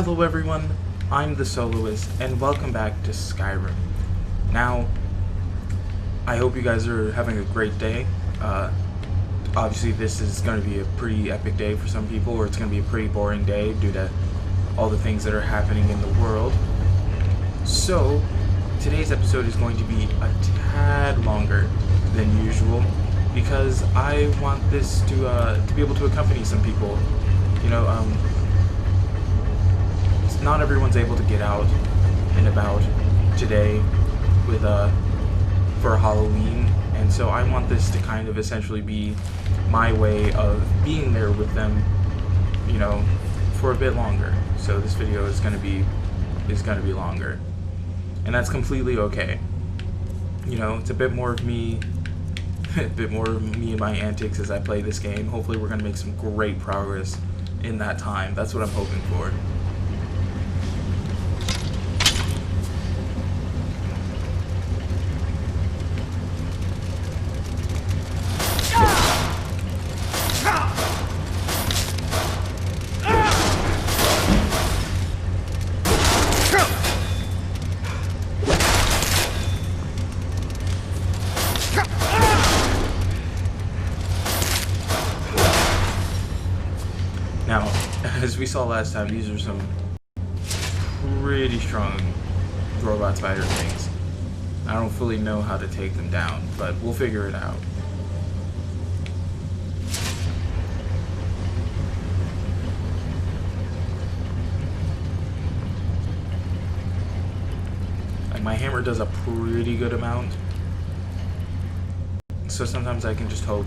Hello everyone, I'm the Soloist, and welcome back to Skyrim. Now, I hope you guys are having a great day. Obviously this is going to be a pretty epic day for some people, or it's going to be a pretty boring day due to all the things that are happening in the world. So, today's episode is going to be a tad longer than usual, because I want this to be able to accompany some people. You know, not everyone's able to get out and about today with for Halloween, and so I want this to kind of essentially be my way of being there with them, you know, for a bit longer. So this video is gonna be longer, and that's completely okay. You know, it's a bit more of me, a bit more of me and my antics as I play this game. Hopefully we're gonna make some great progress in that time. That's what I'm hoping for. Now, as we saw last time, these are some pretty strong robot spider things. I don't fully know how to take them down, but we'll figure it out. Like, my hammer does a pretty good amount, so sometimes I can just hope.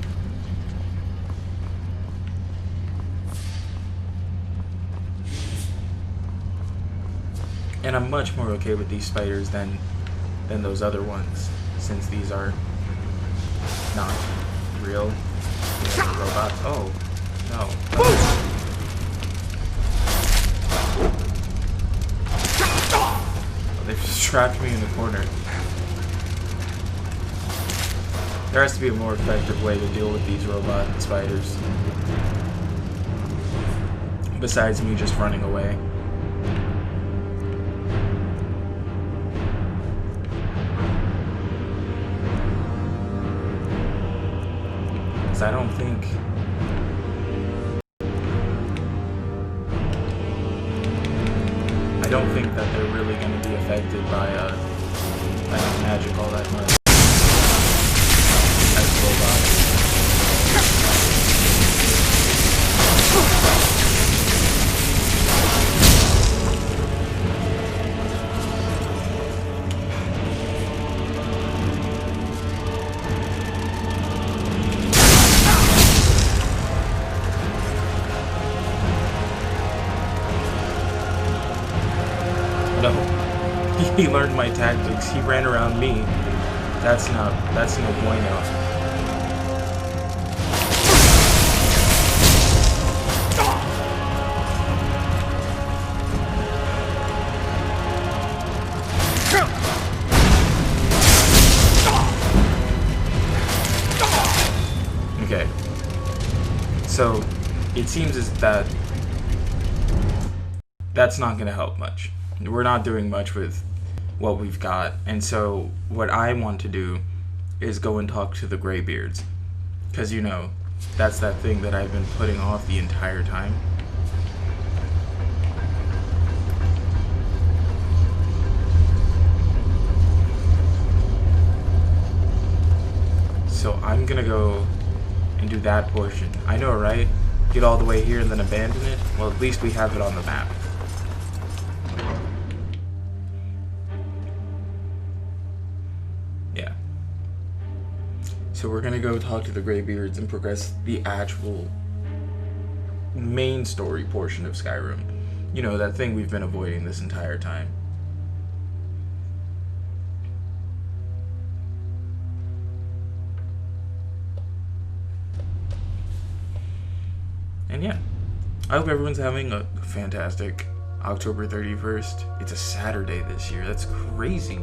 And I'm much more okay with these spiders than those other ones, since these are not real, you know, robots. Oh, no. Oh, they've just trapped me in the corner. There has to be a more effective way to deal with these robot spiders, besides me just running away. I don't think that they're really going to be affected by magic all that much as robots. No, he learned my tactics. He ran around me. That's no bueno. Okay. So, it seems as that's not going to help much. We're not doing much with what we've got, and so what I want to do is go and talk to the Greybeards, because, you know, that's that thing that I've been putting off the entire time. So I'm gonna go and do that portion. I know, right? Get all the way here and then abandon it? Well, at least we have it on the map. So we're gonna go talk to the Greybeards and progress the actual main story portion of Skyrim. You know, that thing we've been avoiding this entire time. And yeah, I hope everyone's having a fantastic October 31st. It's a Saturday this year. That's crazy.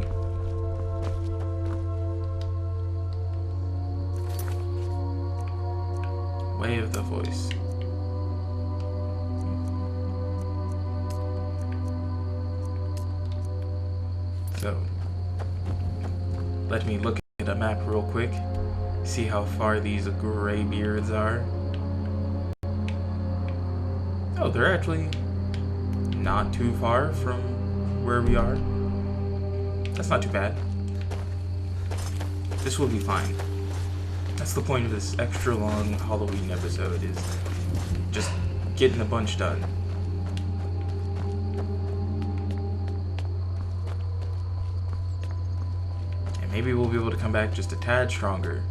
Way of the voice. So, let me look at a map real quick, see how far these gray beards are. Oh, they're actually not too far from where we are. That's not too bad. This will be fine. That's the point of this extra long Halloween episode, is just getting a bunch done. And maybe we'll be able to come back just a tad stronger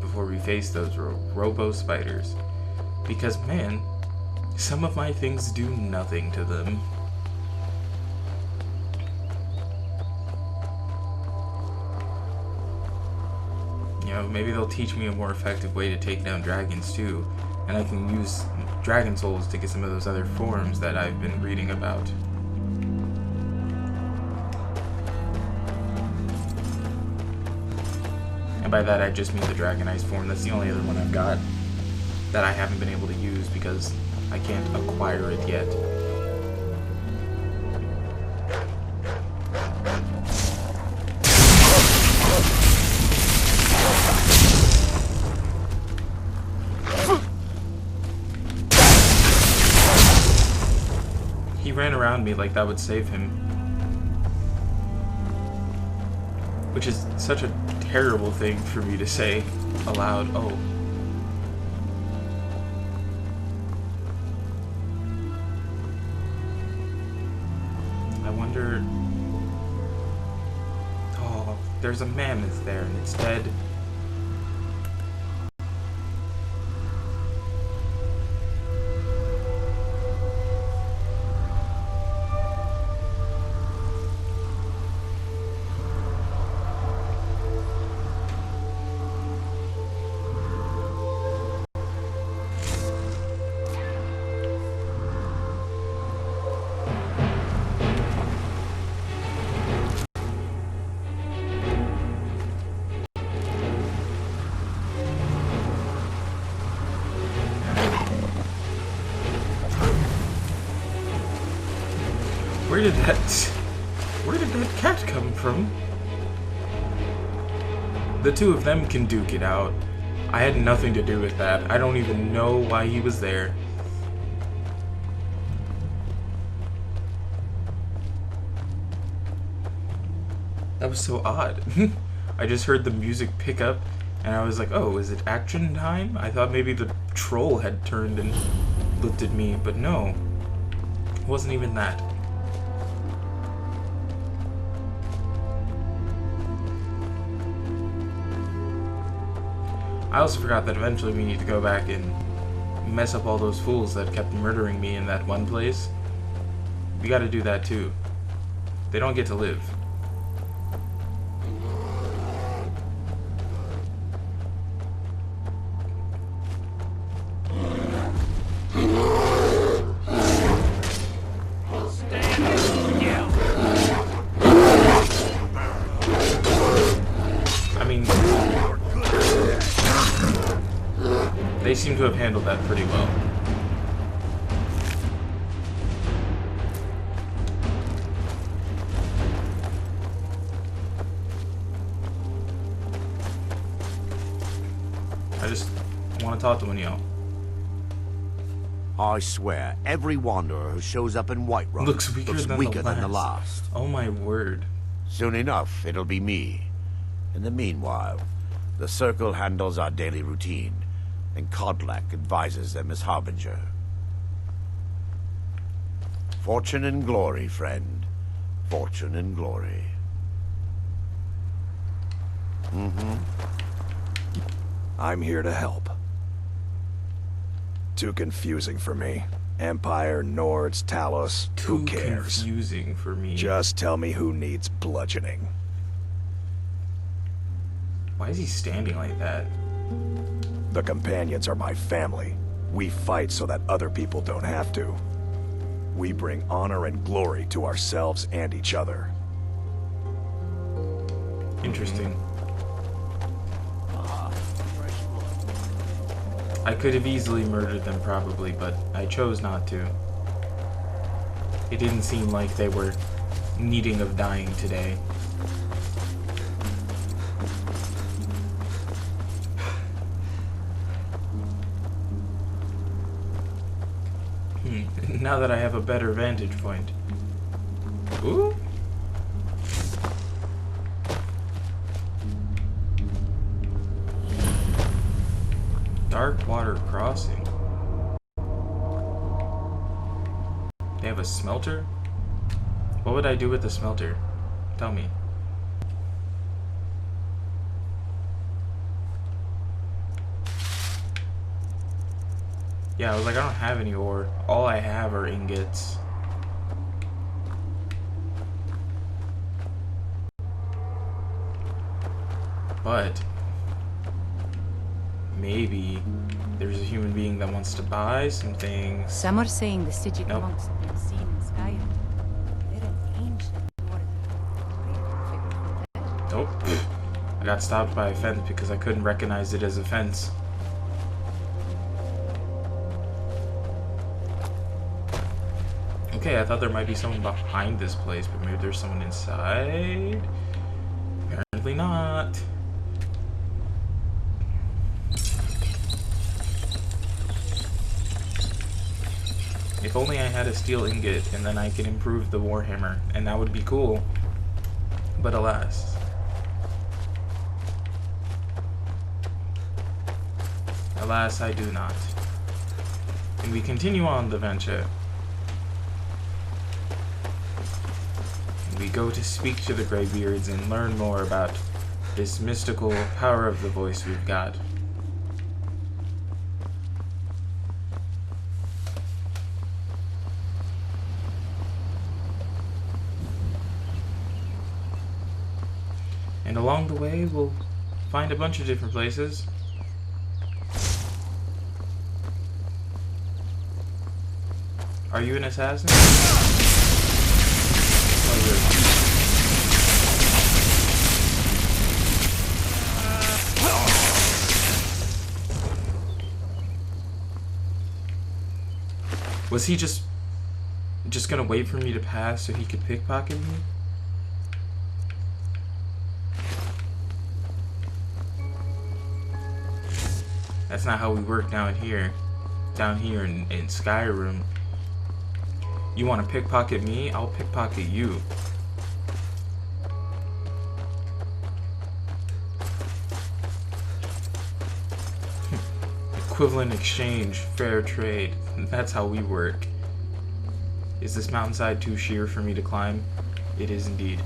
before we face those robo spiders. Because, man, some of my things do nothing to them. You know, maybe they'll teach me a more effective way to take down dragons too, and I can use dragon souls to get some of those other forms that I've been reading about. And by that I just mean the dragonized form. That's the only other one I've got that I haven't been able to use because I can't acquire it yet. He ran around me like that would save him. Which is such a terrible thing for me to say aloud. Oh. I wonder... Oh, there's a mammoth there and it's dead. Where did that cat come from? The two of them can duke it out. I had nothing to do with that. I don't even know why he was there. That was so odd. I just heard the music pick up and I was like, oh, is it action time? I thought maybe the troll had turned and looked at me, but no. It wasn't even that. I also forgot that eventually we need to go back and mess up all those fools that kept murdering me in that one place. We gotta do that too. They don't get to live. They seem to have handled that pretty well. I just want to talk to one of y'all. I swear, every wanderer who shows up in Whiterun looks weaker than the last. Oh my word. Soon enough, it'll be me. In the meanwhile, the Circle handles our daily routine, and Kodlak advises them as Harbinger. Fortune and glory, friend. Fortune and glory. I'm here to help. Too confusing for me. Empire, Nords, Talos, who cares? Too confusing for me. Just tell me who needs bludgeoning. Why is he standing like that? The Companions are my family. We fight so that other people don't have to. We bring honor and glory to ourselves and each other. Interesting. I could have easily murdered them probably, but I chose not to. It didn't seem like they were needing of dying today. Now that I have a better vantage point. Ooh. Dark water crossing. They have a smelter? What would I do with the smelter? Tell me. Yeah, I was like, I don't have any ore. All I have are ingots. But maybe there's a human being that wants to buy some things. Some are saying the Stygian Nope. monks have been seen in Skyrim. They're an ancient order. Nope. I got stopped by a fence because I couldn't recognize it as a fence. Okay, I thought there might be someone behind this place, but maybe there's someone inside? Apparently not. If only I had a steel ingot, and then I could improve the Warhammer, and that would be cool. But alas. Alas, I do not. And we continue on the venture. We go to speak to the Greybeards and learn more about this mystical power of the voice we've got. And along the way, we'll find a bunch of different places. Are you an assassin? Oh, you're... Was he just gonna wait for me to pass so he could pickpocket me? That's not how we work down here. Down here in Skyrim. You want to pickpocket me? I'll pickpocket you. Equivalent exchange, fair trade. That's how we work. Is this mountainside too sheer for me to climb? It is indeed.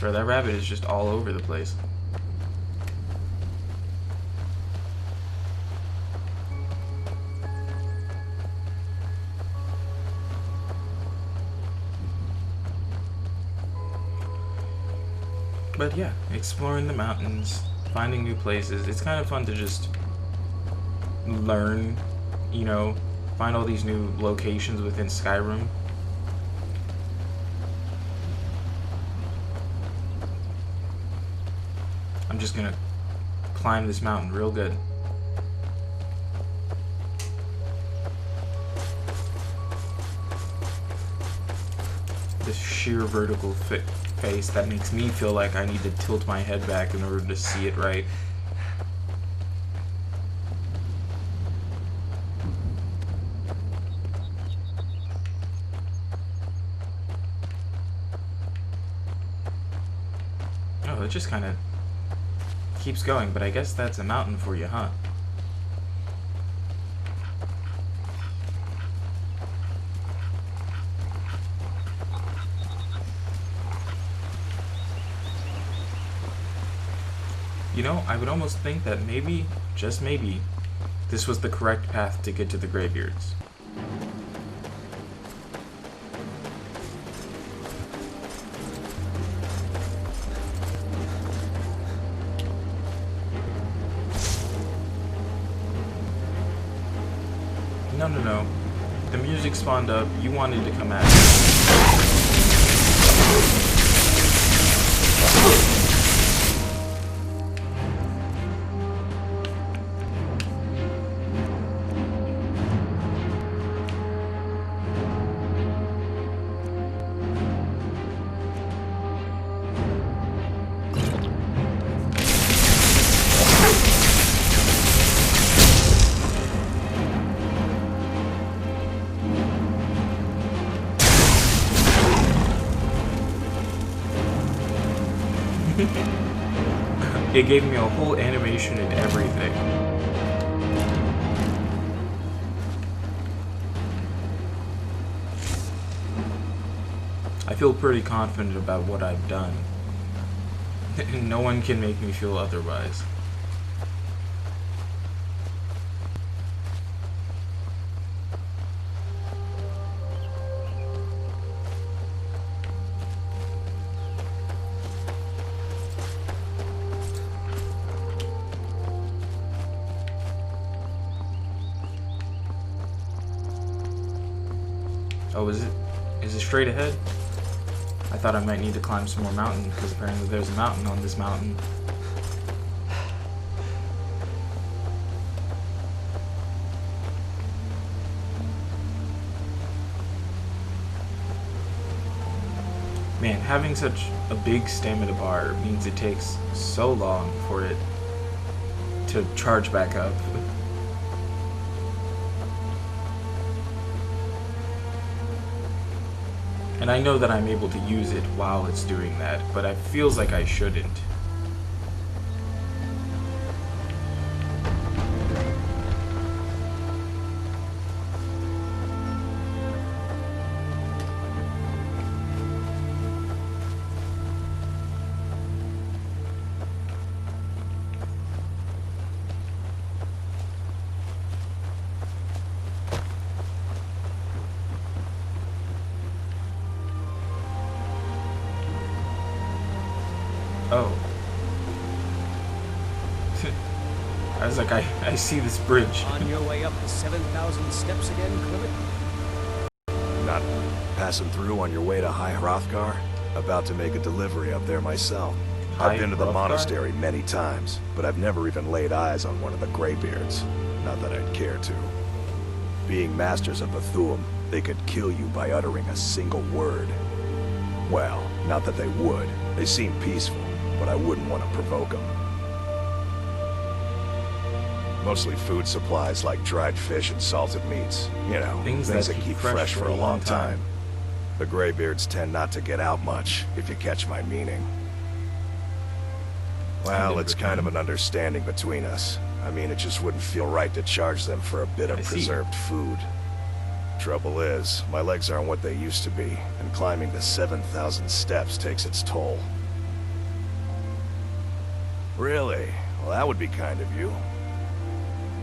Bro, that rabbit is just all over the place. But yeah, exploring the mountains, finding new places. It's kind of fun to just learn, you know, find all these new locations within Skyrim. I'm just gonna climb this mountain real good. This sheer vertical face that makes me feel like I need to tilt my head back in order to see it right. Oh, it just kind of keeps going, but I guess that's a mountain for you, huh? You know, I would almost think that maybe, just maybe, this was the correct path to get to the Greybeards. No. The music spawned up. You wanted to come at me. It gave me a whole animation and everything. I feel pretty confident about what I've done. No one can make me feel otherwise. Oh, is it straight ahead? I thought I might need to climb some more mountain, because apparently there's a mountain on this mountain. Man, having such a big stamina bar means it takes so long for it to charge back up. And I know that I'm able to use it while it's doing that, but it feels like I shouldn't. Oh. I was like, I see this bridge. On your way up the 7,000 steps again, Clivet? Not passing through on your way to High Hrothgar? About to make a delivery up there myself. I've been to the Hrothgar? monastery many times, but I've never even laid eyes on one of the Greybeards. Not that I'd care to. Being masters of the Thu'um, they could kill you by uttering a single word. Well, not that they would. They seem peaceful, but I wouldn't want to provoke them. Mostly food supplies like dried fish and salted meats. You know, Things things that that keep keep fresh for a long time. The Greybeards tend not to get out much, if you catch my meaning. Well, it's kind of an understanding between us. I mean, it just wouldn't feel right to charge them for a bit of I see. preserved food. Trouble is, my legs aren't what they used to be, and climbing the 7,000 steps takes its toll. Really? Well, that would be kind of you.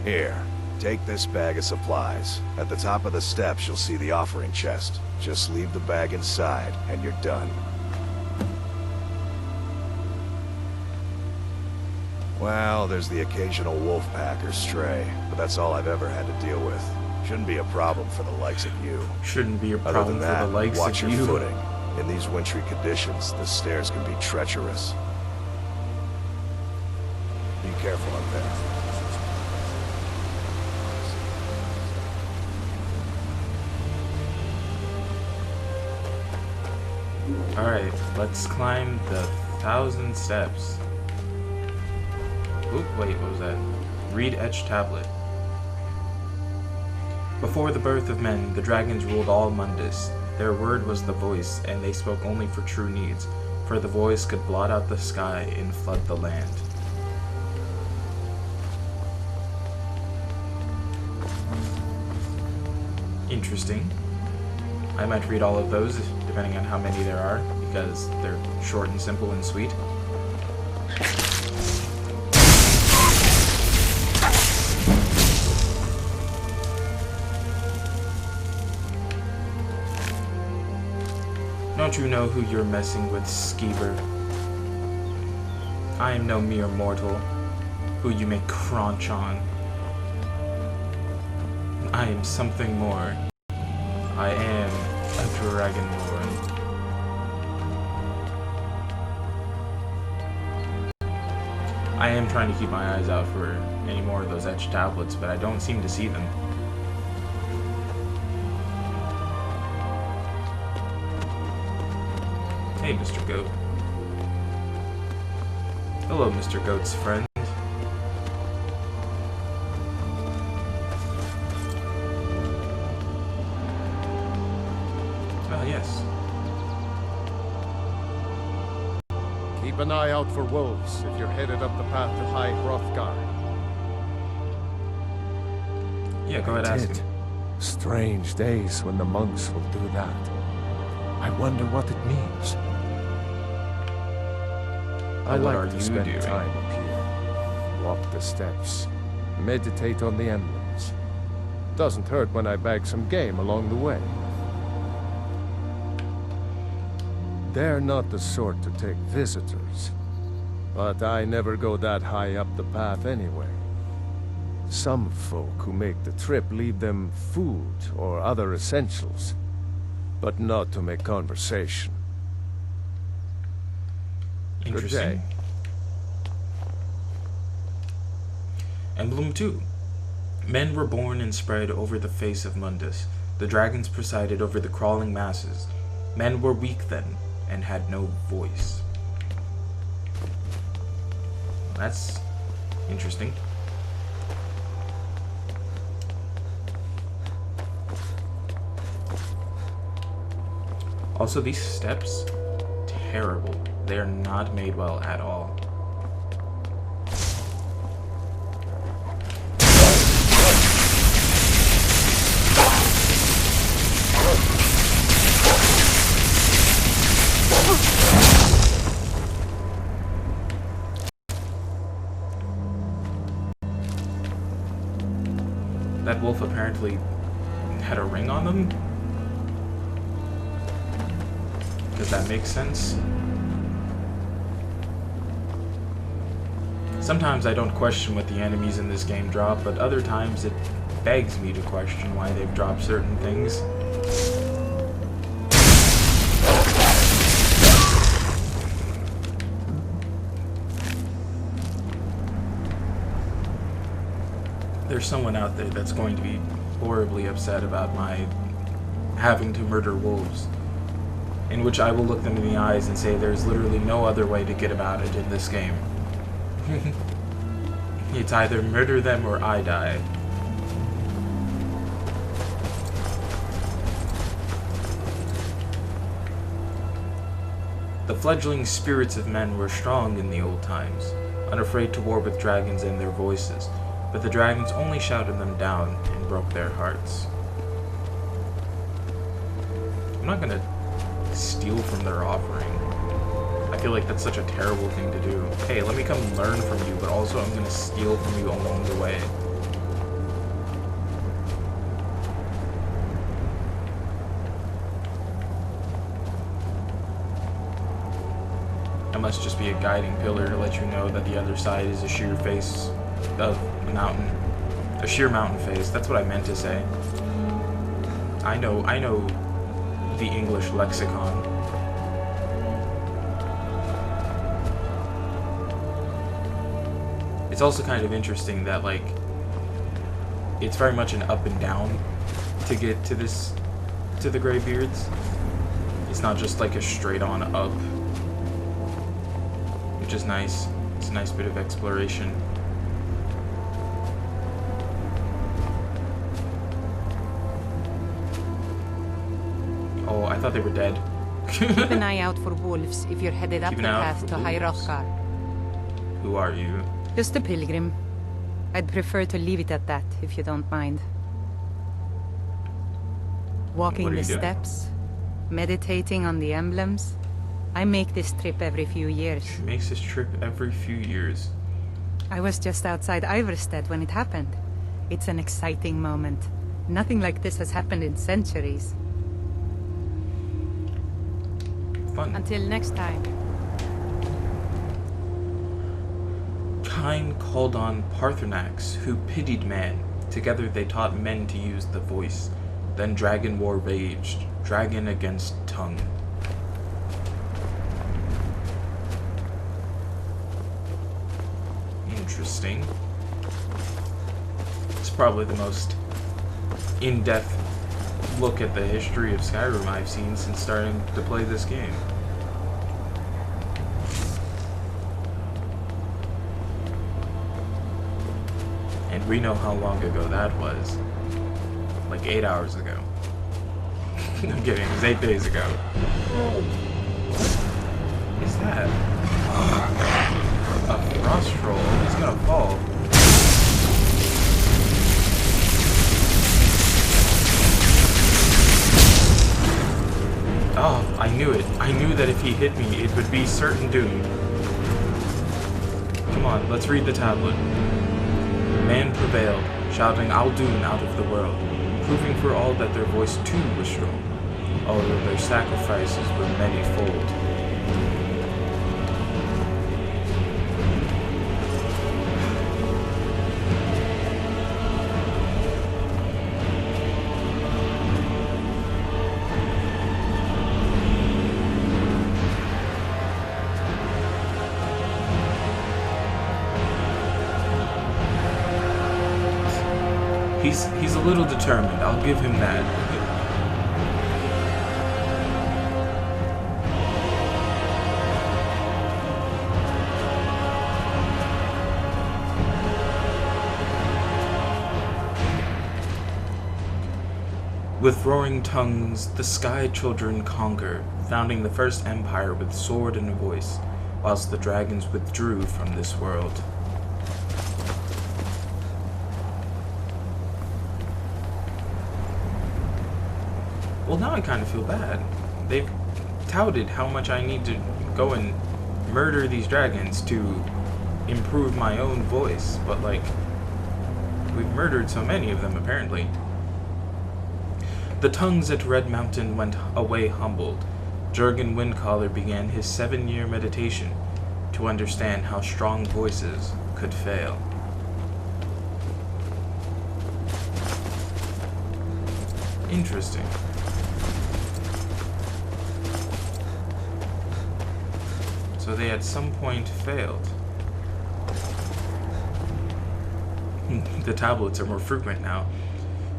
Here, take this bag of supplies. At the top of the steps, you'll see the offering chest. Just leave the bag inside, and you're done. Well, there's the occasional wolf pack or stray, but that's all I've ever had to deal with. Shouldn't be a problem for the likes of you. Shouldn't be a Other problem than for that, the likes watch of your you. footing. In these wintry conditions, the stairs can be treacherous. Be careful up there. Alright, let's climb the 1,000 steps. Oop, wait, what was that? Read etched tablet. Before the birth of men, the dragons ruled all Mundus. Their word was the voice, and they spoke only for true needs, for the voice could blot out the sky and flood the land. Interesting. I might read all of those, depending on how many there are, because they're short and simple and sweet. Don't you know who you're messing with, Skeever? I am no mere mortal, who you may crunch on. I am something more. I am a Dragonborn. I am trying to keep my eyes out for any more of those etched tablets, but I don't seem to see them. Hey, Mr. Goat. Hello, Mr. Goat's friend. Yes. Keep an eye out for wolves if you're headed up the path to High Hrothgar. Yeah, go ahead, ask him. Strange days when the monks will do that. I wonder what it means. I what are like to you spend doing? time up here. Walk the steps. Meditate on the emblems. Doesn't hurt when I bag some game along the way. They're not the sort to take visitors. But I never go that high up the path anyway. Some folk who make the trip leave them food or other essentials, but not to make conversation. Good Interesting. day. Emblem 2. Men were born and spread over the face of Mundus. The dragons presided over the crawling masses. Men were weak then, and had no voice. That's interesting. Also, these steps, terrible. They're not made well at all. That wolf apparently had a ring on them? Does that make sense? Sometimes I don't question what the enemies in this game drop, but other times it begs me to question why they've dropped certain things. There's someone out there that's going to be horribly upset about my having to murder wolves, in which I will look them in the eyes and say there's literally no other way to get about it in this game. It's either murder them or I die. The fledgling spirits of men were strong in the old times, unafraid to war with dragons and their voices, but the dragons only shouted them down and broke their hearts. I'm not gonna steal from their offering. I feel like that's such a terrible thing to do. Hey, let me come learn from you, but also I'm gonna steal from you along the way. I must just be a guiding pillar to let you know that the other side is a sheer face of a mountain. A sheer mountain face. That's what I meant to say. I know the English lexicon. It's also kind of interesting that, like, it's very much an up and down to get to this, to the Greybeards. It's not just like a straight on up, which is nice. It's a nice bit of exploration. Oh, I thought they were dead. Keep an eye out for wolves if you're headed up Keep the an eye out path for to wolves. High Hrothgar. Who are you? Just a pilgrim. I'd prefer to leave it at that, if you don't mind. Walking What are the you doing? steps, meditating on the emblems. I make this trip every few years. She makes this trip every few years. I was just outside Iverstead when it happened. It's an exciting moment. Nothing like this has happened in centuries. Fun. Until next time. Kine called on Parthenax, who pitied man. Together they taught men to use the voice. Then dragon war raged, dragon against tongue. Interesting. It's probably the most in-depth look at the history of Skyrim I've seen since starting to play this game. And we know how long ago that was. Like 8 hours ago. I'm kidding, it was 8 days ago. What is that? A frost troll. He's gonna fall. Oh, I knew it. I knew that if he hit me, it would be certain doom. Come on, let's read the tablet. Man prevailed, shouting Aldun out of the world, proving for all that their voice too was strong, although their sacrifices were many-fold. He's a little determined, I'll give him that. With roaring tongues, the Sky Children conquer, founding the first empire with sword and voice, whilst the dragons withdrew from this world. Well, now I kind of feel bad. They've touted how much I need to go and murder these dragons to improve my own voice, but like, we've murdered so many of them apparently. The tongues at Red Mountain went away humbled. Jurgen Windcaller began his 7-year meditation to understand how strong voices could fail. Interesting. So they at some point failed. The tablets are more frequent now.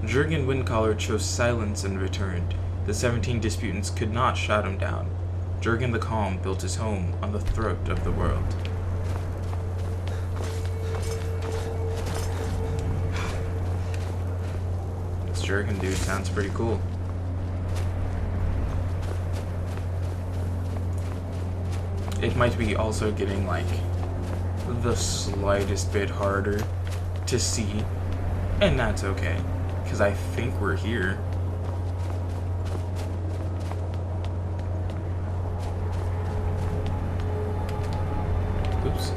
Jurgen Windcaller chose silence and returned. The 17 disputants could not shout him down. Jurgen the Calm built his home on the throat of the world. This Jurgen dude sounds pretty cool. It might be also getting like the slightest bit harder to see, and that's okay. Because I think we're here. Oops.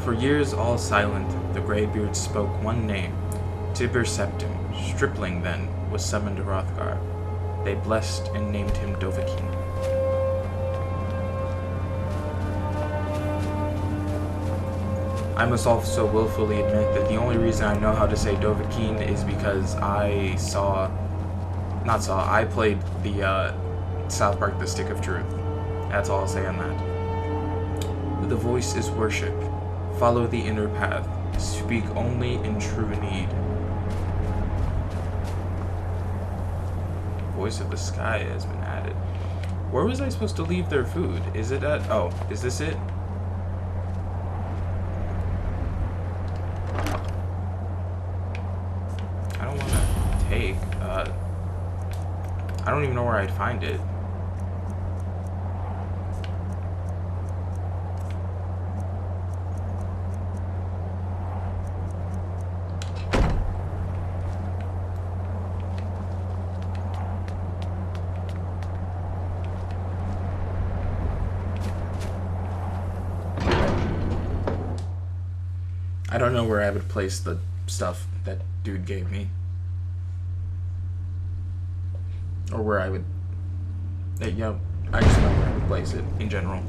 For years all silent, the Greybeards spoke one name, Tibur Septim. Stripling then was summoned to Hrothgar. They blessed and named him Dovahkiin. I must also willfully admit that the only reason I know how to say Dovahkiin is because I played the South Park The Stick of Truth. That's all I'll say on that. The voice is worship. Follow the inner path. Speak only in true need. Voice of the Sky has been added. Where was I supposed to leave their food? Is it at... Oh, is this it? I don't even know where I'd find it. I don't know where I would place the stuff that dude gave me. Or where I would... I just know where I would place it, in general.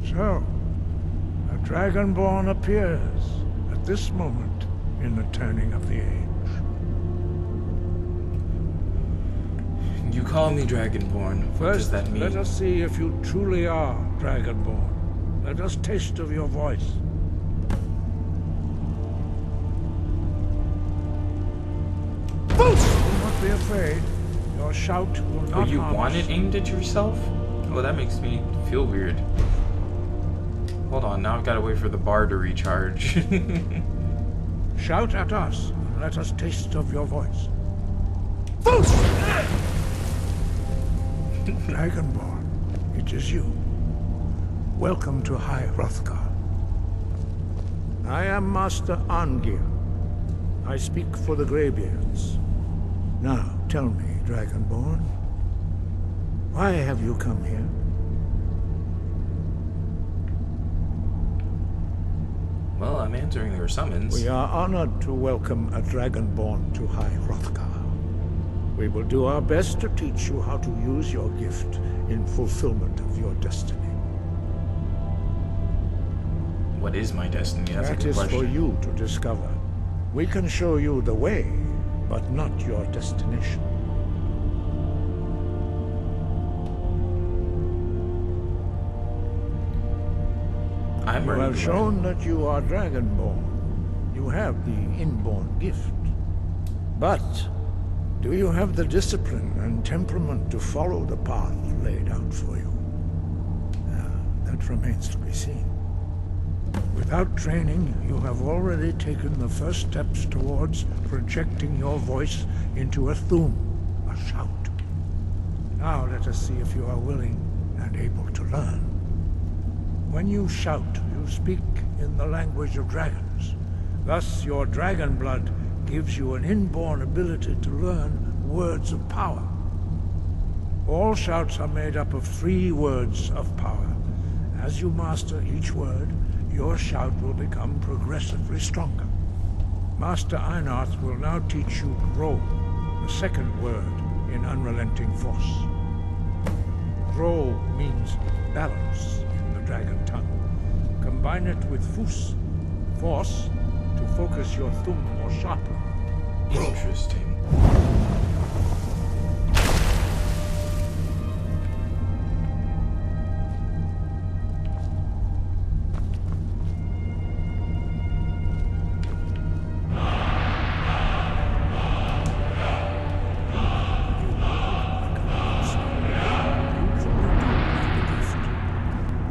So, a Dragonborn appears at this moment in the turning of the age. You call me Dragonborn. What does that mean? Let us see if you truly are Dragonborn. Let us taste of your voice. Do not be afraid. Your shout will not Oh, you harm want us. it aimed at yourself? Oh, that makes me feel weird. Hold on, now I've got to wait for the bar to recharge. Shout at us, and let us taste of your voice. Dragonborn, it is you. Welcome to High Hrothgar. I am Master Arngir. I speak for the Greybeards. Now, tell me, Dragonborn, why have you come here? Well, I'm answering their summons. We are honored to welcome a Dragonborn to High Hrothgar. We will do our best to teach you how to use your gift in fulfillment of your destiny. What is my destiny? That's a That good is question. for you to discover. We can show you the way, but not your destination. I'm You ready have to shown that you are Dragonborn. You have the inborn gift. But do you have the discipline and temperament to follow the path laid out for you? That remains to be seen. Without training, you have already taken the first steps towards projecting your voice into a thum, a shout. Now let us see if you are willing and able to learn. When you shout, you speak in the language of dragons. Thus, your dragon blood gives you an inborn ability to learn words of power. All shouts are made up of 3 words of power. As you master each word, your shout will become progressively stronger. Master Einarth will now teach you Ro, the second word in Unrelenting Force. Ro means balance in the dragon tongue. Combine it with Fus, force, to focus your thumb more sharply. Interesting.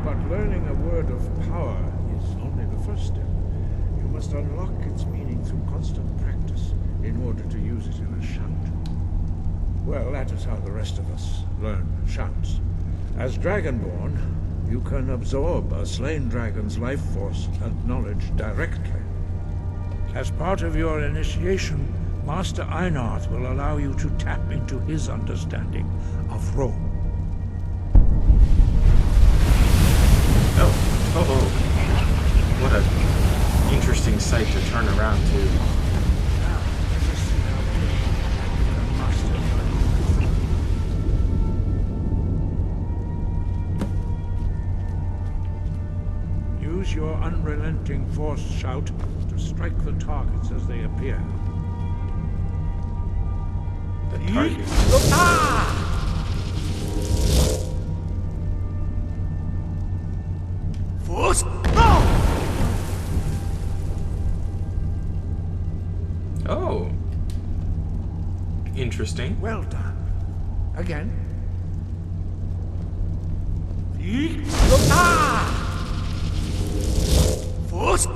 But learning a word of power is only the first step. You must unlock its meaning through constant practice in order to use it in a shout. Well, that is how the rest of us learn shouts. As Dragonborn, you can absorb a slain dragon's life force and knowledge directly. As part of your initiation, Master Einarth will allow you to tap into his understanding of Rome. Oh, what a interesting sight to turn around to. Now, let us see how you can master your Use your unrelenting force shout to strike the targets as they appear. The target. Force! Oh. Interesting. Well done. Again. Force!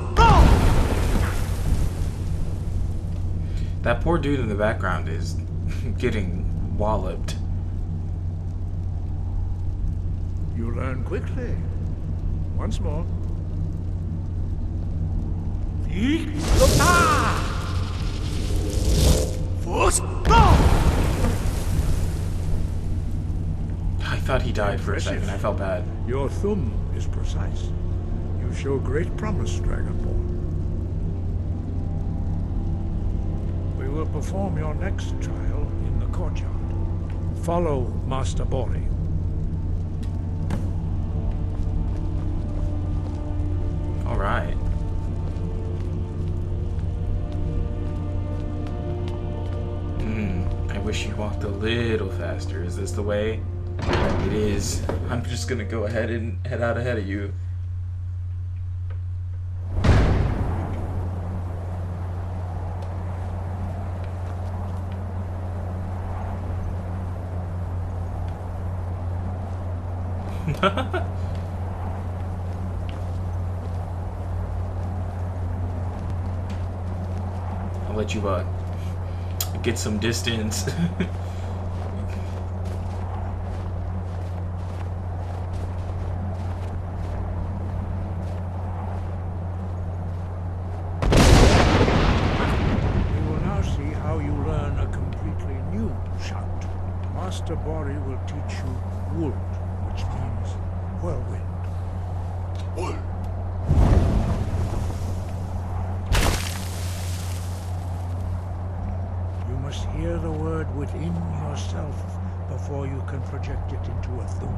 That poor dude in the background is getting walloped. You learn quickly. Once more. Force! I thought he died for a second. I felt bad. Your thumb is precise. You show great promise, Dragonborn. We will perform your next trial in the courtyard. Follow Master Bori. All right. I wish you walked a little faster. Is this the way? It is. I'm just gonna go ahead and head out ahead of you. let you get some distance. We will now see how you learn a completely new shout. Master Bori will teach you Wold, which means whirlwind. You must hear the word within yourself before you can project it into a thum.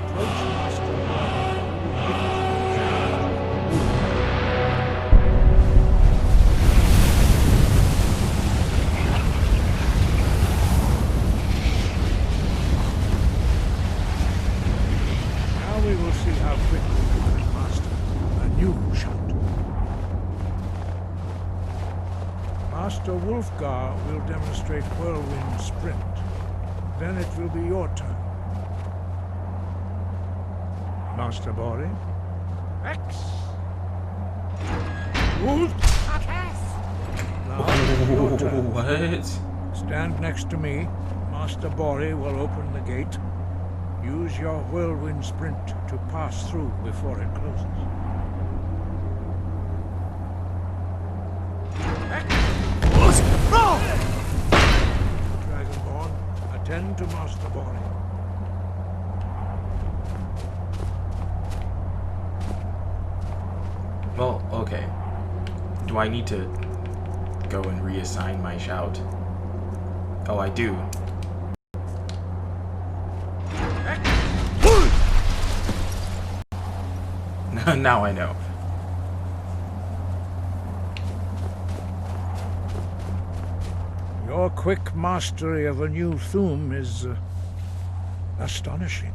Approach Master Bori. Now we will see how quickly you can master a new shout. Master Wolfgar will demonstrate Whirlwind Sprint. Then it will be your turn. Master Bori? X! Wolf! Now it's your turn. What? Stand next to me. Master Bori will open the gate. Use your whirlwind sprint to pass through before it closes. Dragonborn, attend to Master Bori. Well, okay. Do I need to go and reassign my shout? Oh, I do. Now I know. Your quick mastery of a new thum is astonishing.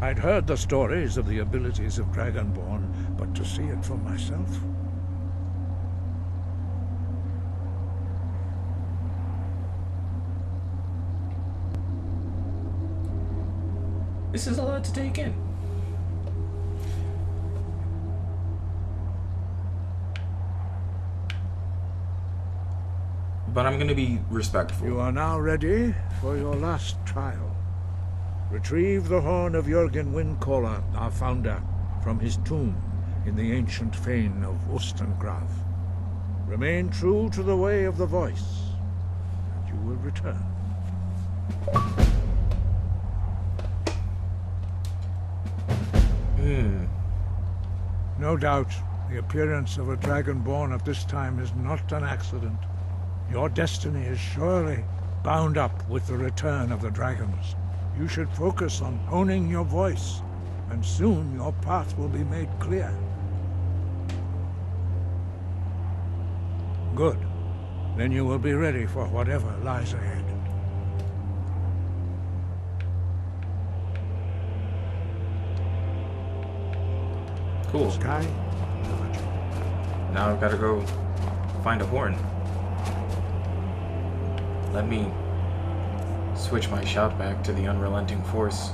I'd heard the stories of the abilities of Dragonborn, but to see it for myself... This is a lot to take in. But I'm gonna be respectful. You are now ready for your last trial. Retrieve the horn of Jürgen Windcaller, our founder, from his tomb in the ancient fane of Ustengrav. Remain true to the way of the voice, and you will return. No doubt, the appearance of a Dragonborn at this time is not an accident. Your destiny is surely bound up with the return of the dragons. You should focus on honing your voice, and soon your path will be made clear. Good. Then you will be ready for whatever lies ahead. Cool. Sky, Now I've gotta go find a horn. Let me switch my shout back to the unrelenting force.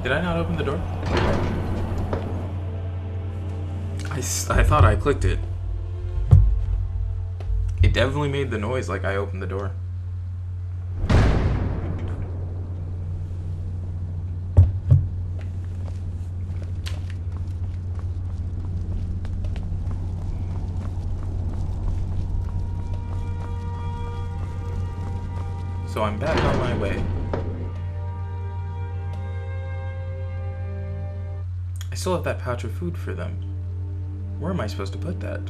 Did I not open the door? I thought I clicked it. It definitely made the noise like I opened the door. So I'm back on my way. I still have that pouch of food for them. Where am I supposed to put that?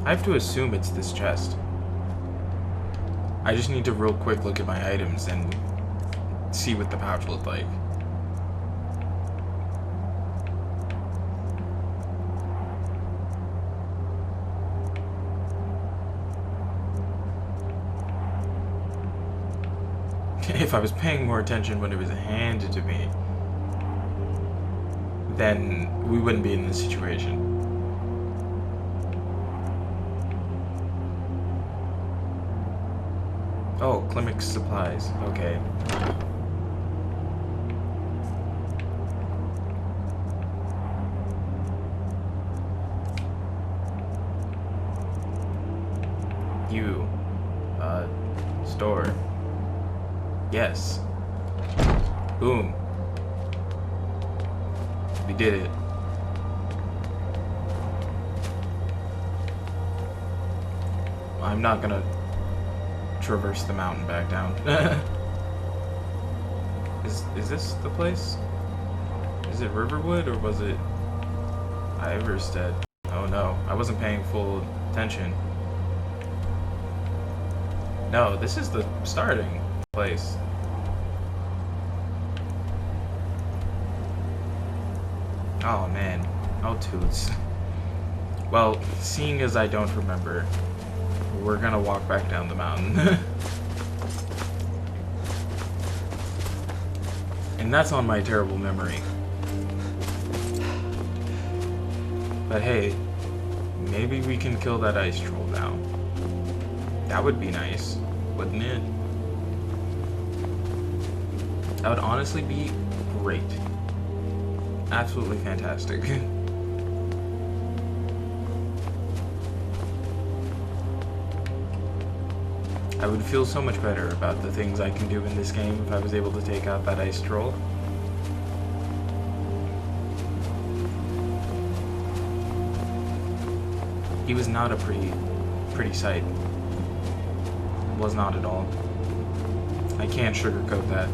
I have to assume it's this chest. I just need to real quick look at my items and see what the pouch looked like. If I was paying more attention when it was handed to me. then we wouldn't be in this situation. Oh, Klimik's supplies. Okay. You. Store. Yes. Boom. We did it. I'm not gonna traverse the mountain back down. Is this the place? Is it Riverwood or was it Iverstead? Oh no, I wasn't paying full attention. No, this is the starting place. Oh man, oh toots. Well, seeing as I don't remember, we're gonna walk back down the mountain. And that's on my terrible memory. But hey, maybe we can kill that ice troll now. That would be nice, wouldn't it? That would honestly be great. Absolutely fantastic. I would feel so much better about the things I can do in this game if I was able to take out that ice troll. He was not a pretty sight. Was not at all. I can't sugarcoat that.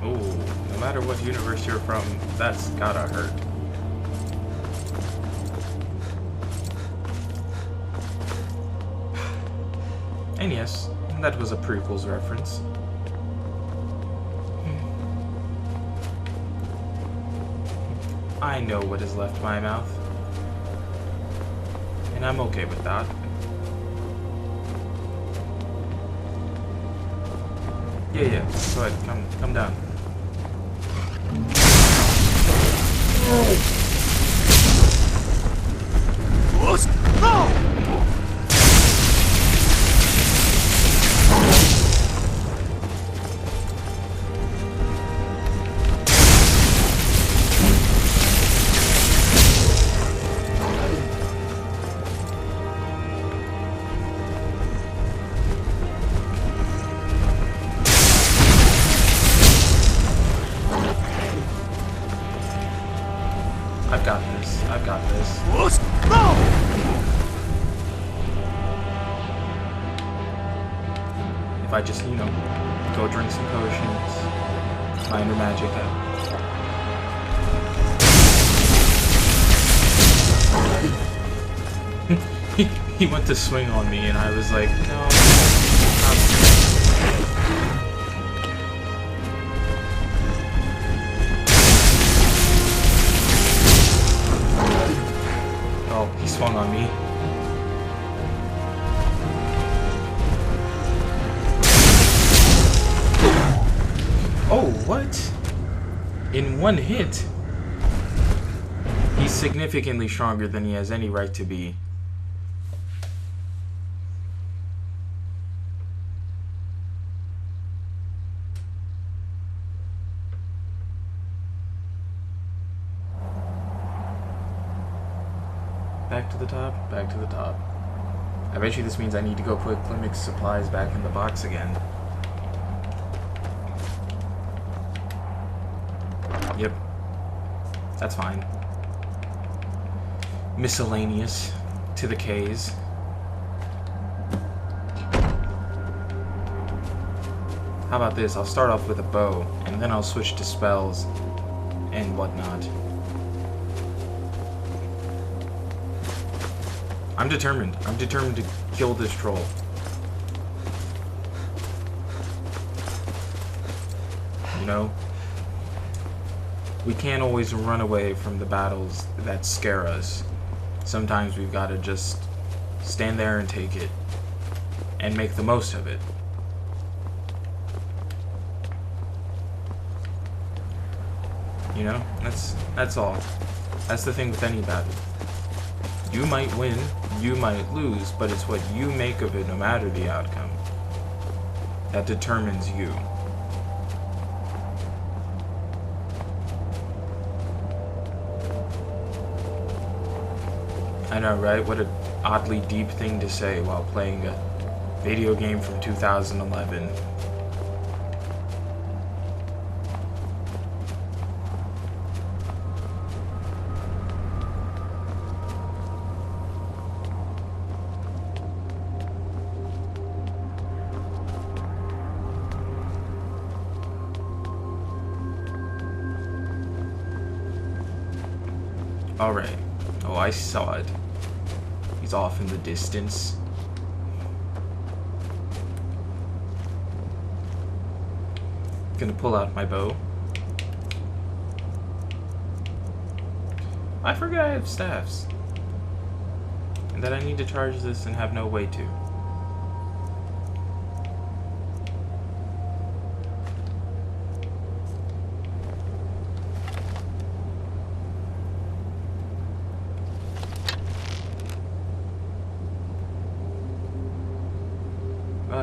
Oh, no matter what universe you're from, that's gotta hurt. And yes, that was a prequels reference. I know what has left my mouth. And I'm okay with that. Yeah, go ahead, come down. I've got this. If I just, go drink some potions, minor magic up. He went to swing on me and I was like, no. Oh, he swung on me. Oh, what? In one hit? He's significantly stronger than he has any right to be. Back to the top, back to the top. I bet you this means I need to go put Klimik's supplies back in the box again. Yep. That's fine. Miscellaneous to the K's. How about this? I'll start off with a bow, and then I'll switch to spells and whatnot. I'm determined. I'm determined to kill this troll. You know? We can't always run away from the battles that scare us. Sometimes we've got to just stand there and take it. and make the most of it. You know, that's all. That's the thing with any battle. You might win, you might lose, but it's what you make of it no matter the outcome that determines you. I know, right? What an oddly deep thing to say while playing a video game from 2011. Alright. Oh, I saw it. He's off in the distance. Gonna pull out my bow. I forget I have staffs. And that I need to charge this and have no way to.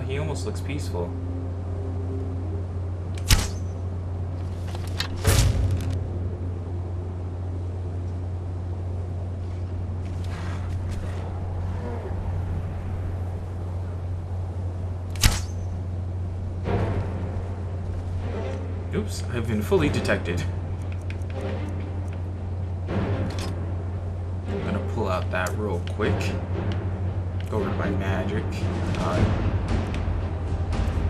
He almost looks peaceful. Oops, I've been fully detected. I'm gonna pull out that real quick. Go over to my magic.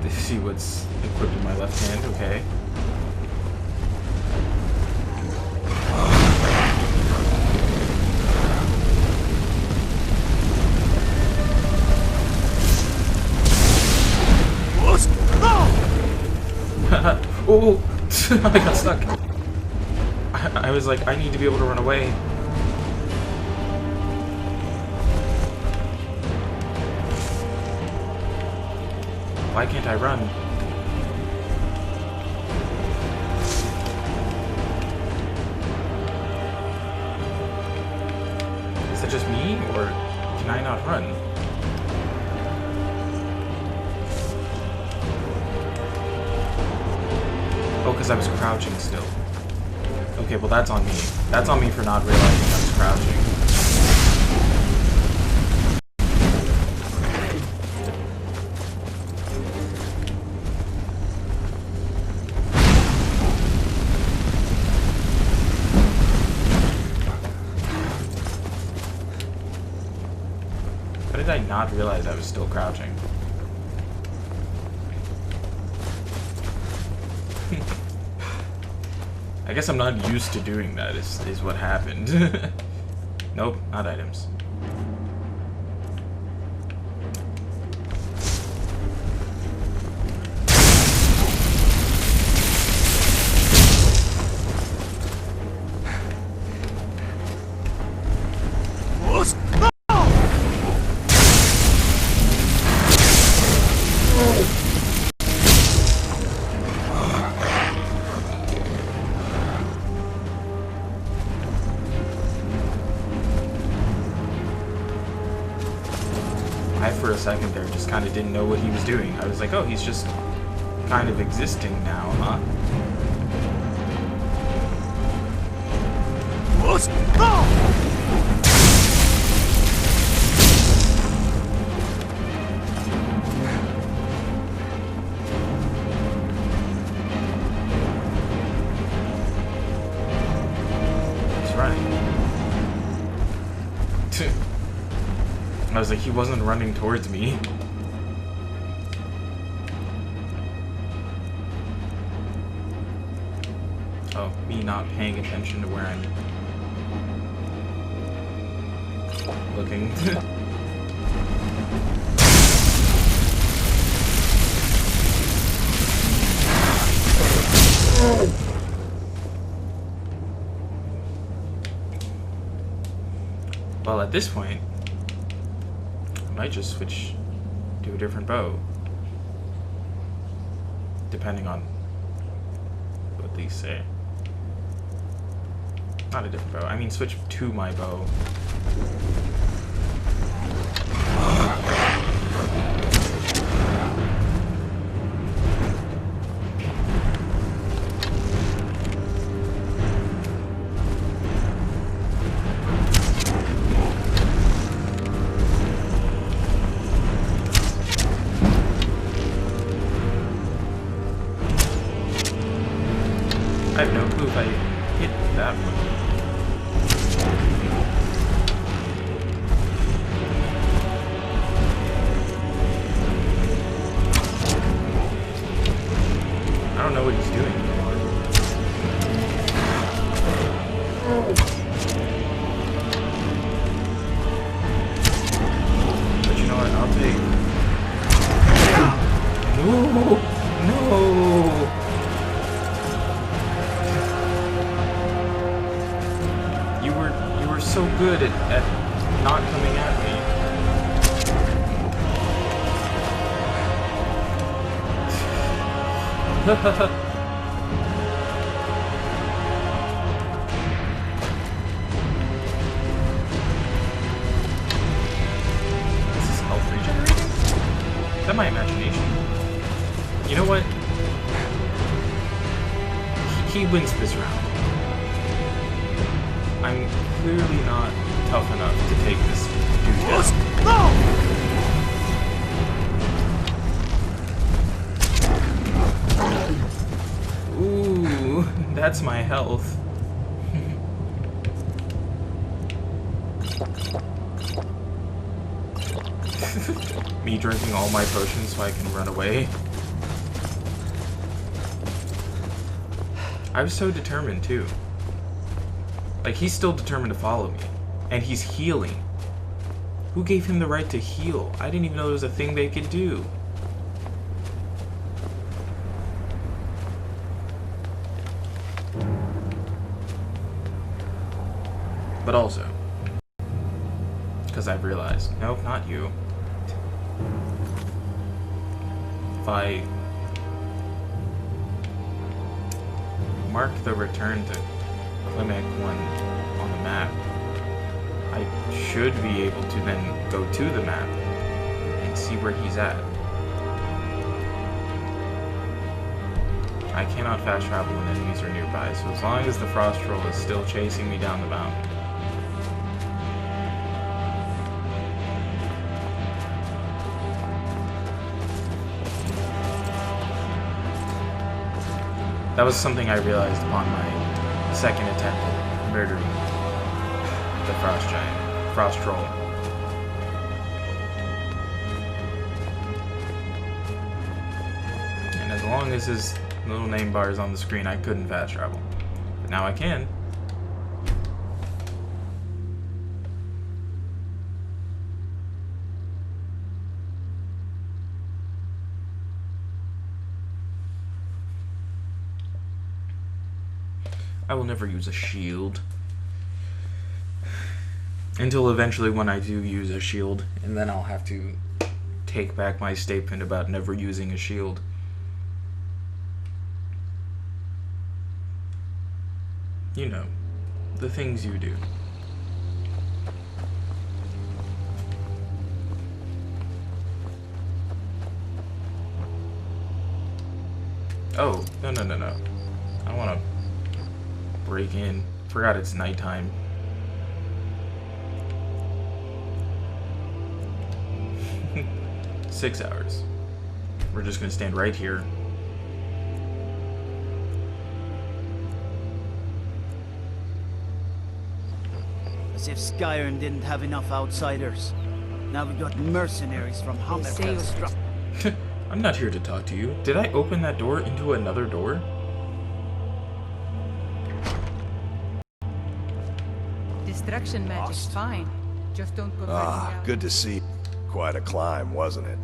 To see what's equipped in my left hand, okay. Oh! I got stuck. I was like, I need to be able to run away. Why can't I run? Is that just me, or can I not run? Oh, because I was crouching still. Okay, well that's on me. That's on me for not realizing I was crouching. How did I not realize I was still crouching? I guess I'm not used to doing that, is what happened. Nope, not items. For a second there, just kind of didn't know what he was doing. I was like, oh, he's just kind of existing now, huh? He's running. I was like, he wasn't running towards me. Oh, me not paying attention to where I'm looking. Well, at this point, I might just switch to a different bow. Depending on what these say. Not a different bow. I mean, switch to my bow. I have no clue if I hit that one. I don't know what he's doing anymore. But you know what? I'll take... No! No! You were so good at not coming at me. This is health regenerating? Is that my imagination? You know what? He wins this round. I'm clearly not tough enough to take this dude down. Ooh, that's my health. Me drinking all my potions so I can run away. I was so determined too. Like, he's still determined to follow me. And he's healing. Who gave him the right to heal? I didn't even know there was a thing they could do. But also, because I've realized, nope, not you. If I mark the return to Climac 1 on the map, I should be able to then go to the map and see where he's at. I cannot fast travel when enemies are nearby, so as long as the frost troll is still chasing me down the mountain, that was something I realized upon my second attempt at murdering the frost troll. And as long as his little name bar is on the screen, I couldn't fast travel. But now I can. I will never use a shield. Until eventually when I do use a shield, and then I'll have to take back my statement about never using a shield. You know, the things you do. Oh, no. I want to break in. Forgot it's nighttime. Six hours. We're just gonna stand right here. As if Skyrim didn't have enough outsiders. Now we've got mercenaries from Hammerfell. I'm not here to talk to you. Did I open that door into another door? Destruction magic's fine. Just don't go running out. Good to see. Quite a climb, wasn't it?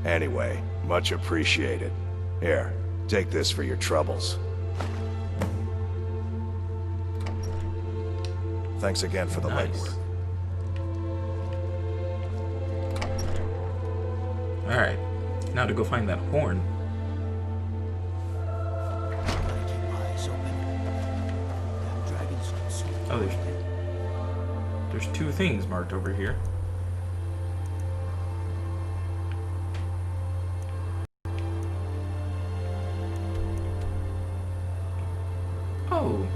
Anyway, much appreciated. Here, take this for your troubles. Thanks again for the Nice. legwork. Alright, now to go find that horn. Gotta keep my eyes open. Them dragons don't sleep. Oh, there's two things marked over here. Oh,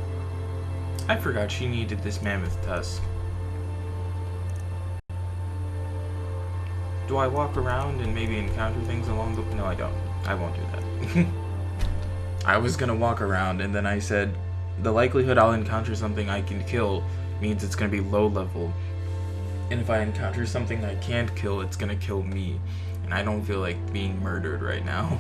I forgot she needed this mammoth tusk. Do I walk around and maybe encounter things along the... No, I don't. I won't do that. I was gonna walk around and then I said, the likelihood I'll encounter something I can kill means it's gonna be low level. And if I encounter something I can't kill, it's gonna kill me. And I don't feel like being murdered right now.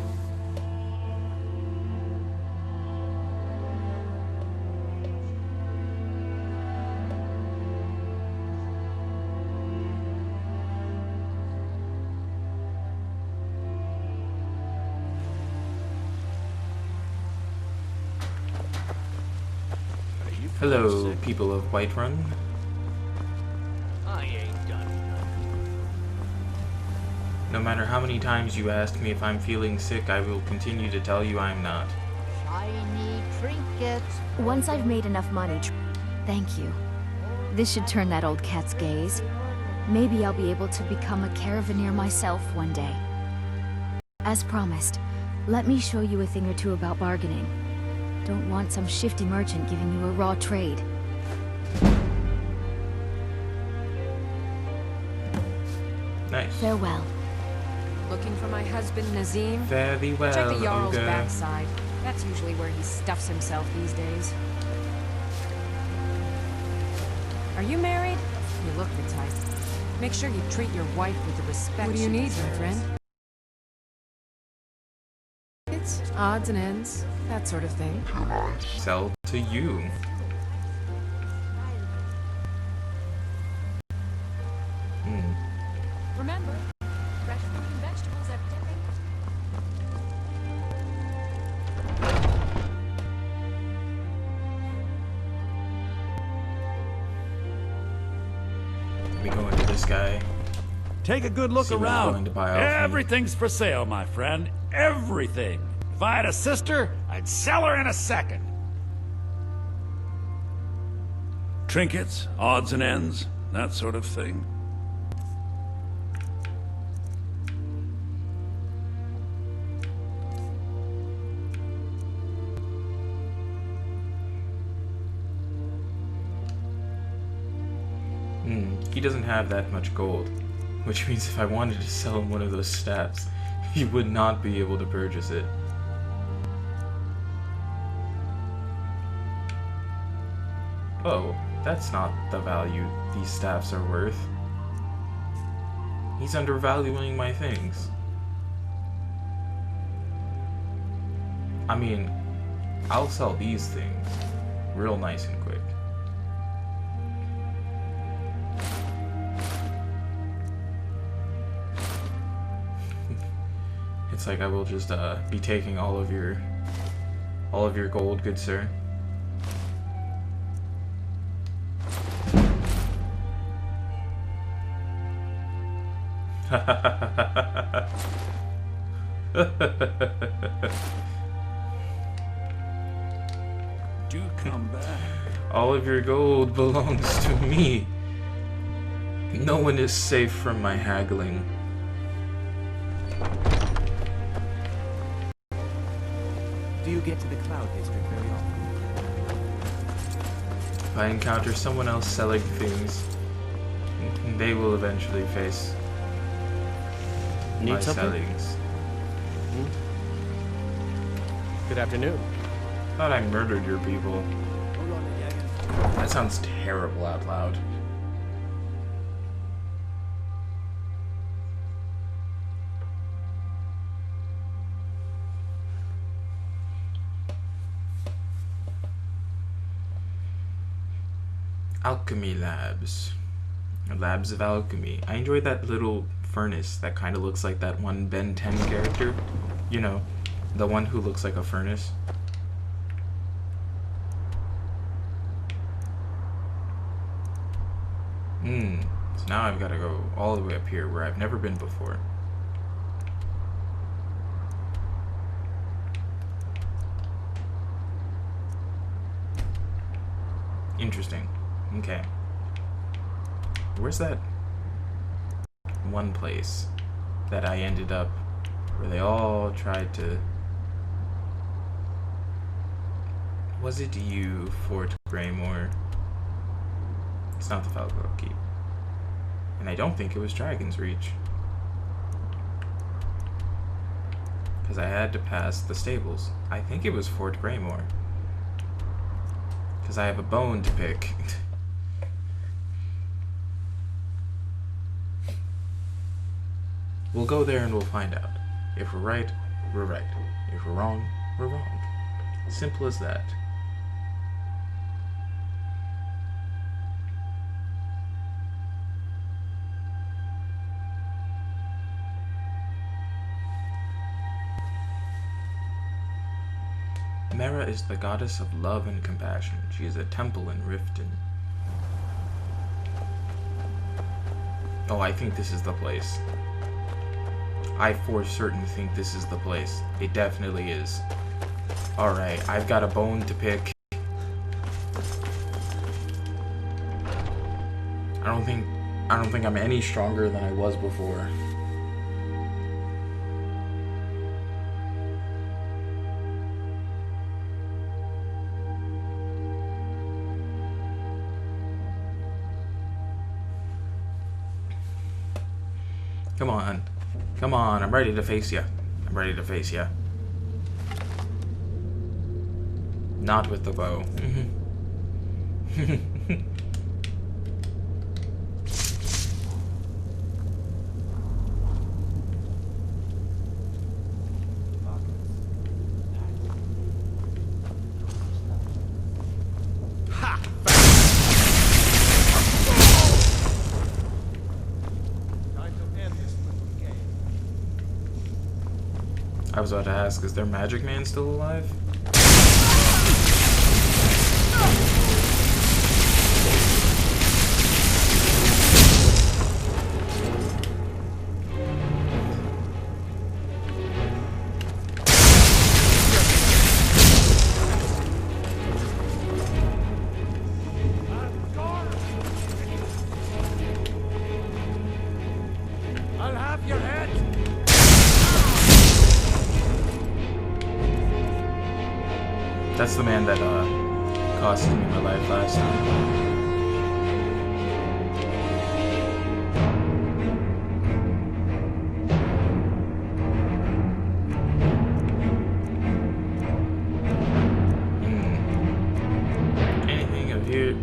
Hello, people of Whiterun. I ain't done nothing. No matter how many times you ask me if I'm feeling sick, I will continue to tell you I'm not. Shiny trinkets. Once I've made enough money, thank you. This should turn that old cat's gaze. Maybe I'll be able to become a caravaneer myself one day. As promised, let me show you a thing or two about bargaining. Don't want some shifty merchant giving you a raw trade. Nice. Farewell. Looking for my husband, Nazim? Very well, Check the Jarl's ogre. backside. That's usually where he stuffs himself these days. Are you married? You look the type. Make sure you treat your wife with the respect What do you she need, my deserves. friend? It's odds and ends, that sort of thing. Sell to you. Remember, fresh fruit and vegetables at dipping. Let me go into this guy. Take a good look See what I'm going around. to buy off me. Everything's for sale, my friend. Everything. If I had a sister, I'd sell her in a second. Trinkets, odds and ends, that sort of thing. He doesn't have that much gold, which means if I wanted to sell him one of those staffs, he would not be able to purchase it. Oh, that's not the value these staffs are worth. He's undervaluing my things. I mean, I'll sell these things real nice and quick. It's like I will just be taking all of your gold, good sir. Do come back. All of your gold belongs to me. No one is safe from my haggling. Do you get to the Cloud District very often? If I encounter someone else selling things, they will eventually face my sellings. Good afternoon. Thought I murdered your people. Hold on a second. That sounds terrible out loud. Alchemy Labs. Labs of Alchemy. I enjoyed that little furnace that kind of looks like that one Ben 10 character. You know, the one who looks like a furnace. So now I've got to go all the way up here where I've never been before. Interesting. Okay. Where's that one place that I ended up where they all tried to... Was it you, Fort Greymore? It's not the Falco Keep. And I don't think it was Dragon's Reach. Because I had to pass the stables. I think it was Fort Greymore. Because I have a bone to pick. We'll go there and we'll find out. If we're right, we're right. If we're wrong, we're wrong. Simple as that. Mera is the goddess of love and compassion. She is a temple in Riften. Oh, I think this is the place. I for certain think this is the place. It definitely is. Alright, I've got a bone to pick. I don't think I'm any stronger than I was before. Come on. Come on, I'm ready to face you. I'm ready to face you. Not with the bow. I was about to ask, is their magic man still alive? I'll have your head! That's the man that costed me my life last time.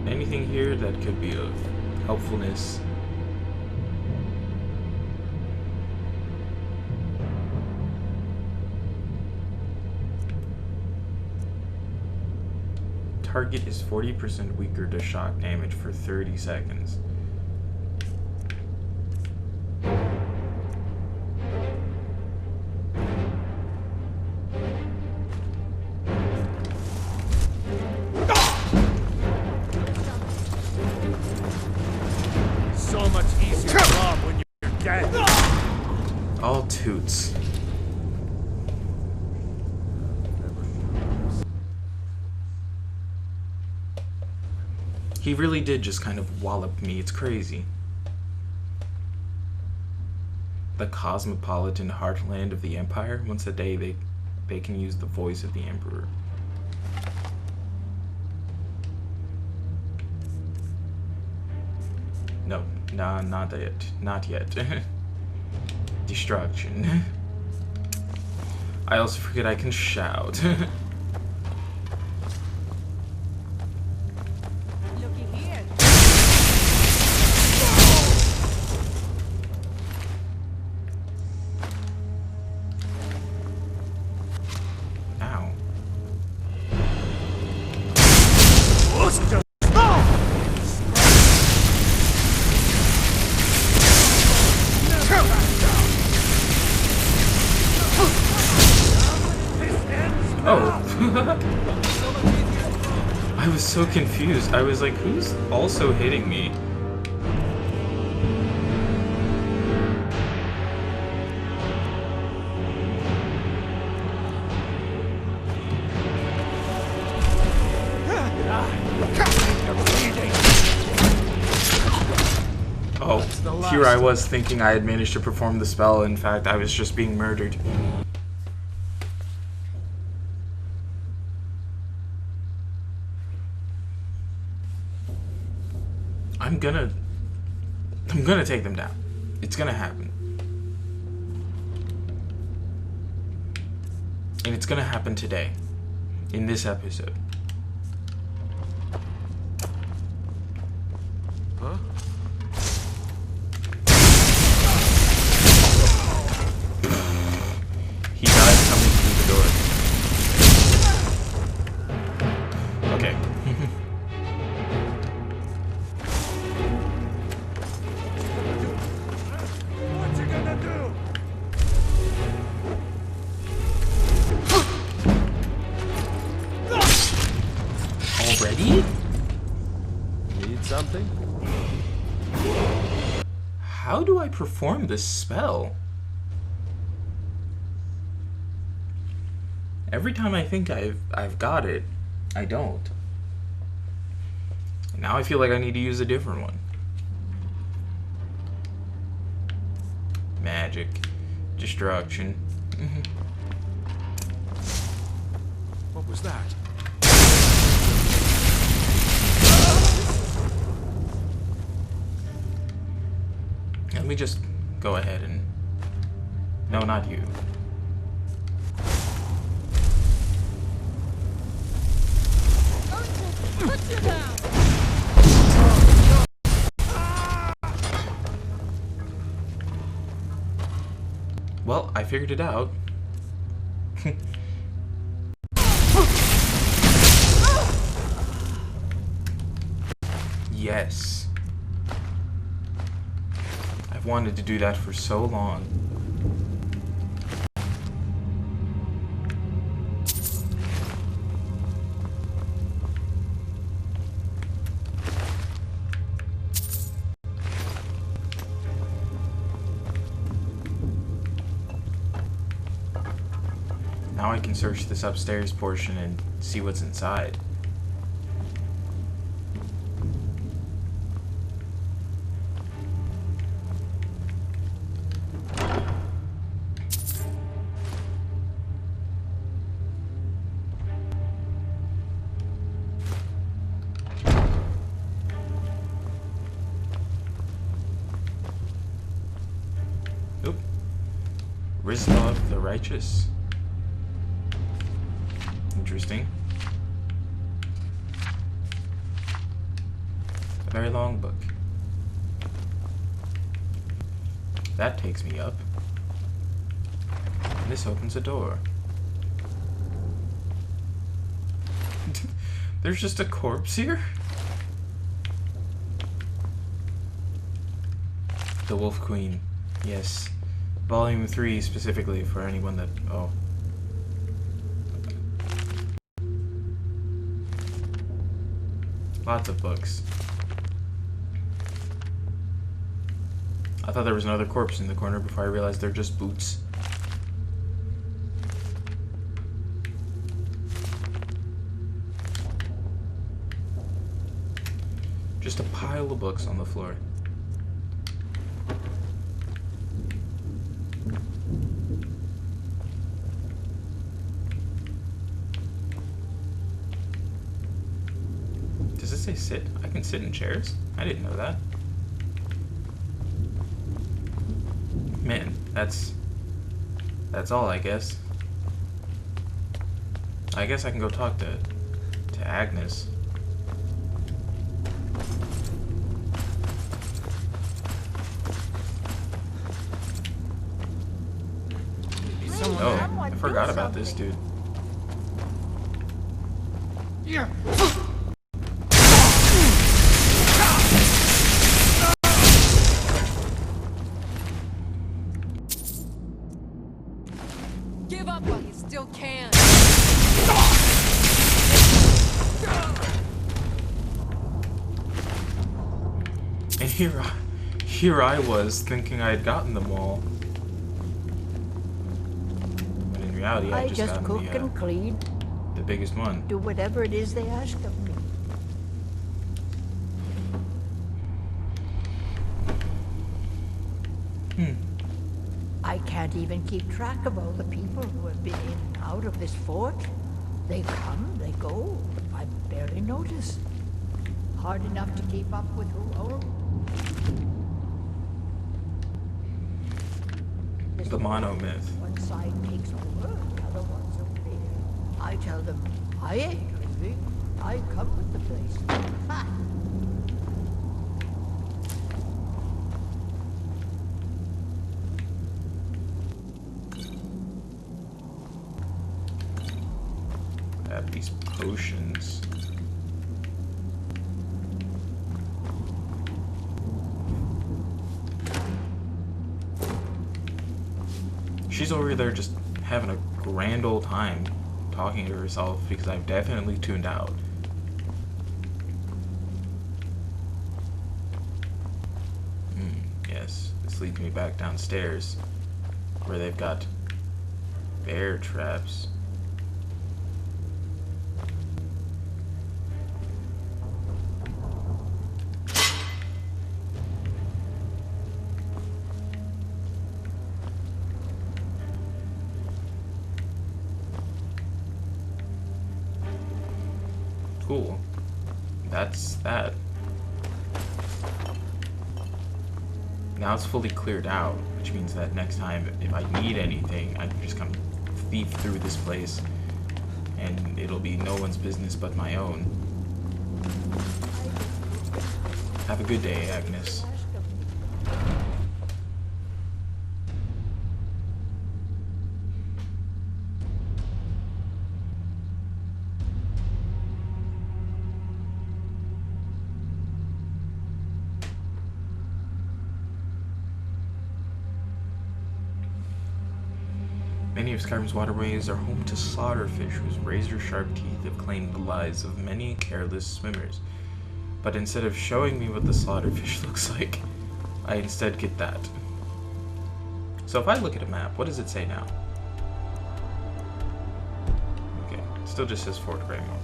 Anything here that could be of helpfulness. Target is 40% weaker to shock damage for 30 seconds. So much easier job when you're dead. All toots. He really did just kind of wallop me. It's crazy. The cosmopolitan heartland of the Empire. Once a day, they can use the voice of the Emperor. No, nah, not yet. Not yet. Destruction. I also forget I can shout. I was so confused. I was like, who's also hitting me? here I was thinking I had managed to perform the spell. In fact, I was just being murdered. I'm gonna take them down. It's gonna happen. And it's gonna happen today. In this episode. Huh? He died coming through the door. Okay. What you gonna do? Already? Need something? How do I perform this spell? Every time I think I've got it, I don't. Now I feel like I need to use a different one. Magic. Destruction. What was that? Let me just go ahead and... No, not you. Well, I figured it out. Yes. I've wanted to do that for so long. Now I can search this upstairs portion and see what's inside. Oop. Rizlov the Righteous. Interesting. A very long book. That takes me up. And this opens a door. There's just a corpse here? The Wolf Queen. Yes. Volume 3 specifically for anyone that... Oh. Lots of books. I thought there was another corpse in the corner before I realized they're just boots. Just a pile of books on the floor. Does it say sit? I can sit in chairs? I didn't know that. Man, that's all, I guess. I guess I can go talk to Agnes. Oh, I forgot about this dude. Yeah. Give up while you still can. And here I was thinking I had gotten them all. When in reality, I just got cook and clean. The biggest one. Do whatever it is they ask of me. can't even keep track of all the people who have been in and out of this fort. They come, they go. I barely notice. Hard enough to keep up with who owns. The mono myth. One side takes over, the other ones are clear. I tell them, I ain't leaving. I come with the place. Ha! I have these potions. She's over there just having a grand old time talking to herself because I've definitely tuned out. Yes, this leads me back downstairs where they've got bear traps. Cool. That's that. Now it's fully cleared out, which means that next time if I need anything, I can just come thief through this place and it'll be no one's business but my own. Have a good day, Agnes. Many of Skyrim's waterways are home to slaughterfish whose razor-sharp teeth have claimed the lives of many careless swimmers. But instead of showing me what the slaughterfish looks like, I instead get that. So if I look at a map, what does it say now? Okay, it still just says Fort Greymore.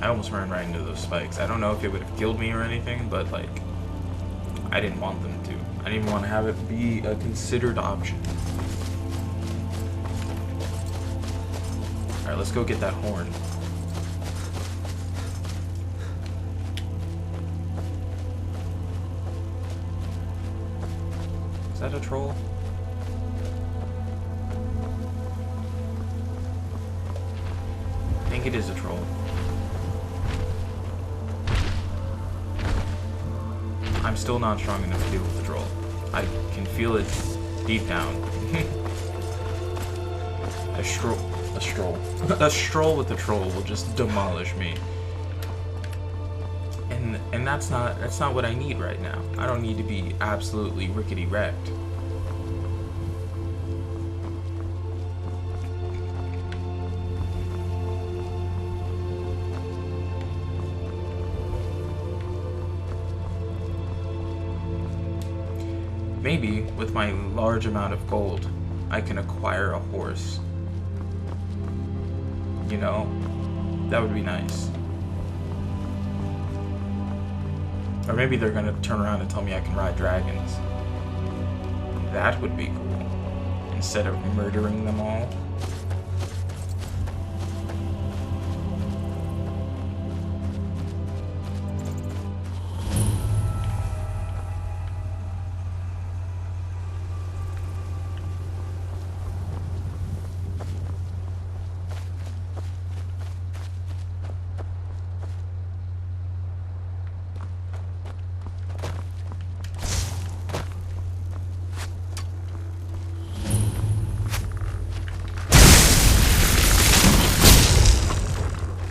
I almost ran right into those spikes. I don't know if it would have killed me or anything, but like, I didn't want them to. I didn't even want to have it be a considered option. Alright, let's go get that horn. Is that a troll? I think it is a troll. I'm still not strong enough to deal with the troll. I can feel it deep down. A stroll with the troll will just demolish me. And that's not what I need right now. I don't need to be absolutely rickety wrecked. Maybe, with my large amount of gold, I can acquire a horse. You know? That would be nice. Or maybe they're gonna turn around and tell me I can ride dragons. That would be cool. Instead of murdering them all.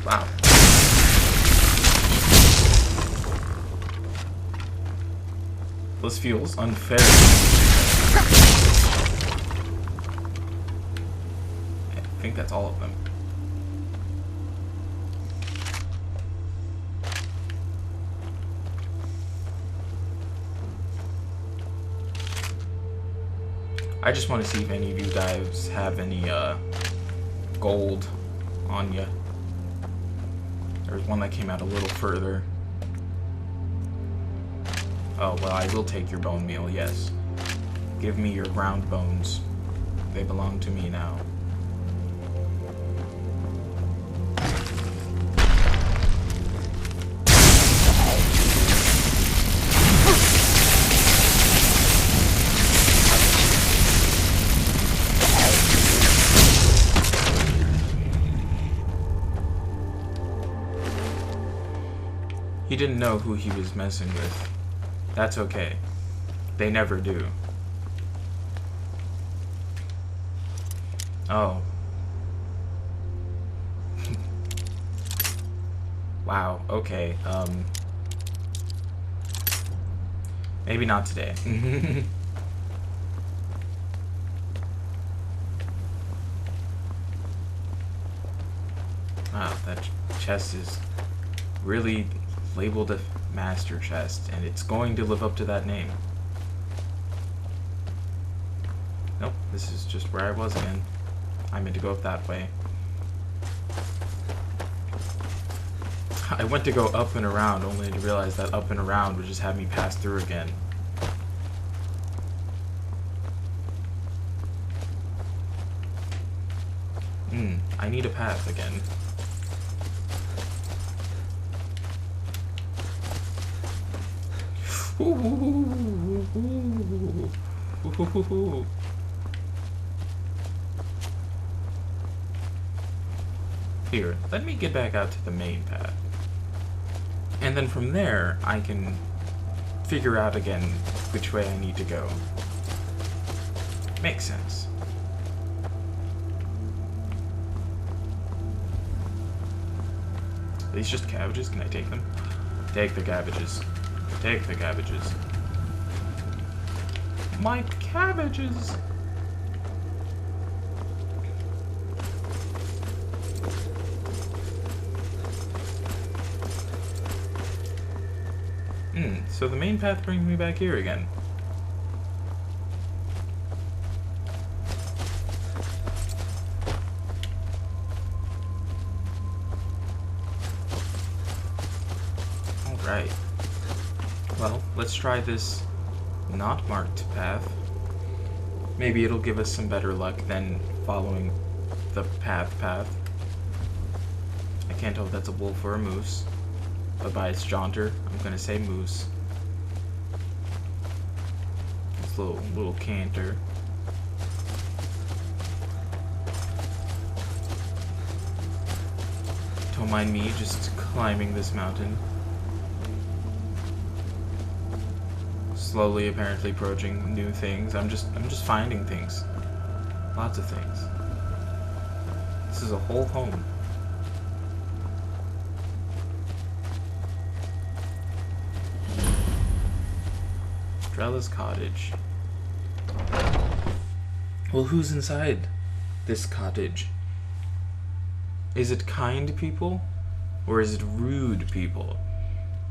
Wow. This feels unfair. I think that's all of them. I just want to see if any of you guys have any gold on you. There's one that came out a little further. Oh, well, I will take your bone meal, yes. Give me your round bones. They belong to me now. He didn't know who he was messing with. That's okay. They never do. Oh. Wow, okay. Maybe not today. Wow, that chest is really labeled a master chest, and it's going to live up to that name. Nope, this is just where I was again. I meant to go up that way. I went to go up and around, only to realize that up and around would just have me pass through again. I need a path again. Here, let me get back out to the main path. And then from there, I can figure out again which way I need to go. Makes sense. Are these just cabbages? Can I take them? Take the cabbages. Take the cabbages. My cabbages! So the main path brings me back here again. Alright. Well, let's try this not marked path. Maybe it'll give us some better luck than following the path. I can't tell if that's a wolf or a moose, but by its jaunter, I'm gonna say moose. This little canter. Don't mind me just climbing this mountain. Slowly, apparently approaching new things. I'm just finding things. Lots of things. This is a whole home. Strella's cottage. Well, who's inside this cottage? Is it kind people? Or is it rude people?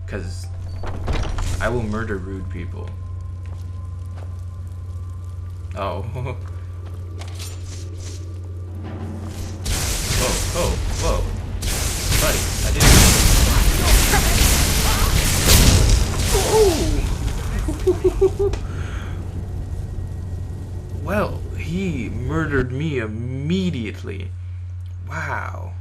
'Cause I will murder rude people. Oh. Whoa. Buddy, I didn't... Well, he murdered me immediately. Wow.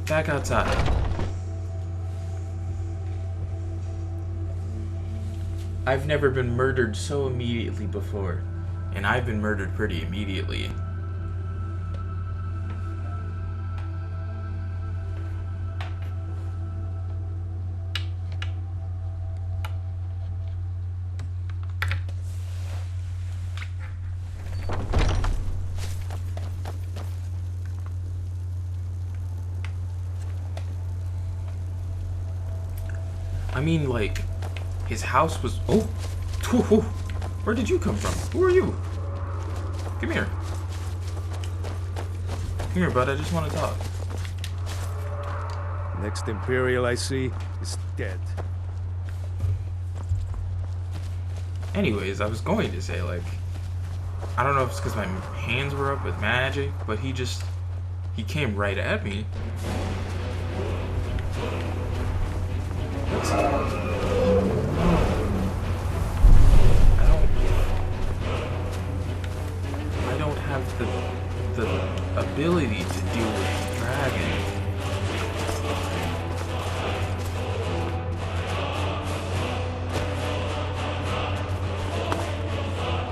Back outside. I've never been murdered so immediately before, and I've been murdered pretty immediately. I mean, like, his house was... Oh! Where did you come from? Who are you? Come here. Come here, bud. I just want to talk. Next Imperial I see is dead. Anyways, I was going to say, like... I don't know if it's because my hands were up with magic, but he came right at me. I don't have the ability to deal with the dragon.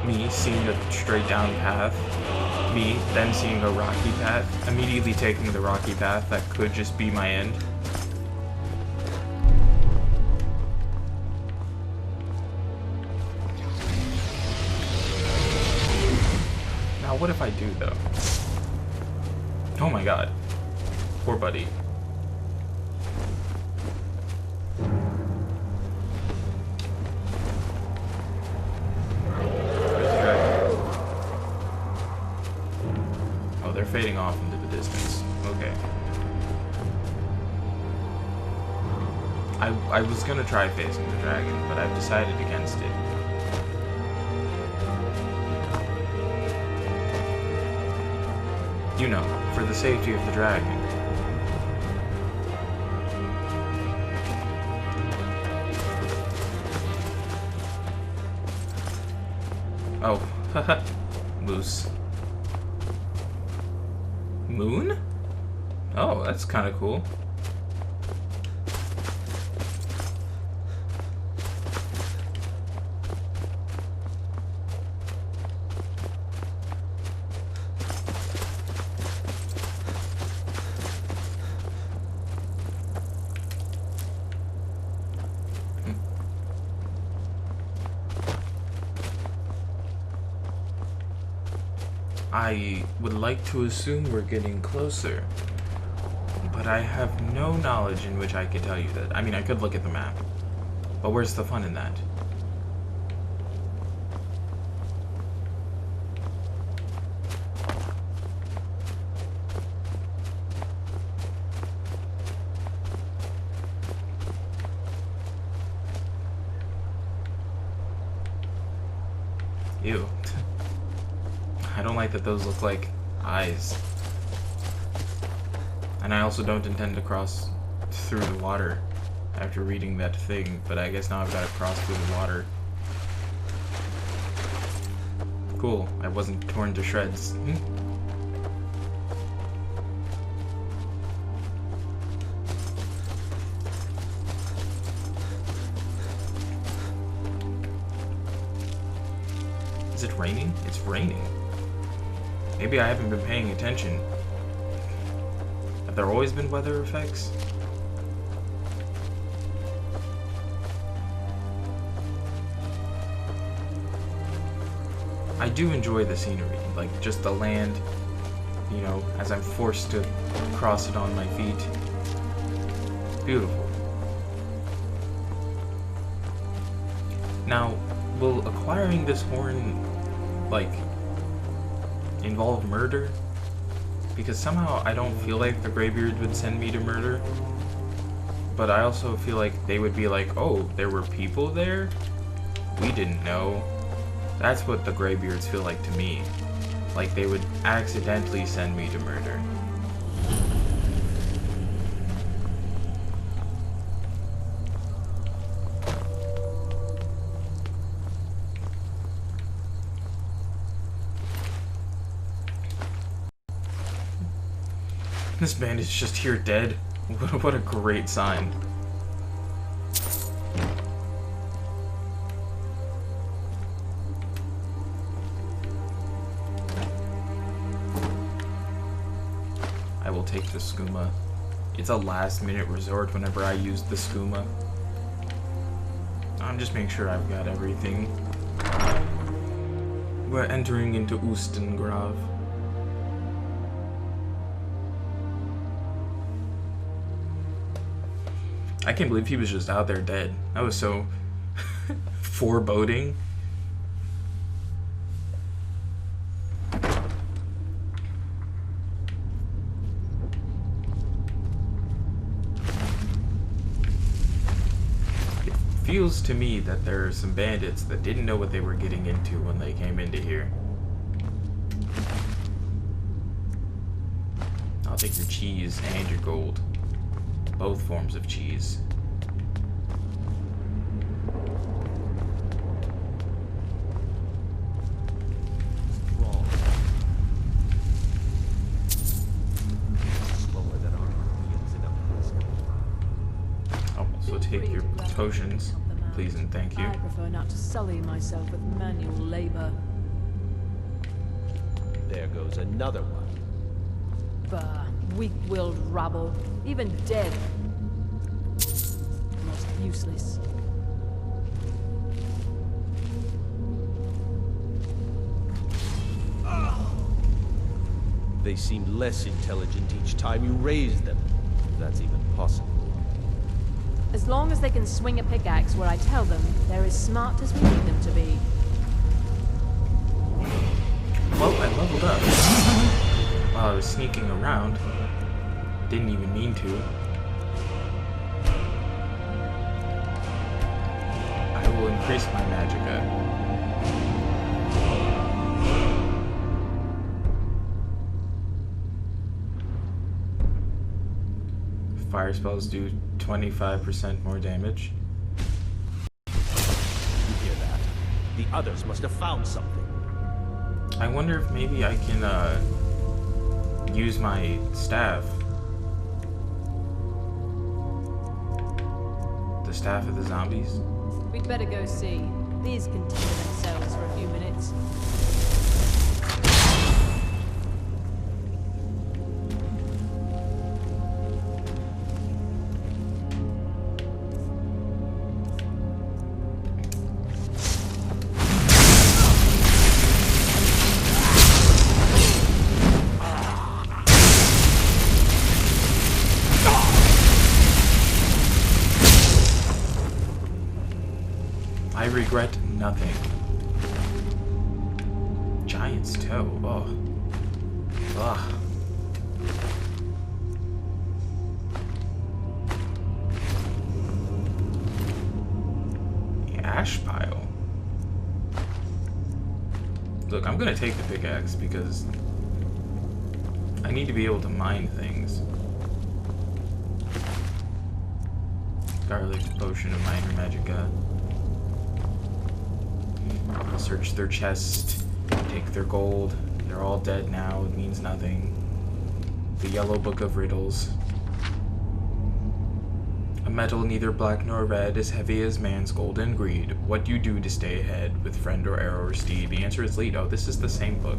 Me seeing a straight down path, me then seeing a rocky path, immediately taking the rocky path that could just be my end. Now what if I do though? Oh my god. Poor buddy. Fading off into the distance. Okay. I was gonna try facing the dragon, but I've decided against it. You know, for the safety of the dragon. Oh, haha. Moose. Moon? Oh, that's kind of cool. I would like to assume we're getting closer, but I have no knowledge in which I could tell you that. I mean, I could look at the map, but where's the fun in that? Ew. I don't like that those look like eyes. And I also don't intend to cross through the water after reading that thing, but I guess now I've got to cross through the water. Cool, I wasn't torn to shreds. Is it raining? It's raining. Maybe I haven't been paying attention. Have there always been weather effects? I do enjoy the scenery, like just the land, you know, as I'm forced to cross it on my feet. Beautiful. Now, will acquiring this horn, like, involve murder? Because somehow I don't feel like the Greybeards would send me to murder. But I also feel like they would be like, oh, there were people there? We didn't know. That's what the Greybeards feel like to me. Like they would accidentally send me to murder. This bandit's just here dead. What a great sign. I will take the skooma. It's a last-minute resort whenever I use the skooma. I'm just making sure I've got everything. We're entering into Oostengrav. I can't believe he was just out there dead. That was so foreboding. It feels to me that there are some bandits that didn't know what they were getting into when they came into here. I'll take your cheese and your gold. Both forms of cheese. I'll also take your potions, please and thank you. I prefer not to sully myself with manual labor. There goes another one. Bah, weak-willed rabble. Even dead. Most useless. They seem less intelligent each time you raise them, if that's even possible. As long as they can swing a pickaxe where I tell them, they're as smart as we need them to be. Well, I leveled up. While I was sneaking around. Didn't even mean to. I will increase my magicka. Fire spells do 25% more damage. You hear that? The others must have found something. I wonder if maybe I can use my staff. The staff of the zombies. We'd better go see. These can tend to themselves for a few minutes. I regret nothing. Giant's toe. Oh. Ugh. The ash pile. Look, I'm gonna take the pickaxe because I need to be able to mine things. Garlic potion of minor magicka. Search their chest, take their gold. They're all dead now, it means nothing. The yellow book of riddles. A metal neither black nor red, as heavy as man's golden greed. What do you do to stay ahead, with friend or arrow or steed? The answer is lead. Oh, this is the same book.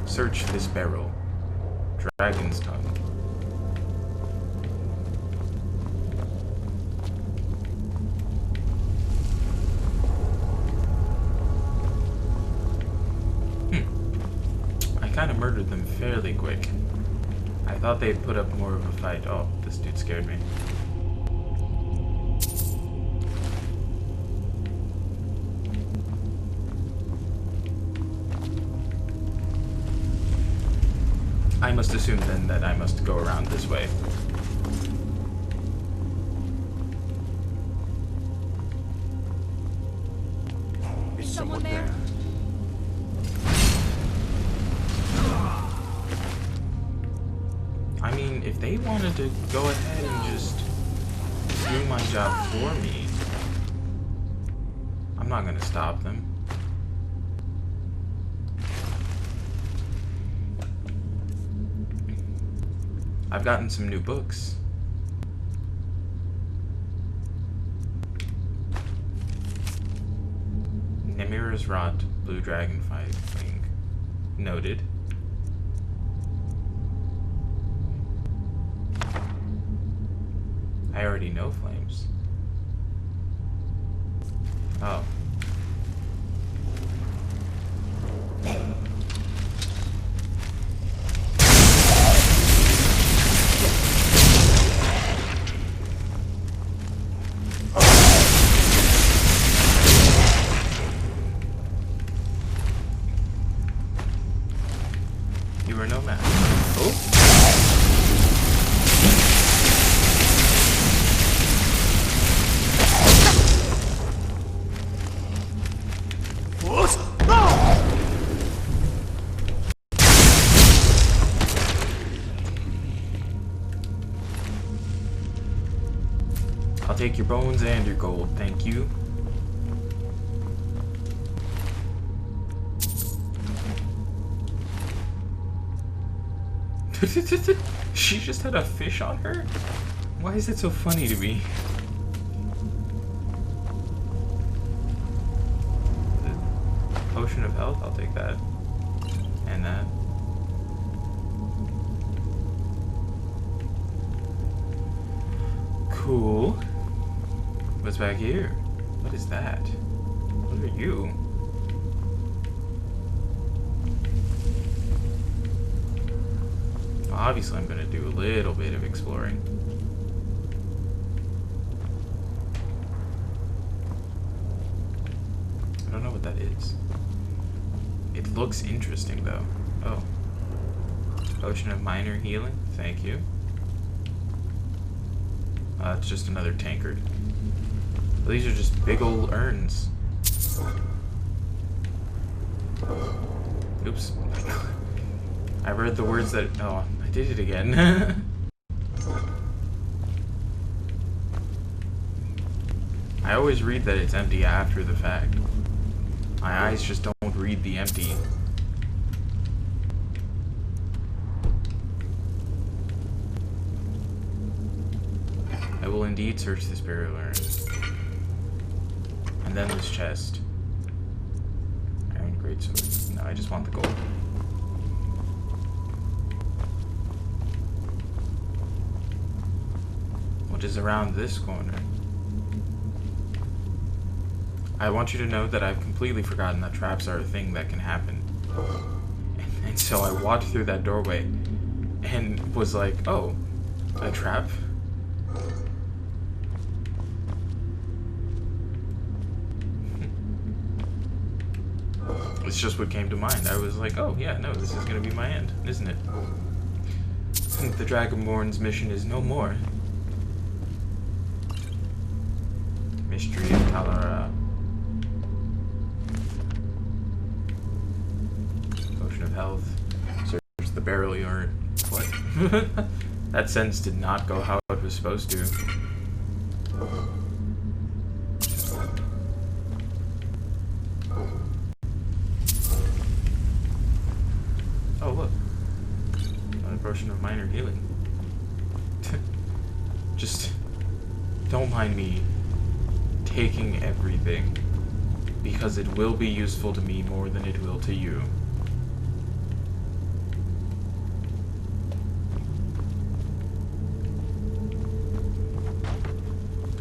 Search this barrel. Dragon's tongue. I kind of murdered them fairly quick. I thought they'd put up more of a fight. Oh, this dude scared me. I must assume then that I must go around this way. Is someone there? I mean, if they wanted to go ahead and just do my job for me, I'm not gonna stop them. I've gotten some new books. Nimira's Rot, Blue Dragon Fighting. Noted. I already know flames. Oh. You are no match. Oh. I'll take your bones and your gold, thank you. She just had a fish on her? Why is that so funny to me? Potion of health, I'll take that. And that. Cool. What's back here? What is that? What are you? Well, obviously I'm gonna do a little bit of exploring. I don't know what that is. It looks interesting though. Oh. Potion of minor healing, thank you. It's just another tankard. Well, these are just big old urns. Oops. I read the words that... Oh, I did it again. I always read that it's empty after the fact. My eyes just don't read the empty. I will indeed search this burial urn. And then this chest. Iron greatsword. No, I just want the gold. What is around this corner? I want you to know that I've completely forgotten that traps are a thing that can happen. And so I walked through that doorway and was like, oh, a trap? It's just what came to mind. I was like, oh yeah, no, this is gonna be my end, isn't it? The Dragonborn's mission is no more. Mystery of Talara. Potion of health. Search the burial urn. What? That sentence did not go how it was supposed to. Oh, look. Another potion of minor healing. Just don't mind me taking everything, because it will be useful to me more than it will to you.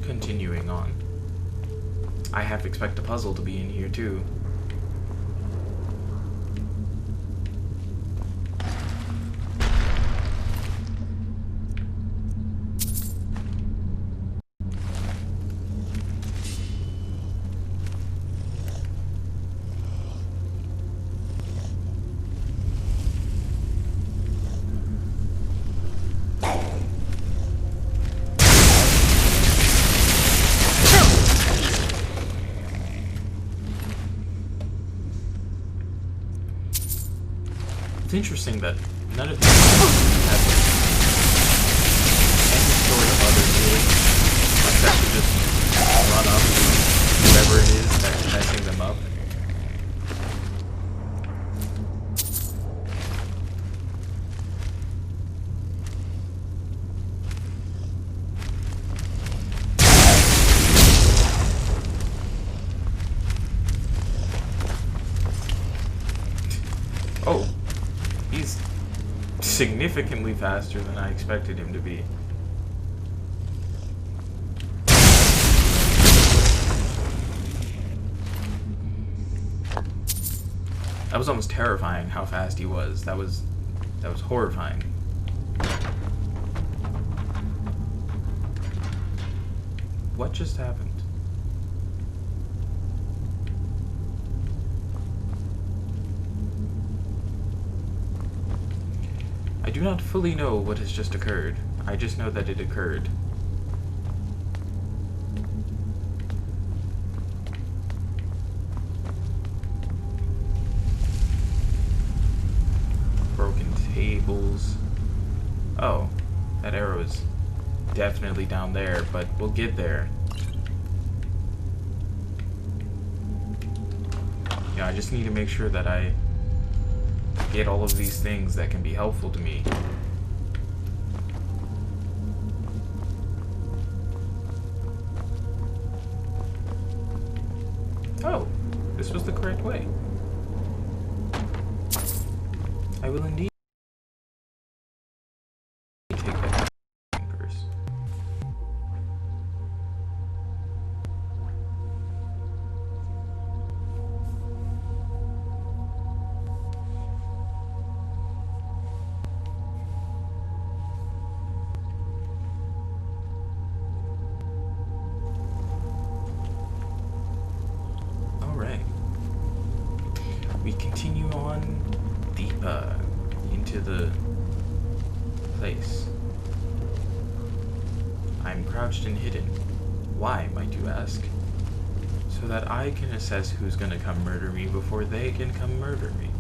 Continuing on. I have to expect a puzzle to be in here too. It's interesting that none of these have any sort of other healing, except to just run up to whoever it is that's messing them up. Oh. He's significantly faster than I expected him to be. That was almost terrifying how fast he was. That was horrifying. What just happened? I do not fully know what has just occurred. I just know that it occurred. Broken tables. Oh, that arrow is definitely down there, but we'll get there. Yeah, I just need to make sure that I get all of these things that can be helpful to me. Oh, this was the correct way. I will indeed take that first. We continue on deeper into the place. I'm crouched and hidden. Why, might you ask? So that I can assess who's gonna come murder me before they can come murder me.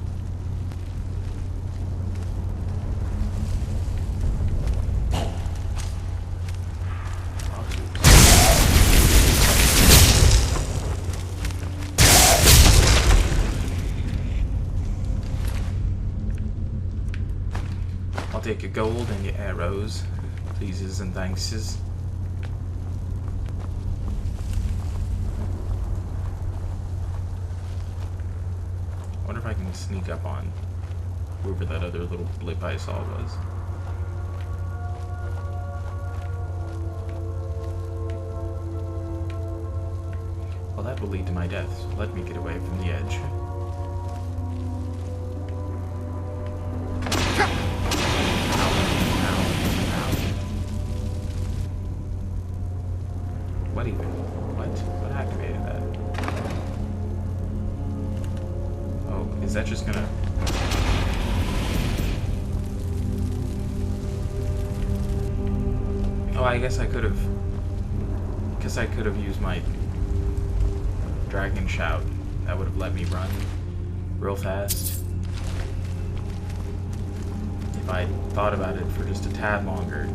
I'll take your gold and your arrows, pleases and thankses. I wonder if I can sneak up on whoever that other little blip I saw was. Well, that will lead to my death, so let me get away from the edge. What even? What? What activated that? Oh, is that just gonna... Oh, I guess I could have... used my dragon shout. That would have let me run real fast. If I thought about it for just a tad longer.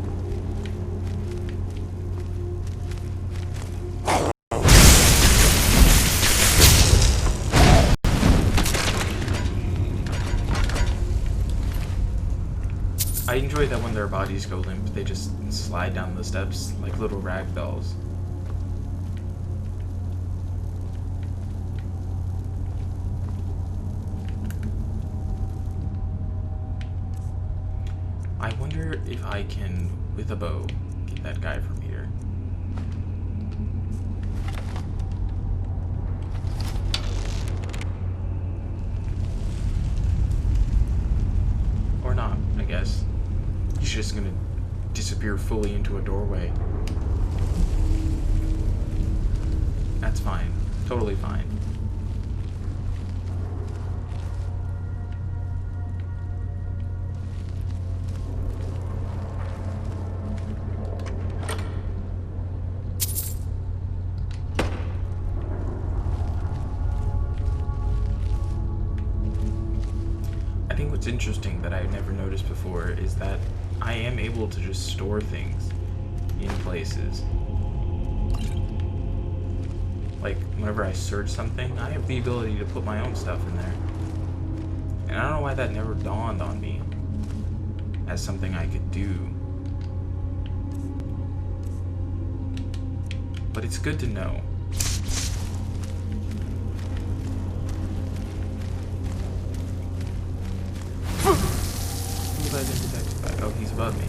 I enjoy that when their bodies go limp, they just slide down the steps like little rag dolls. I wonder if I can, with a bow, get that guy from here. Or not, I guess. He's just gonna disappear fully into a doorway. That's fine. Totally fine. I think what's interesting that I've never noticed before is that I am able to just store things in places. Like, whenever I search something, I have the ability to put my own stuff in there. And I don't know why that never dawned on me as something I could do. But it's good to know. Oh, he's above me.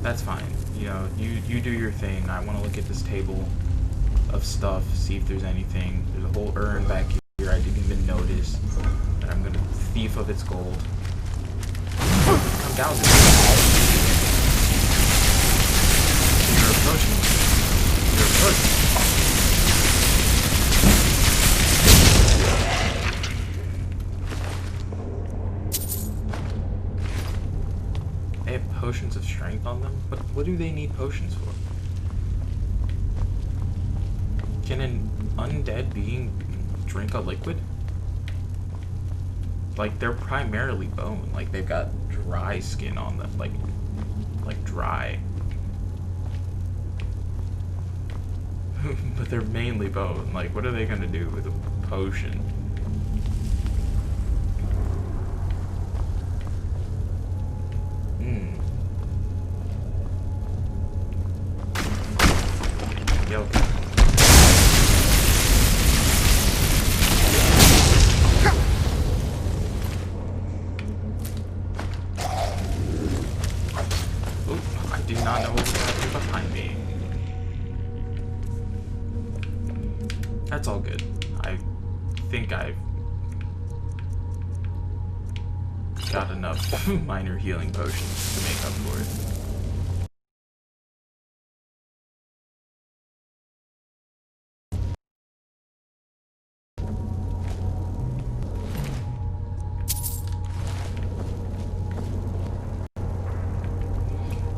That's fine. You know, you do your thing. I want to look at this table of stuff, see if there's anything. There's a whole urn back here I didn't even notice. And I'm gonna thief of its gold. Come down to me. You're approaching me. You're approaching me. They have potions of strength on them? But what do they need potions for? Can an undead being drink a liquid? Like, they're primarily bone. Like, they've got dry skin on them. Like like dry. But they're mainly bone. Like, what are they gonna do with a potion? Yo. Oop, I do not know what was happening behind me. That's all good. I think I've got enough minor healing potions to make up for it.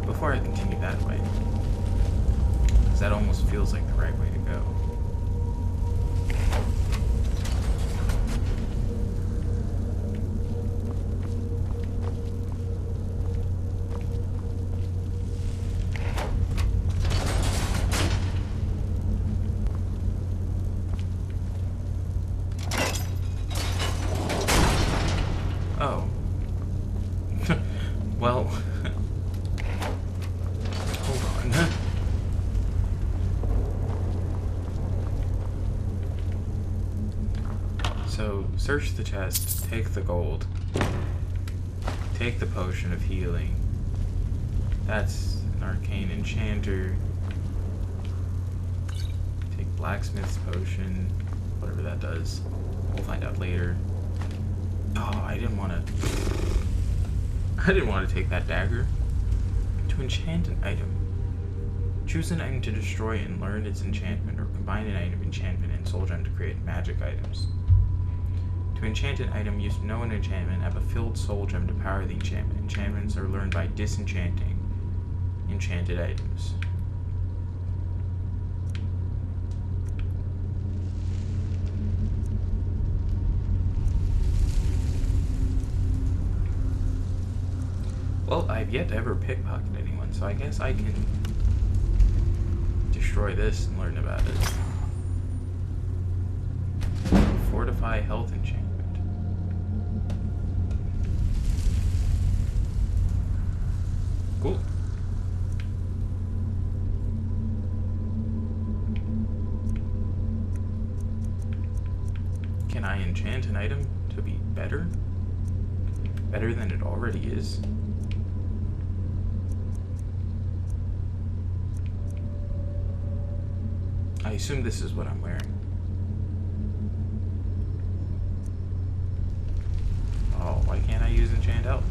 Before I continue that way, because that almost feels like the right way to go. Oh. Well, hold on. So, search the chest, take the gold, take the potion of healing. That's an arcane enchanter. Take blacksmith's potion, whatever that does. We'll find out later. Oh, I didn't want to take that dagger. To enchant an item. Choose an item to destroy and learn its enchantment, or combine an item enchantment and soul gem to create magic items. To enchant an item, use know an enchantment, have a filled soul gem to power the enchantment. Enchantments are learned by disenchanting enchanted items. Well, I've yet to ever pickpocket anyone, so I guess I can destroy this and learn about it. Fortify health enchantment. Cool. Can I enchant an item to be better? Better than it already is? I assume this is what I'm wearing. Oh, why can't I use enchant health?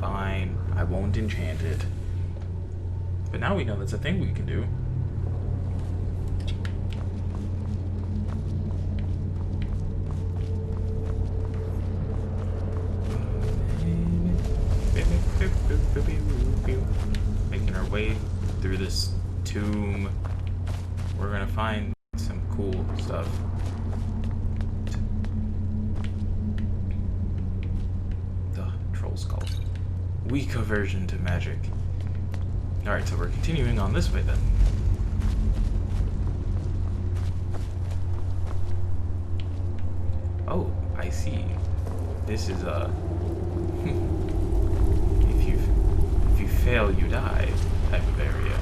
Fine, I won't enchant it. But now we know that's a thing we can do. Making our way through this tomb. We're gonna find some cool stuff. The troll skull. Weak aversion to magic. Alright, so we're continuing on this way then. Oh, I see. This is a if you fail, you die type of area.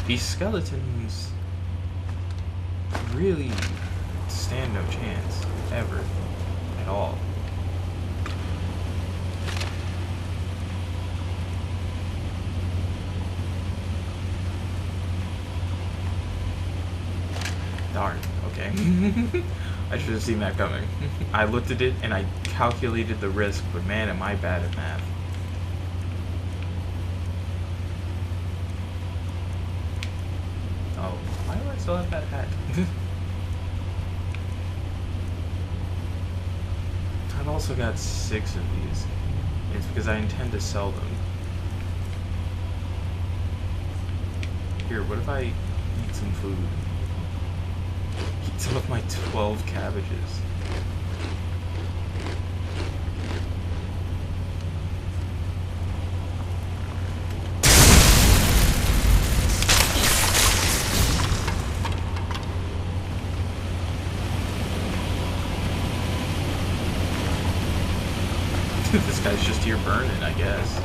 These skeletons really stand no chance, ever, at all. Darn, okay. I should have seen that coming. I looked at it and I calculated the risk, but man, am I bad at math. Oh, why do I still have that hat? I've also got 6 of these. It's because I intend to sell them. Here, what if I eat some food? Eat some of my 12 cabbages. This guy's just here burning, I guess.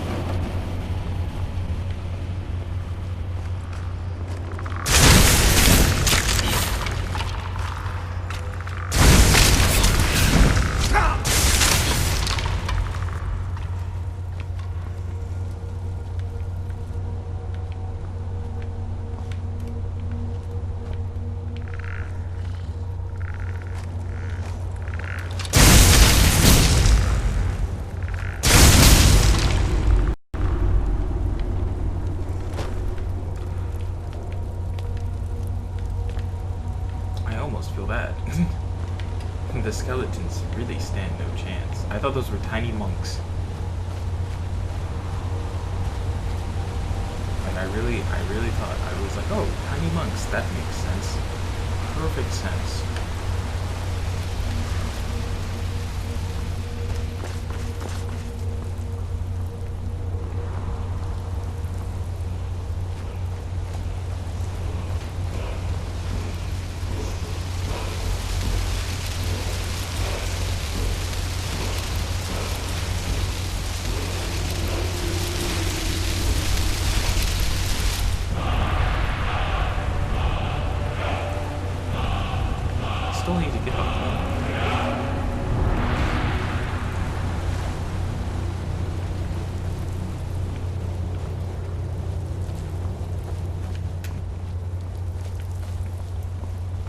Feel bad. The skeletons really stand no chance. I thought those were tiny monks. Like I really thought, I was like, oh, tiny monks, that makes sense. Perfect sense. Still need to get up home.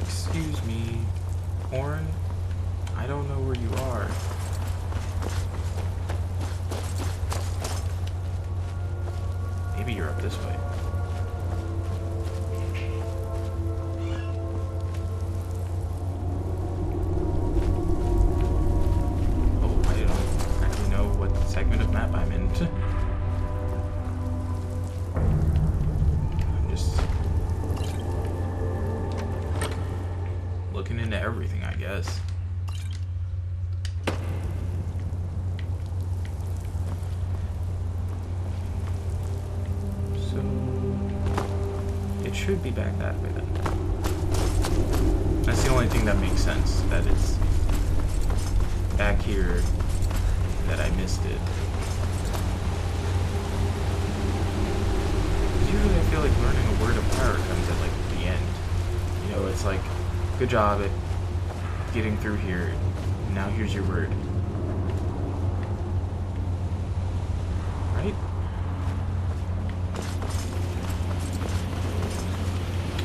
Excuse me, Horn. I don't know where you are. Maybe you're up this way. Segment of map I'm in. I'm just looking into everything, I guess. So it should be back that way then. That's the only thing that makes sense, that it's back here. That I missed it. Usually I feel like learning a word of power comes at like the end. You know, it's like, good job at getting through here. Now here's your word. Right?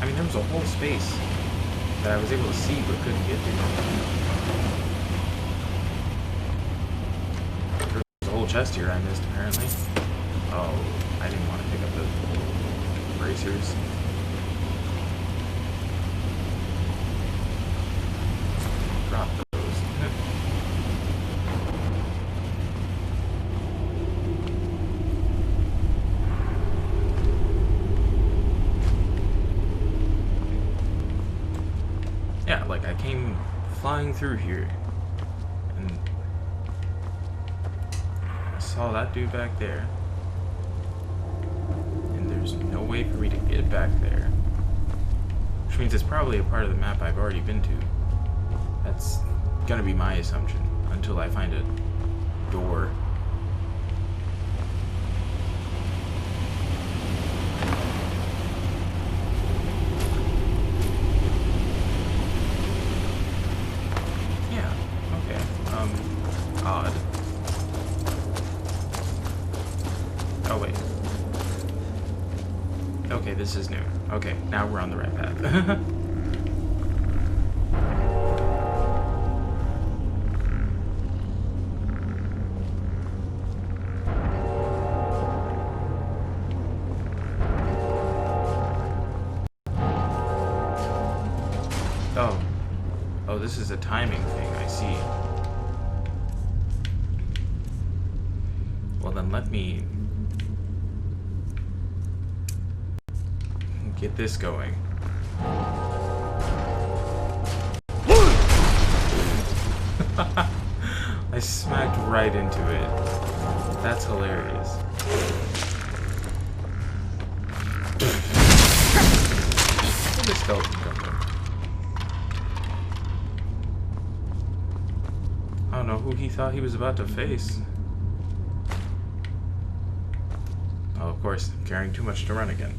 I mean, there was a whole space that I was able to see but couldn't get to. Chest here I missed apparently. Oh, I didn't want to pick up the bracers. Drop those. Yeah, like I came flying through here. Saw that dude back there, and there's no way for me to get back there, which means it's probably a part of the map I've already been to. That's gonna be my assumption until I find a door. Yeah, okay, odd. Oh wait. Okay, this is new. Okay, now we're on the right path. Oh. Oh, this is a timing thing, I see. Well then let me get this going. I smacked right into it. That's hilarious. Where'd the skeleton come from? I don't know who he thought he was about to face. Oh, of course, I'm carrying too much to run again.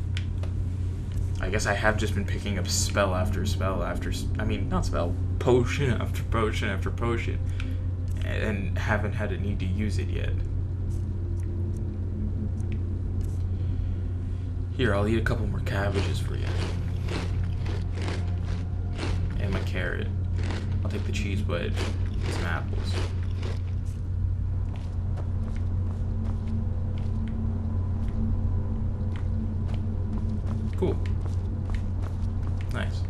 I guess I have just been picking up spell after spell after... I mean, not spell. Potion after potion after potion. And haven't had a need to use it yet. Here, I'll eat a couple more cabbages for you. And my carrot. I'll take the cheese wedge and some apples. Cool. Nice.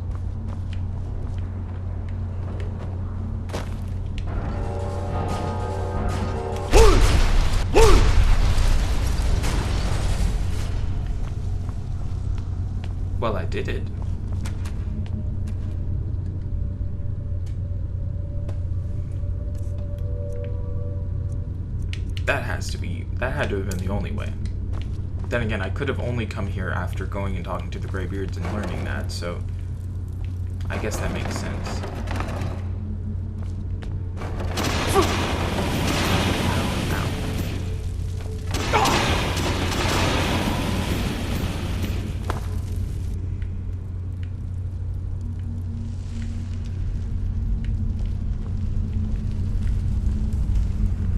Well, I did it. That had to have been the only way. Then again, I could have only come here after going and talking to the Greybeards and learning that, so I guess that makes sense.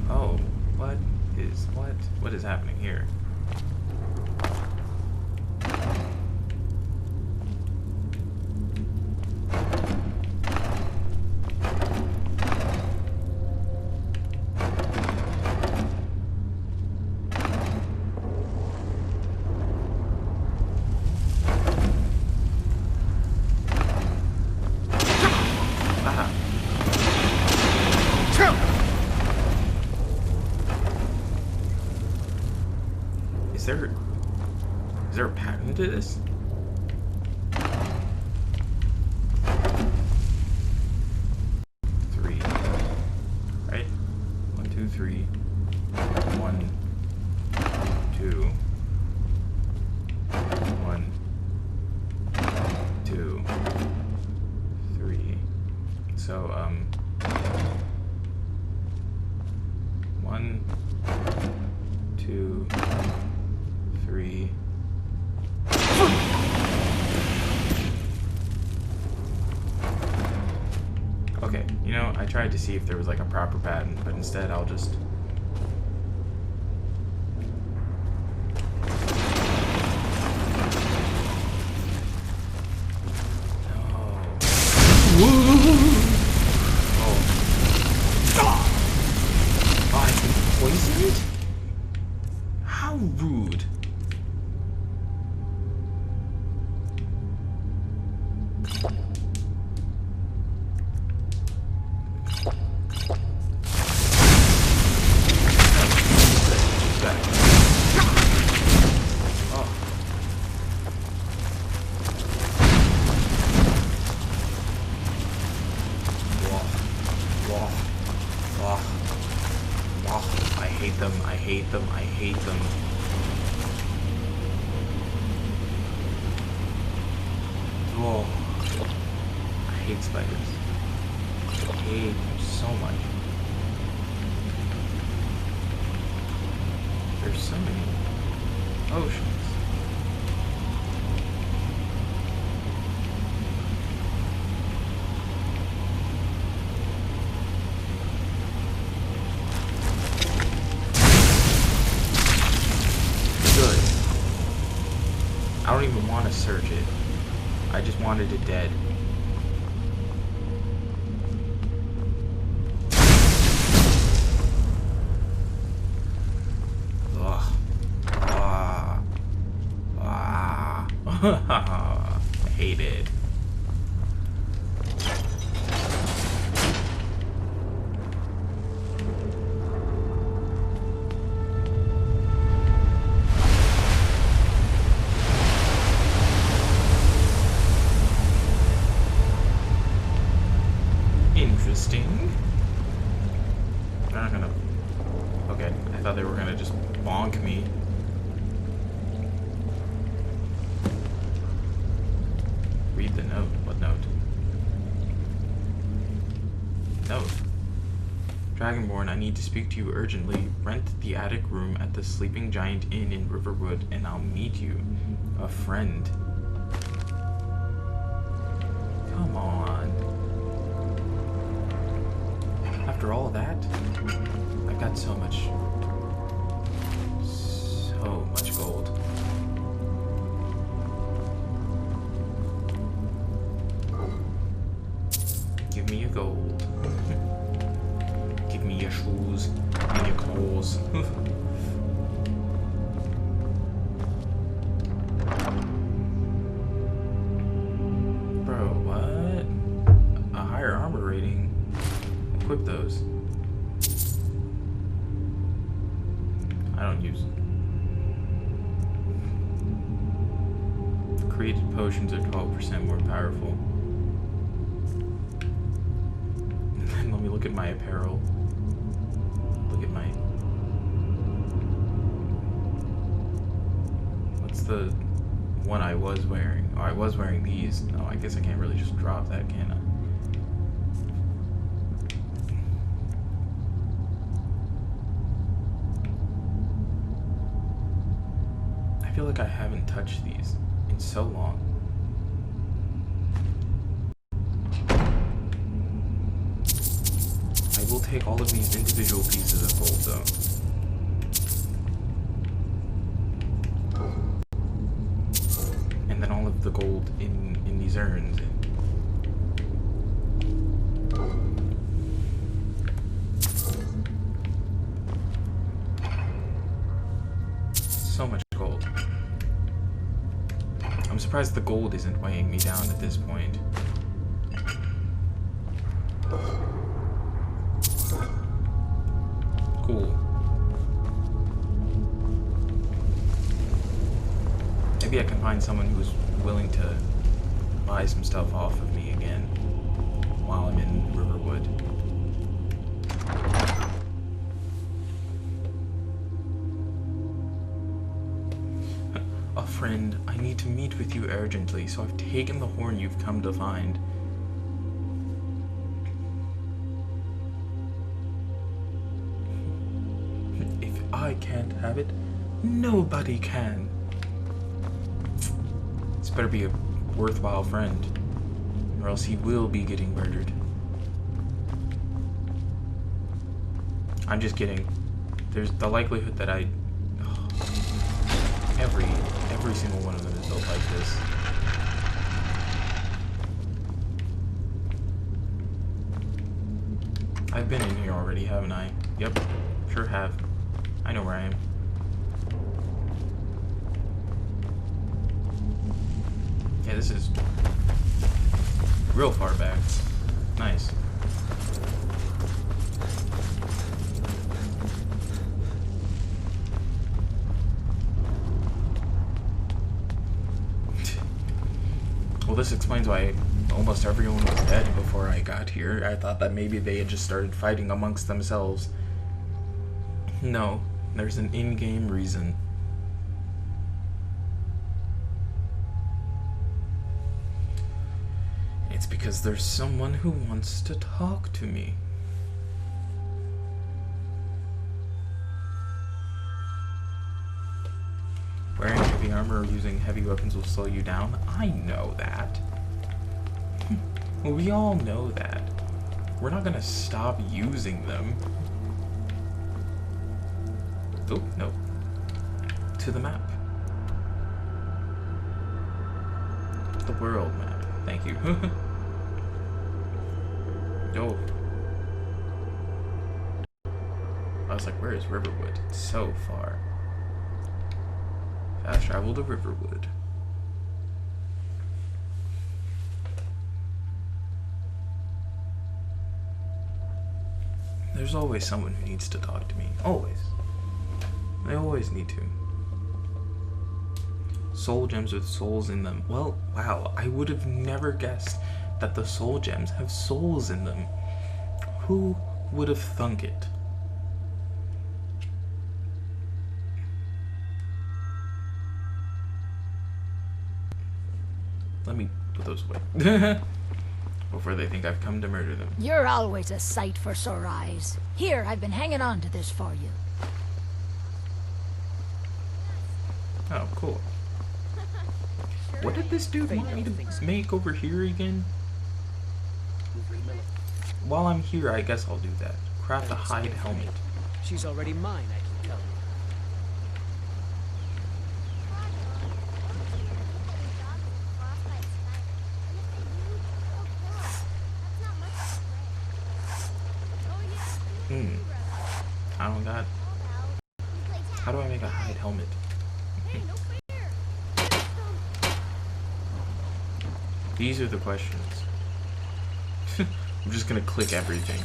Oh, what is happening here? Is there a pattern to this? Three. Right? 1, 2, 3. 1, 2. 1, 2, 3. So, 1, 2, 3. Okay, you know, I tried to see if there was like a proper pattern, but instead I'll just... Oh, I've been poisoned? How rude. I hate them. Oh, I hate spiders. I hate them so much. There's so many oceans. I don't even want to search it. I just wanted it dead. Ugh. I hate it. Dragonborn, I need to speak to you urgently. Rent the attic room at the Sleeping Giant Inn in Riverwood, and I'll meet you. A friend. Come on. After all that, I've got so much gold. Give me your gold. Give me your shoes and your clothes. Bro, what? A higher armor rating. Equip those. I don't use. Created potions are 12% more powerful. And then let me look at my apparel. Look at my. What's the one I was wearing? Oh, I was wearing these. No, I guess I can't really just drop that, can I? I feel like I haven't touched these in so long. I will take all of these individual pieces of gold though. And then all of the gold in these urns. So much gold. I'm surprised the gold isn't weighing me down at this point. Cool. Maybe I can find someone who's willing to buy some stuff off of me again while I'm in Riverwood. A friend, I need to meet with you urgently, so I've taken the horn you've come to find. If I can't have it, nobody can. This better be a worthwhile friend, or else he will be getting murdered. I'm just kidding. There's the likelihood that every single one of them is built like this. I've been in here already, haven't I? Yep, sure have. I know where I am. Yeah, this is real far back. Nice. Well, this explains why almost everyone was dead before I got here. I thought that maybe they had just started fighting amongst themselves. No, there's an in-game reason. It's because there's someone who wants to talk to me. Wearing heavy armor or using heavy weapons will slow you down. I know that. We all know that. We're not gonna stop using them. Oh, no. To the map. The world map. Thank you. Oh. I was like, where is Riverwood? It's so far. Fast travel to Riverwood. There's always someone who needs to talk to me. Always. I always need to. Soul gems with souls in them. Well, wow, I would have never guessed that the soul gems have souls in them. Who would have thunk it? Let me put those away. before they think I've come to murder them. You're always a sight for sore eyes. Here, I've been hanging on to this for you. Oh, cool. What did this dude want me to make over here again? While I'm here, I guess I'll do that. Craft a hide helmet. She's already mine, I can tell you. I don't got... How do I make a hide helmet? These are the questions. I'm just gonna click everything.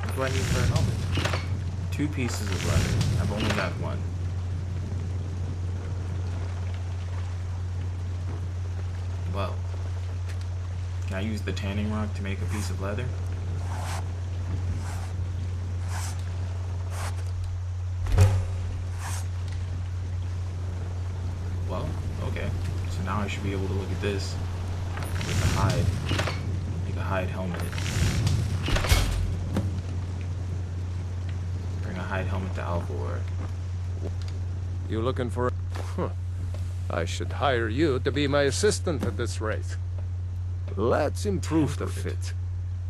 What do I need for a helmet? 2 pieces of leather. I've only got 1. Well, can I use the tanning rock to make a piece of leather? Well, okay. So now I should be able to look at this with a hide. Make a hide helmet. Bring a hide helmet to Alvor. You looking for... Huh. I should hire you to be my assistant at this rate. Let's improve the fit.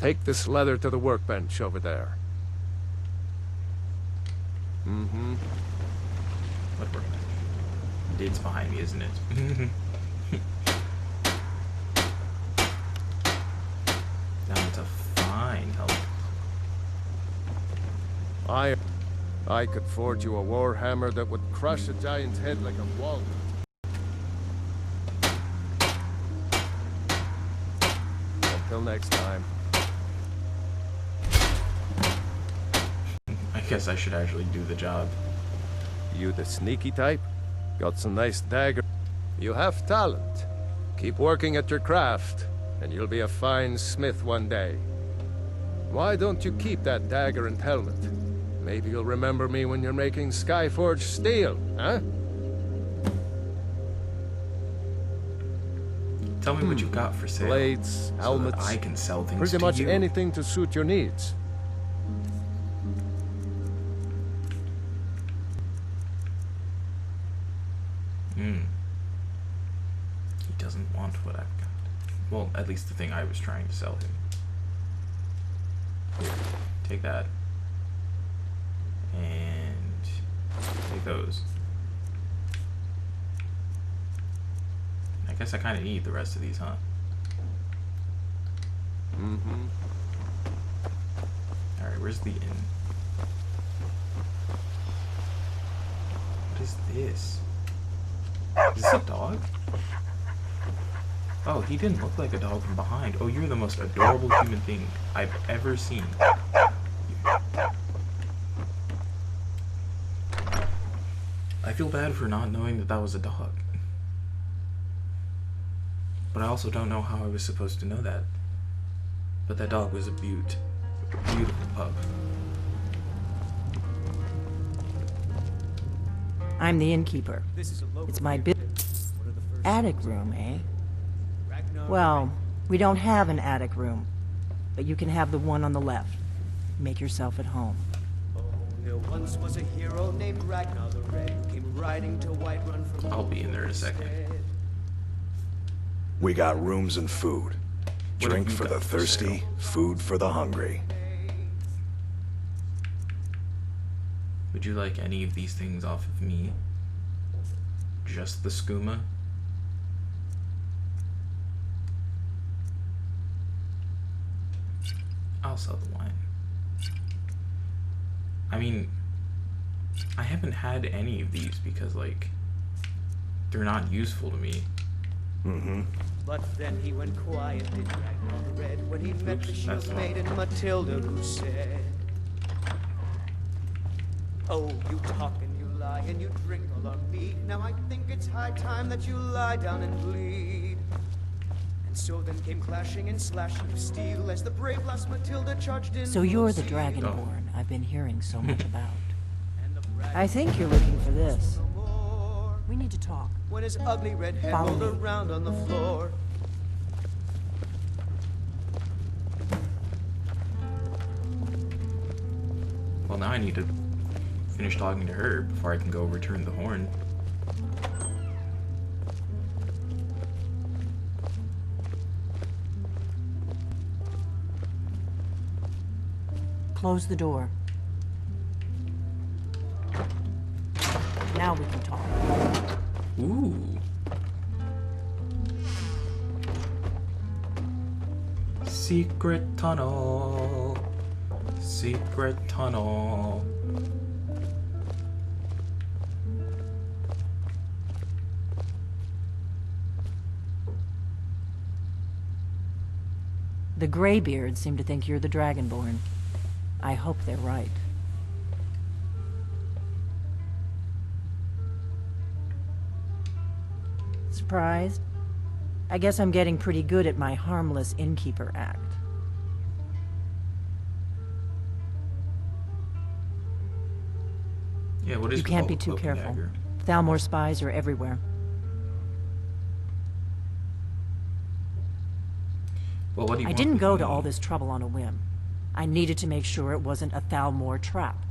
Take this leather to the workbench over there. Mm-hmm. What workbench? It's behind me, isn't it? Now it's a fine helmet. I could forge you a warhammer that would crush a giant's head like a walnut. Until next time. I guess I should actually do the job. You the sneaky type? Got some nice dagger. You have talent. Keep working at your craft, and you'll be a fine smith one day. Why don't you keep that dagger and helmet? Maybe you'll remember me when you're making Skyforged steel, huh? Tell me what you've got for sale. Blades, helmets, so that I can sell things pretty to much you. anything to suit your needs. He doesn't want what I've got. Well, at least the thing I was trying to sell him. Here, take that. And take those. I guess I kind of need the rest of these, huh? Mm-hmm. Alright, where's the inn? What is this? Is this a dog? Oh, he didn't look like a dog from behind. Oh, you're the most adorable human thing I've ever seen. I feel bad for not knowing that that was a dog. But I also don't know how I was supposed to know that. But that dog was a beaut. A beautiful pup. I'm the innkeeper. It's my attic room, eh? Well, we don't have an attic room, but you can have the one on the left. Make yourself at home. There once was a hero named Ragnar the Red, who came riding to Whiterun from... I'll be in there in a second. We got rooms and food. Drink for the thirsty, food for the hungry. Would you like any of these things off of me? Just the skooma? I'll sell the wine. I mean, I haven't had any of these because, like, they're not useful to me. Mm-hmm. But then he went quiet, did Ragnar the Red, when he met the shield maiden Matilda, who said, "Oh, you talk and you lie and you drink all our mead. Now I think it's high time that you lie down and bleed." And so then came clashing and slashing of steel as the brave lass Matilda charged in. So you're the full zeal. Dragonborn I've been hearing so much about. I think you're looking for this. We need to talk. When his ugly red head Follow rolled me. around on the floor. Well, now I need to finish talking to her before I can go return the horn. Close the door. Now we can talk. Ooh. Secret tunnel. Secret tunnel. The Greybeards seem to think you're the Dragonborn. I hope they're right. Surprised? I guess I'm getting pretty good at my harmless innkeeper act. Yeah, what is You with can't all be the too cloak and careful. dagger? Thalmor spies are everywhere. Well, what do you I want didn't with go to me? all this trouble on a whim. I needed to make sure it wasn't a Thalmor trap.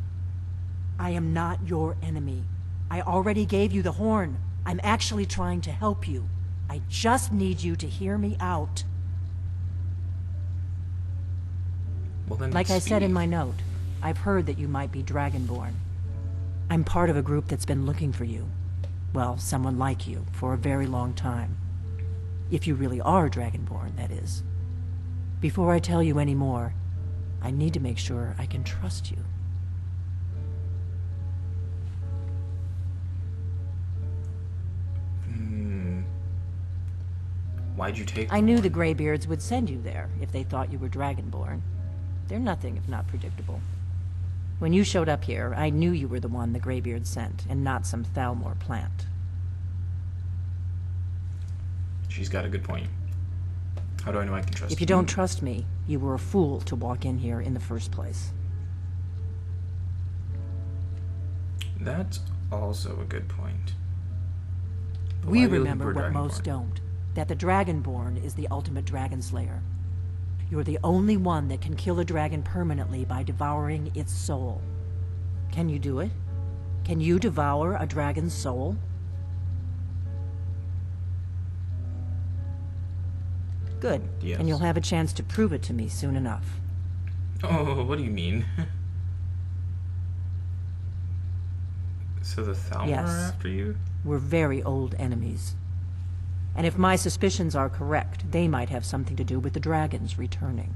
I am not your enemy. I already gave you the horn. I'm actually trying to help you. I just need you to hear me out. Well, then Like I said in speak. my note, I've heard that you might be Dragonborn. I'm part of a group that's been looking for you. Well, someone like you, for a very long time. If you really are Dragonborn, that is. Before I tell you any more, I need to make sure I can trust you. Why'd you take I knew the Greybeards would send you there if they thought you were Dragonborn. They're nothing if not predictable. When you showed up here, I knew you were the one the Greybeards sent, and not some Thalmor plant. She's got a good point. How do I know I can trust If you don't trust me, you were a fool to walk in here in the first place. That's also a good point. But We why are you looking remember for a what most Dragonborn? don't. That the Dragonborn is the ultimate dragon slayer. You're the only one that can kill a dragon permanently by devouring its soul. Can you do it? Can you devour a dragon's soul? Good. Yes. And you'll have a chance to prove it to me soon enough. Oh, what do you mean? So the Thalmor Yes. are after you? We're very old enemies. And if my suspicions are correct, they might have something to do with the dragons returning.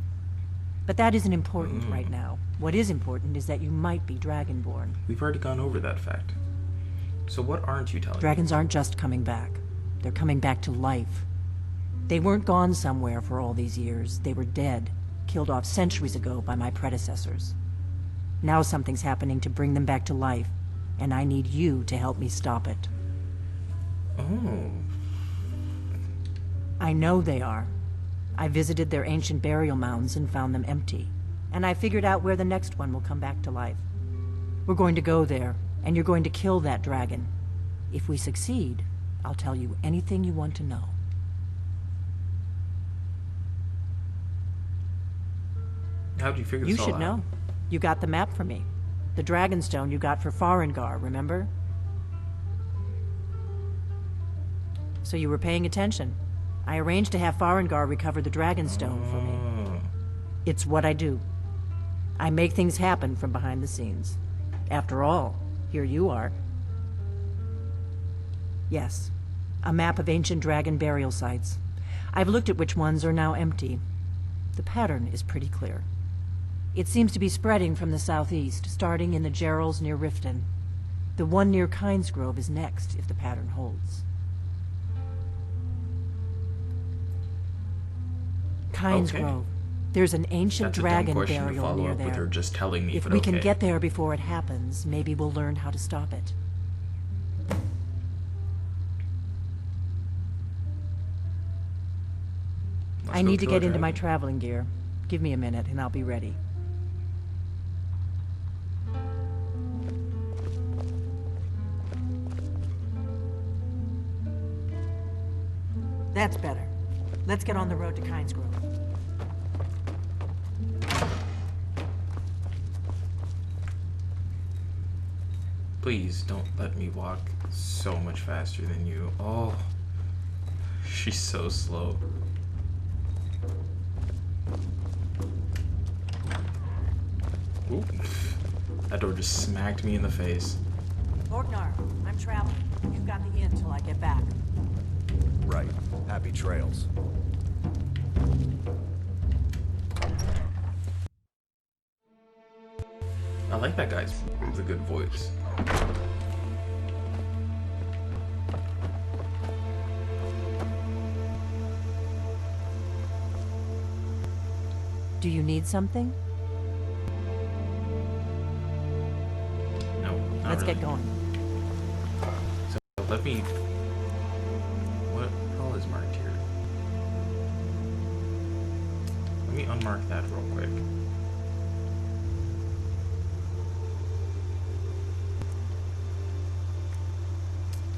But that isn't important right now. What is important is that you might be Dragonborn. We've already gone over that fact. So what aren't you telling me? Dragons aren't just coming back. They're coming back to life. They weren't gone somewhere for all these years. They were dead, killed off centuries ago by my predecessors. Now something's happening to bring them back to life, and I need you to help me stop it. Oh. I know they are. I visited their ancient burial mounds and found them empty. And I figured out where the next one will come back to life. We're going to go there, and you're going to kill that dragon. If we succeed, I'll tell you anything you want to know. How'd you figure You this all should out? know. You got the map for me. The Dragonstone you got for Farengar, remember? So you were paying attention. I arranged to have Farengar recover the Dragonstone for me. Oh. It's what I do. I make things happen from behind the scenes. After all, here you are. Yes, a map of ancient dragon burial sites. I've looked at which ones are now empty. The pattern is pretty clear. It seems to be spreading from the southeast, starting in the Gerals near Riften. The one near Kynesgrove is next, if the pattern holds. Kynesgrove. There's an ancient That's a dumb dragon question to burial follow near up there. with her just telling me, If but we okay. can get there before it happens, maybe we'll learn how to stop it. I go need to kill a get into my dragon. traveling gear. Give me a minute and I'll be ready. That's better. Let's get on the road to Kynes Grove. Please don't let me walk so much faster than you. Oh, she's so slow. Ooh, that door just smacked me in the face. Orgnar, I'm traveling. You've got the inn till I get back. Right. Happy trails. I like that guy's. It's a good voice. Do you need something? No, not Let's really. get going. So let me. What all is marked here? Let me unmark that real quick.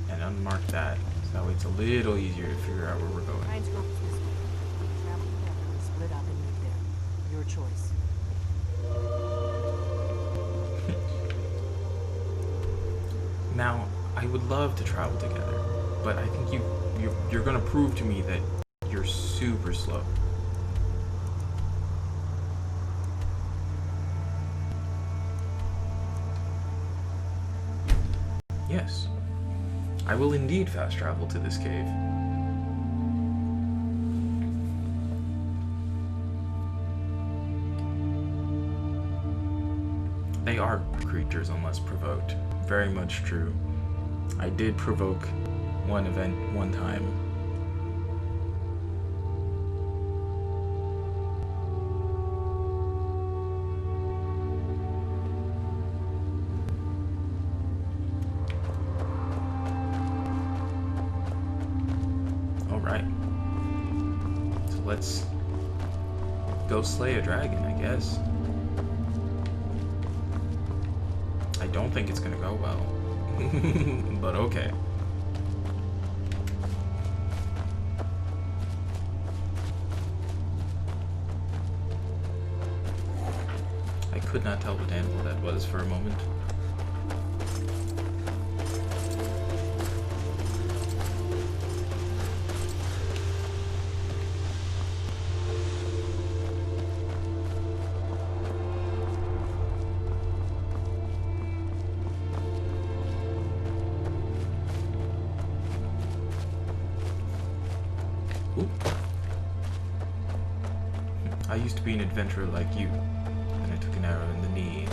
And unmark that, so that way it's a little easier to figure out where we're going. Kynes Grove is this way. We travel together and split up and meet there. Your choice. Now, I would love to travel together, but I think you're gonna prove to me that you're super slow. Yes, I will indeed fast travel to this cave. They are creatures unless provoked. Very much true. I did provoke one event one time. Alright. So let's go slay a dragon, I guess. I don't think it's gonna go well. But okay. I could not tell what animal that was for a moment. Ooh. I used to be an adventurer like you, and I took an arrow in the knee.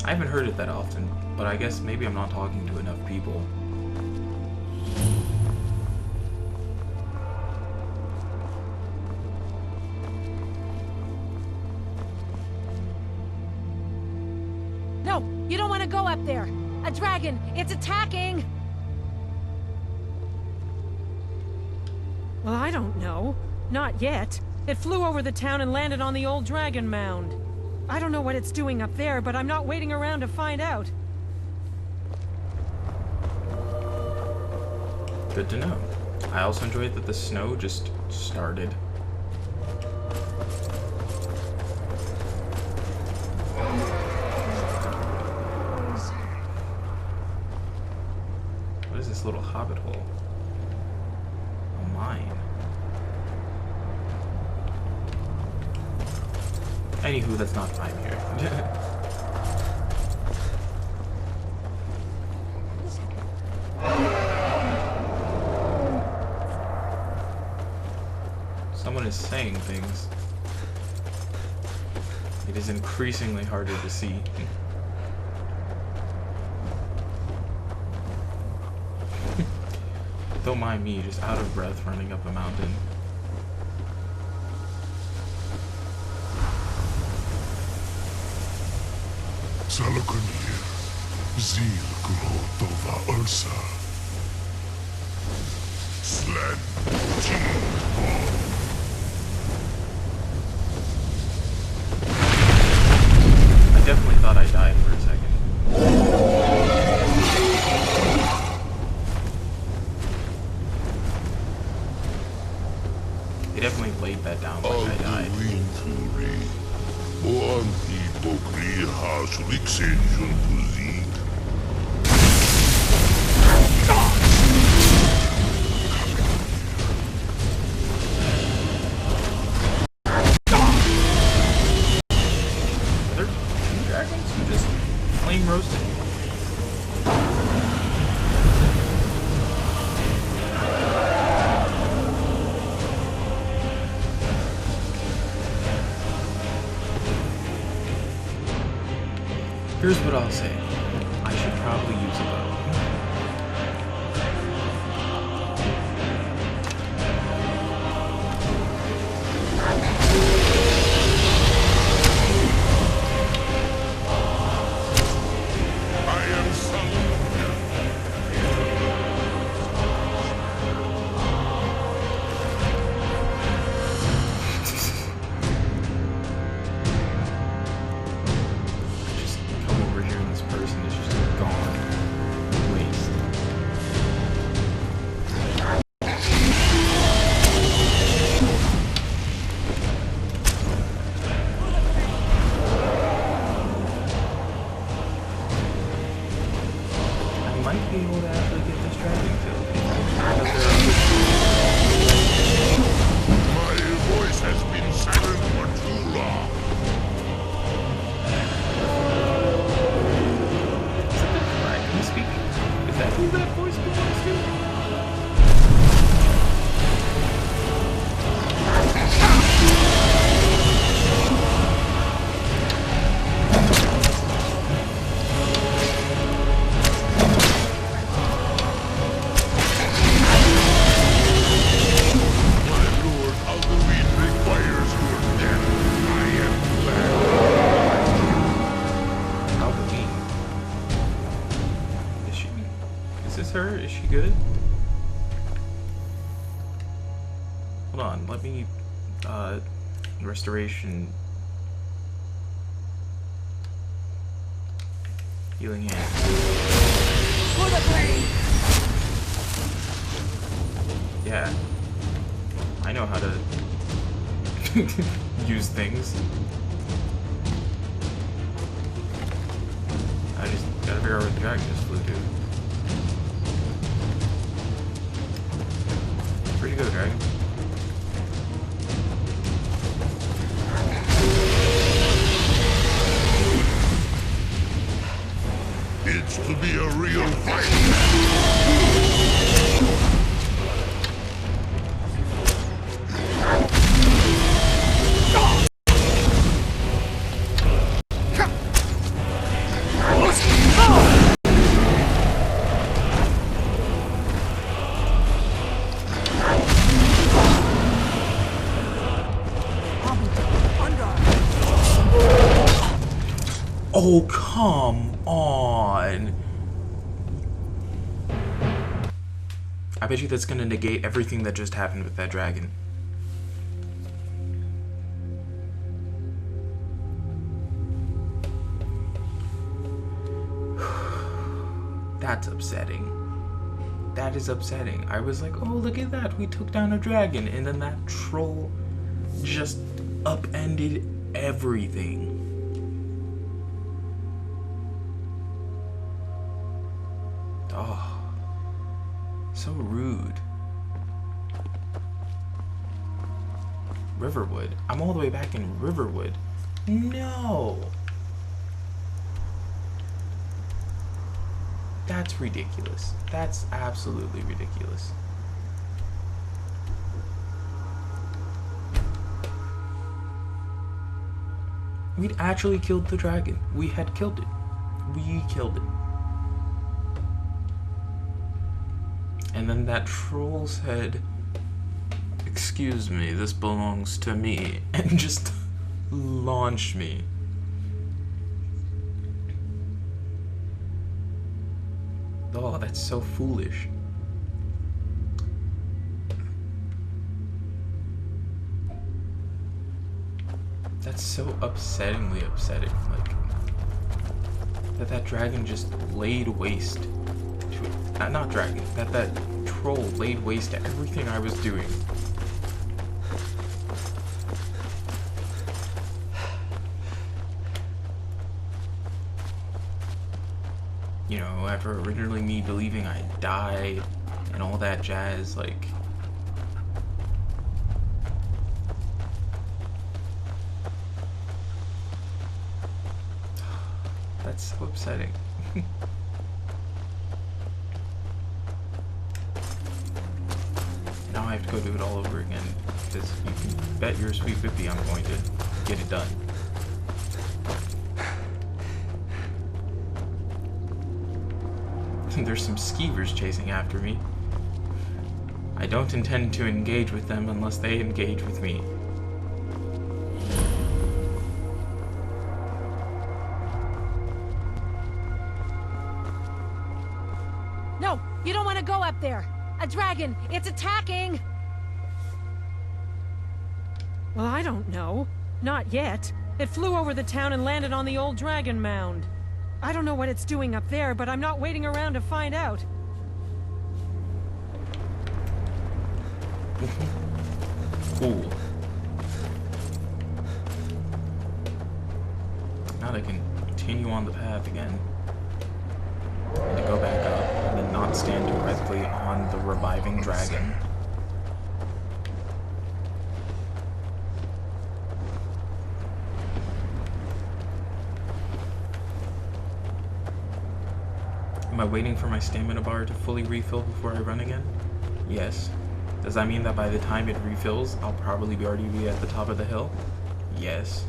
I haven't heard it that often, but I guess maybe I'm not talking to enough people. No, you don't want to go up there. A dragon, it's attacking. Well, I don't know. Not yet. It flew over the town and landed on the old dragon mound. I don't know what it's doing up there, but I'm not waiting around to find out. Good to know. I also enjoyed that the snow just started. What is this little hobbit hole? A mine. Anywho, that's not why I'm here. Someone is saying things. It is increasingly harder to see. Don't mind me, just out of breath running up a mountain. Salakunir, Zil Grotova Ursa. Slen, Jin, laid that down like I died. Are there two dragons who just flame roasted? Here's what I'll say. I should probably use a bow. Her? Is she good? Hold on, let me restoration healing hand. For the blade! Yeah. I know how to use things. I just gotta figure out where the dragon just flew to. Where'd you go, dragon? It's to be a real fight. Oh, come on. I bet you that's gonna negate everything that just happened with that dragon. That's upsetting. That is upsetting. I was like, oh, look at that. We took down a dragon. And then that troll just upended everything. Oh, so rude. Riverwood. I'm all the way back in Riverwood. No. That's ridiculous. That's absolutely ridiculous. We'd actually killed the dragon. We had killed it. We killed it. And then that troll said, "Excuse me, this belongs to me," and just launched me. Oh, that's so foolish. That's so upsettingly upsetting. Like, that dragon just laid waste to, not dragon, that troll laid waste to everything I was doing. you know, after originally me believing I died and all that jazz, like... That's so upsetting. Now I have to go do it all over again, because you can bet your sweet 50 I'm going to get it done. There's some skeevers chasing after me. I don't intend to engage with them unless they engage with me. No, you don't want to go up there. A dragon, it's attacking! Well, I don't know. Not yet. It flew over the town and landed on the old dragon mound. I don't know what it's doing up there, but I'm not waiting around to find out. Cool. Now they can continue on the path again. And to go back up, and then not stand directly on the reviving dragon. Am I waiting for my stamina bar to fully refill before I run again? Yes. Does that mean that by the time it refills, I'll probably already be at the top of the hill? Yes.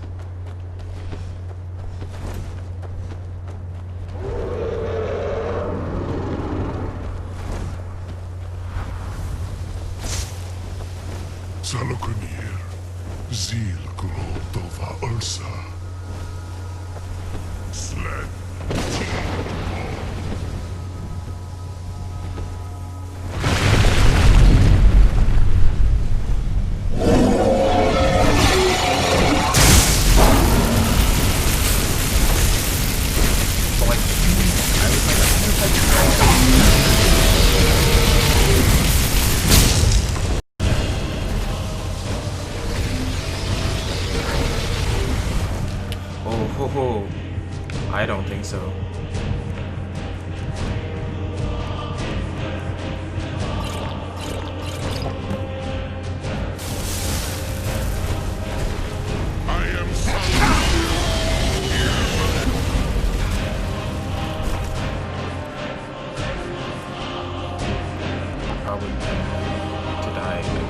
Salokunir, Zil Grotova Ursa. Sled. Oh, I don't think so. I am Probably to die again.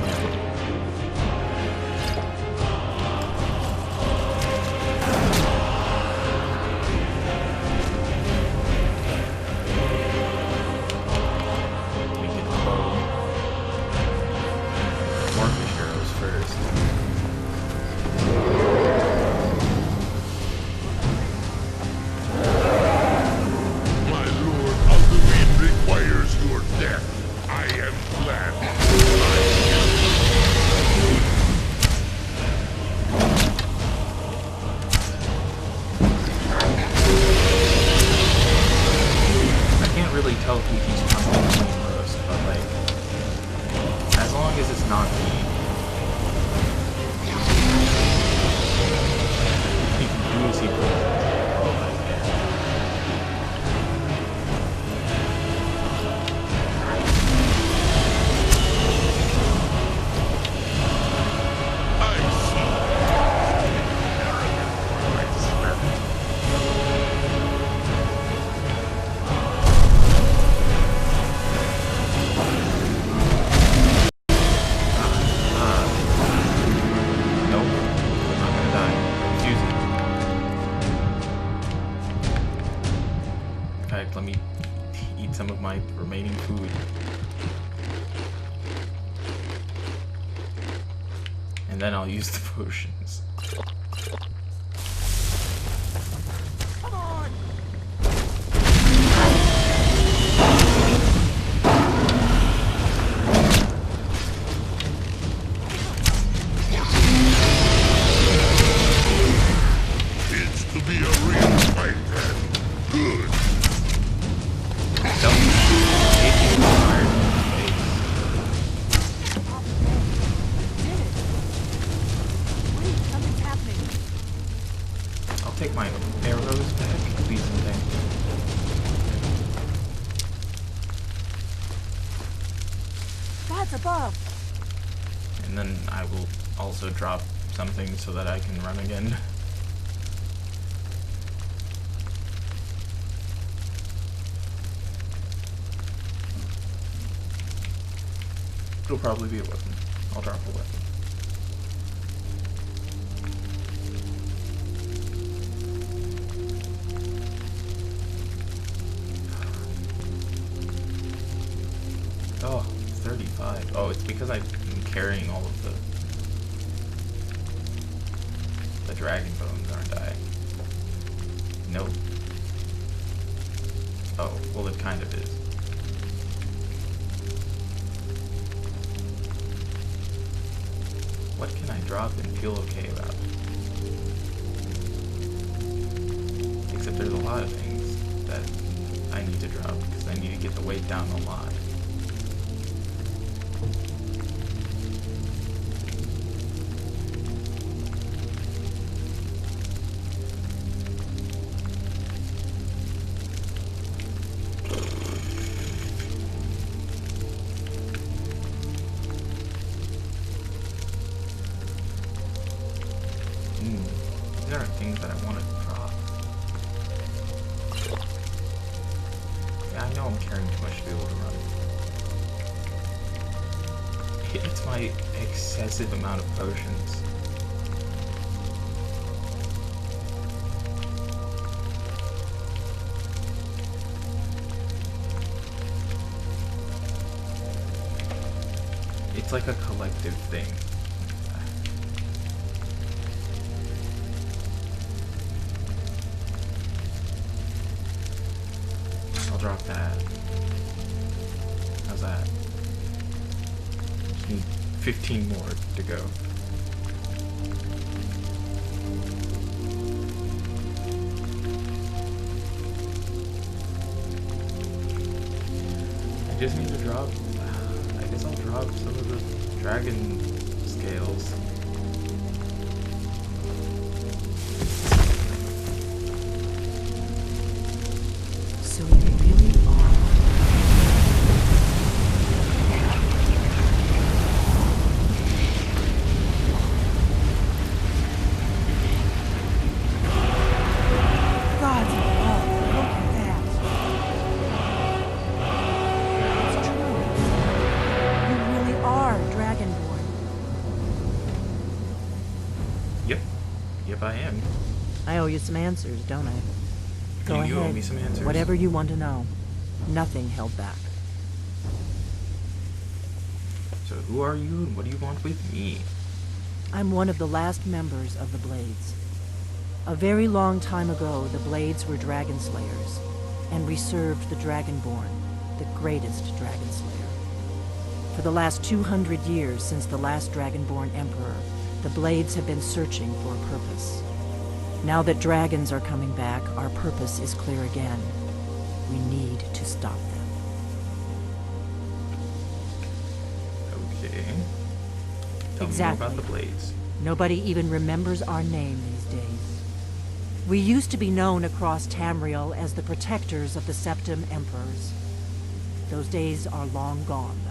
My Lord Alduin requires your death. I am glad. I can't really tell who he's punching most, but like, as long as it's not me, he can do as he pleases. Oh my god. Let me eat some of my remaining food. And then I'll use the potions. Come on! It's to be a real fight then. Good. I'll take my arrows back, please and thank you. above. And then I will also drop something so that I can run again. It'll probably be a weapon. I'll drop a weapon. Oh, 35. Oh, it's because I'm carrying all of the dragon bones, aren't I? Nope. Oh, well it kind of is. What can I drop and feel okay about? Except there's a lot of things that I need to drop because I need to get the weight down a lot. These aren't things that I want to drop. Yeah, I know I'm carrying too much to be able to run. It's my excessive amount of potions. It's like a collective thing. I'll drop that. How's that? Just need 15 more to go. I just need to drop. I guess I'll drop some of the dragon scales. So you really are. God's above, look at that. It's true. You really are Dragonborn. Yep. Yep, I am. I owe you some answers, don't I? Go You owe ahead. me some answers. Whatever you want to know. Nothing held back. So who are you and what do you want with me? I'm one of the last members of the Blades. A very long time ago, the Blades were dragon slayers, and we served the Dragonborn, the greatest dragon slayer. For the last 200 years since the last Dragonborn Emperor, the Blades have been searching for a purpose. Now that dragons are coming back, our purpose is clear again. We need to stop them. Okay. Tell Exactly. me more about the blades. Nobody even remembers our name these days. We used to be known across Tamriel as the protectors of the Septim Emperors. Those days are long gone, though.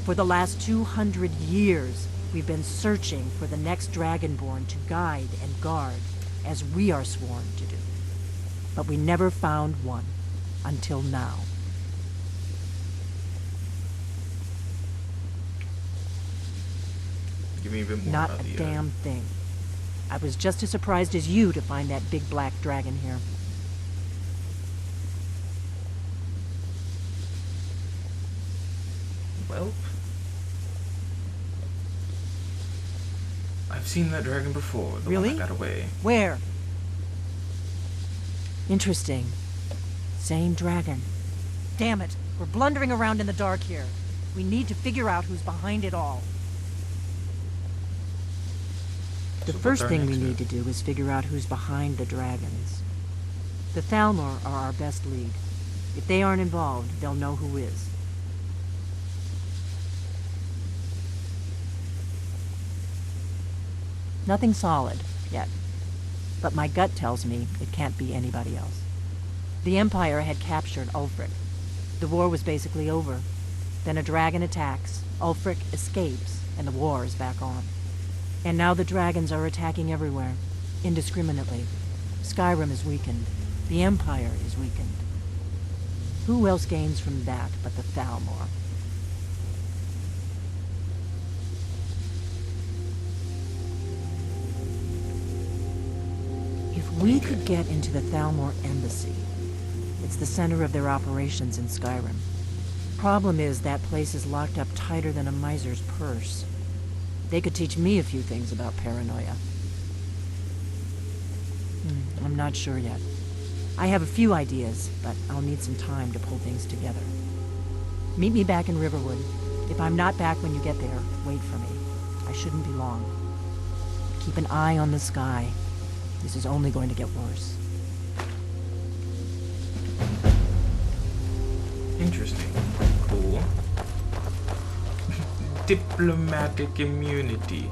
For the last 200 years, we've been searching for the next Dragonborn to guide and guard, as we are sworn to do. But we never found one, until now. Give me a bit more Not about a the damn thing. I was just as surprised as you to find that big black dragon here. Well, I've seen that dragon before. The Really? one that got away. Where? Interesting. Same dragon. Damn it, we're blundering around in the dark here. We need to figure out who's behind it all. The So first what's our thing we next need to move? do is figure out who's behind the dragons. The Thalmor are our best lead. If they aren't involved, they'll know who is. Nothing solid, yet. But my gut tells me it can't be anybody else. The Empire had captured Ulfric. The war was basically over. Then a dragon attacks, Ulfric escapes, and the war is back on. And now the dragons are attacking everywhere, indiscriminately. Skyrim is weakened. The Empire is weakened. Who else gains from that but the Thalmor? If we could get into the Thalmor embassy, it's the center of their operations in Skyrim. Problem is, that place is locked up tighter than a miser's purse. They could teach me a few things about paranoia. I'm not sure yet. I have a few ideas, but I'll need some time to pull things together. Meet me back in Riverwood. If I'm not back when you get there, wait for me. I shouldn't be long. Keep an eye on the sky. This is only going to get worse. Interesting. Cool. Diplomatic immunity.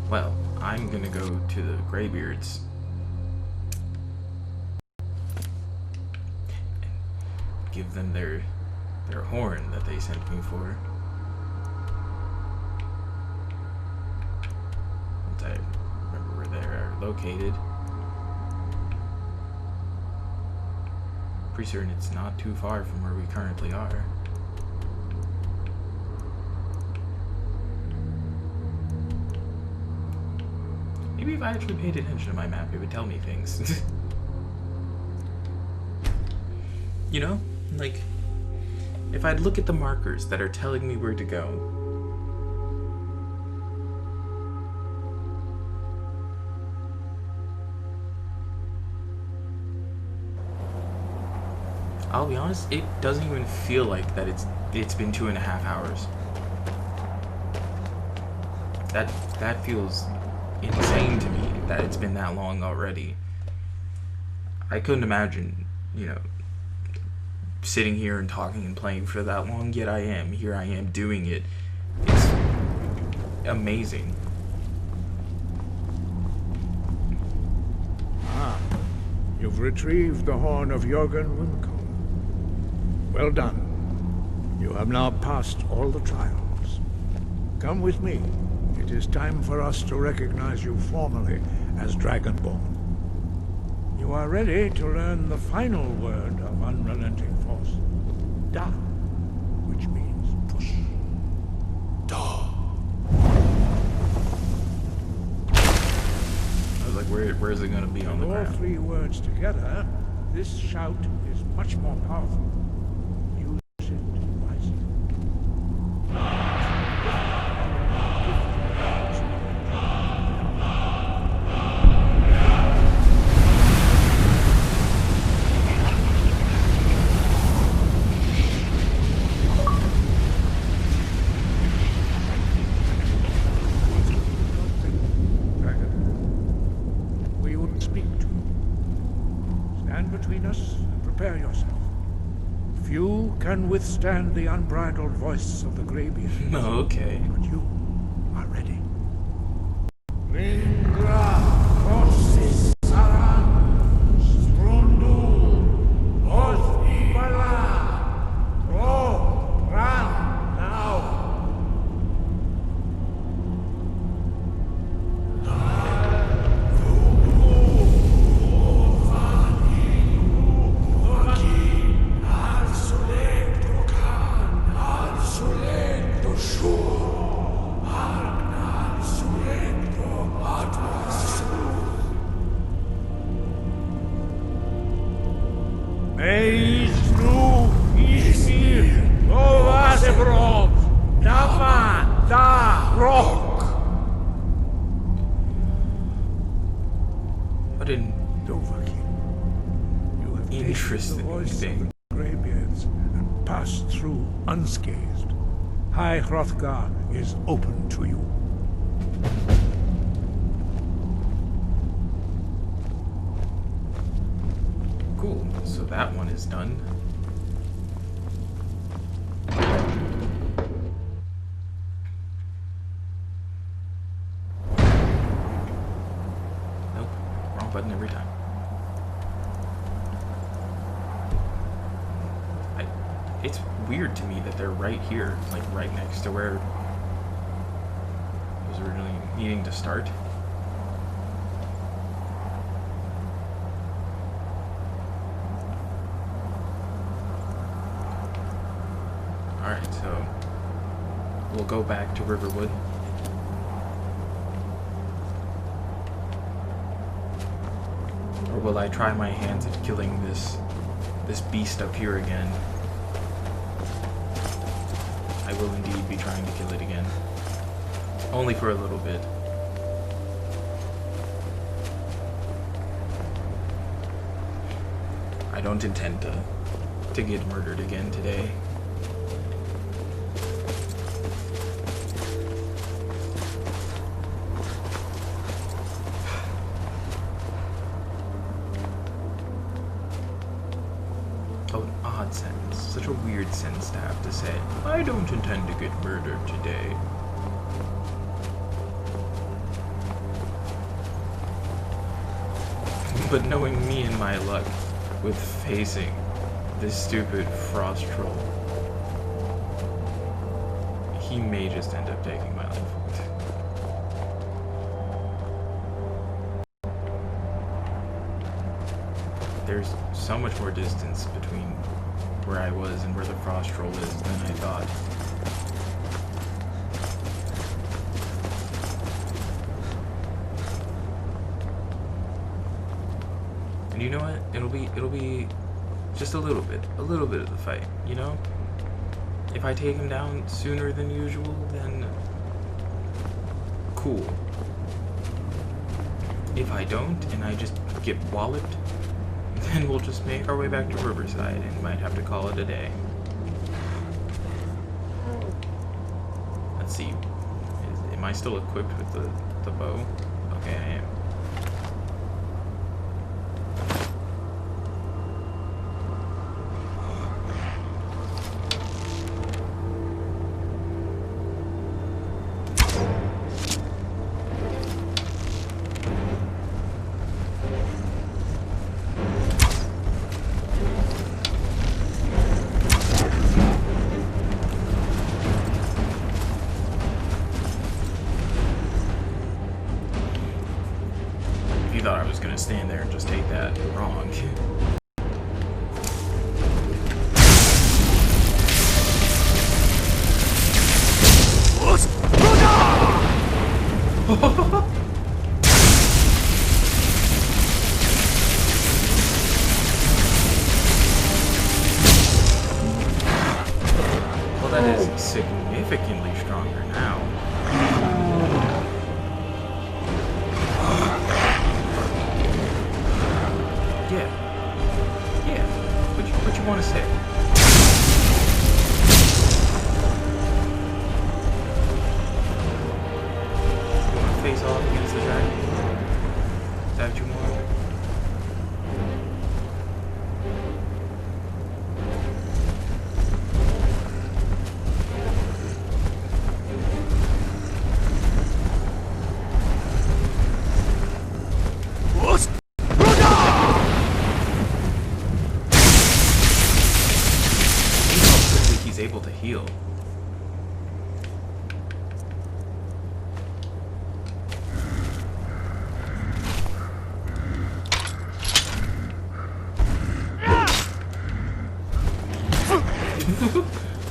Well, I'm gonna go to the Greybeards. Give them their horn that they sent me for. Once I remember where they're located. Pretty certain it's not too far from where we currently are. Maybe if I actually paid attention to my map, it would tell me things. You know? Like, if I'd look at the markers that are telling me where to go. I'll be honest, it doesn't even feel like that it's been 2.5 hours. That feels insane to me that it's been that long already. I couldn't imagine, you know, sitting here and talking and playing for that long, yet here I am doing it. It's amazing. You've retrieved the horn of Jörgen Windcombe. Well done. You have now passed all the trials. Come with me. It is time for us to recognize you formally as Dragonborn. You are ready to learn the final word of unrelenting force. Da, which means push. Da. I was like, where is it going to be on the ground? All 3 words together, this shout is much more powerful. Use it wisely. Can withstand the unbridled voice of the Greybeard. No, okay. But you are ready. Lingra, Forsis, Saran, Strundul, Oth, Ibala, Ro, Ran, now. Unscathed. High Hrothgar is open to you. Cool, so that one is done. button every time. It's weird to me that they're right here, like right next to where I was originally needing to start. Alright, so we'll go back to Riverwood. Or will I try my hands at killing this beast up here again? I will indeed be trying to kill it again. Only for a little bit. I don't intend to get murdered again today. Oh, an odd sentence. Such a weird sentence to have to say. I don't intend to get murdered today. But knowing me and my luck with facing this stupid frost troll, he may just end up taking my life. There's so much more distance between where I was and where the frost troll is than I thought. And you know what? It'll be just a little bit of the fight, you know? If I take him down sooner than usual, then cool. If I don't, and I just get walloped, then we'll just make our way back to Riverside and might have to call it a day. Let's see. Am I still equipped with the bow? Okay, I am. You thought I was gonna stand there and just take that wrong. Well, that is significantly stronger now. Yeah. What you want to say? You want to face off against the dragon? Is that what you want? Able to heal.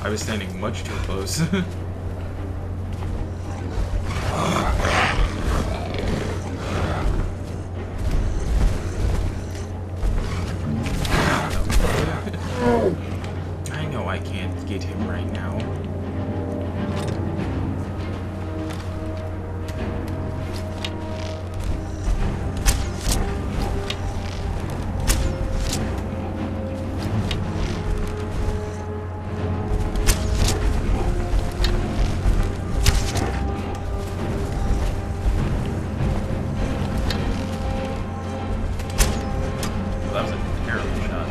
I was standing much too close. I know I can't get him right now. That was a terrible shot.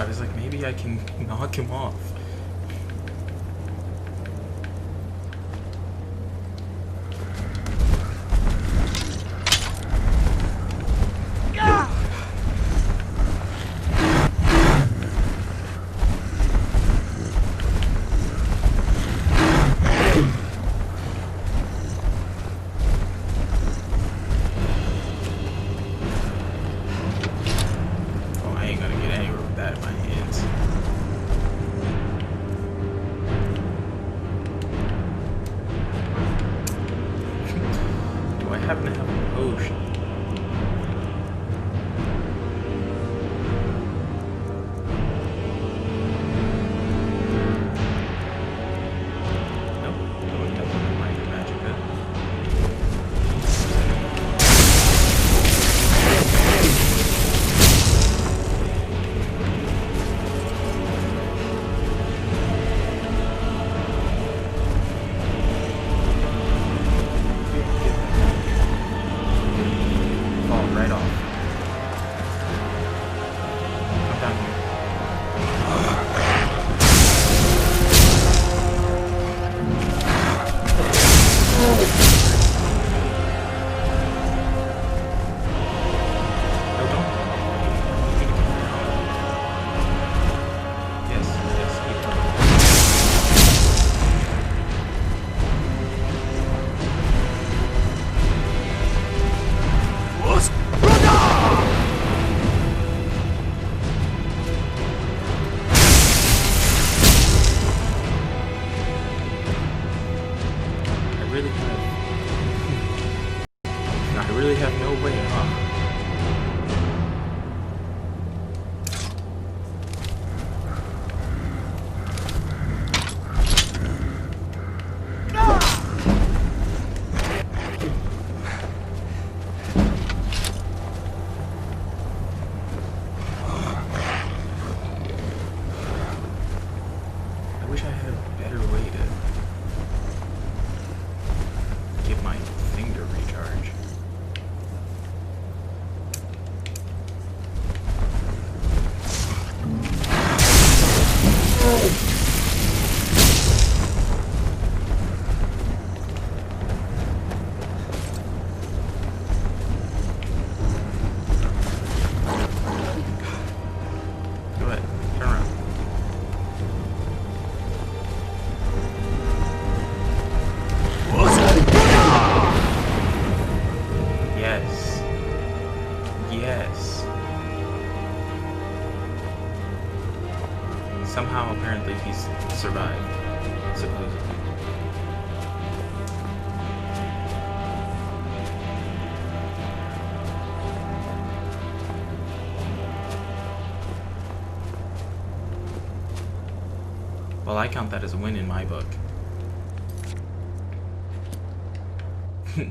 I was like, maybe I can knock him off. Somehow, apparently, he's survived, supposedly. Well, I count that as a win in my book.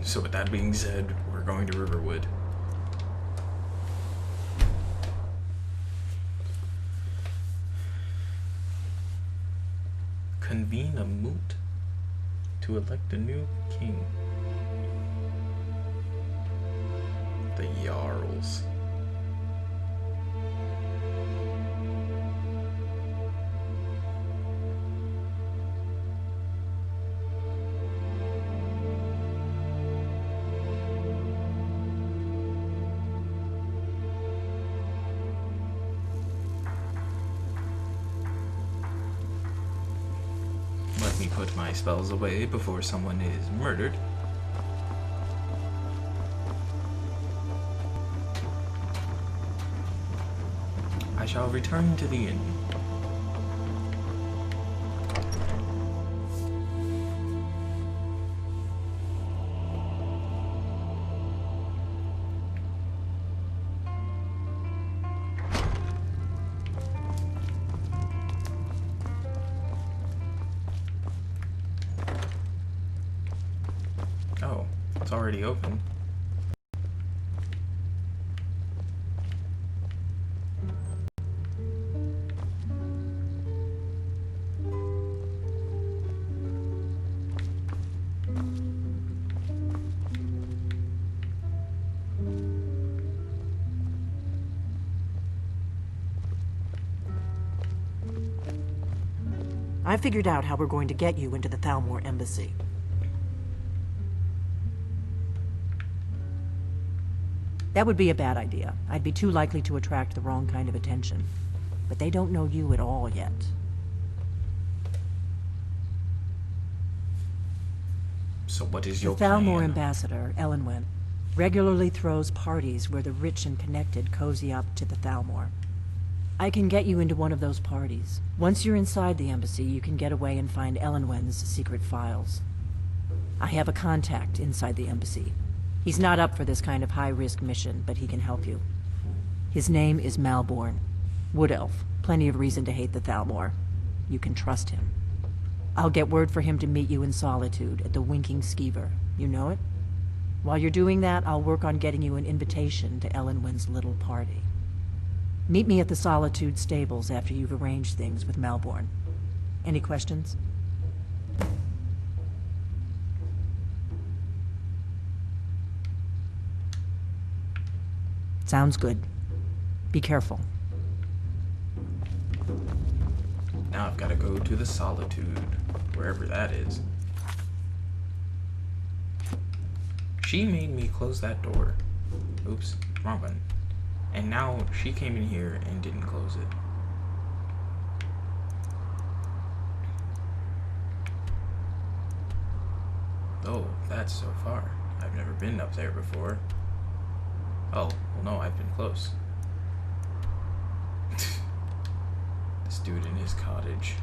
So with that being said, we're going to Riverwood. Convene a moot to elect a new king. The Jarls. Let me put my spells away before someone is murdered. I shall return to the inn. Oh, it's already open. I figured out how we're going to get you into the Thalmor embassy. That would be a bad idea. I'd be too likely to attract the wrong kind of attention. But they don't know you at all yet. So what is your The Thalmor plan? ambassador, Elenwen, regularly throws parties where the rich and connected cozy up to the Thalmor. I can get you into one of those parties. Once you're inside the embassy, you can get away and find Elenwen's secret files. I have a contact inside the embassy. He's not up for this kind of high-risk mission, but he can help you. His name is Malborn. Wood Elf. Plenty of reason to hate the Thalmor. You can trust him. I'll get word for him to meet you in Solitude at the Winking Skeever. You know it? While you're doing that, I'll work on getting you an invitation to Elenwen's little party. Meet me at the Solitude stables after you've arranged things with Malborn. Any questions? Sounds good. Be careful. Now I've got to go to the Solitude, wherever that is. She made me close that door. Oops, wrong button. And now she came in here and didn't close it. Oh, that's so far. I've never been up there before. Oh, well no, I've been close. This dude in his cottage.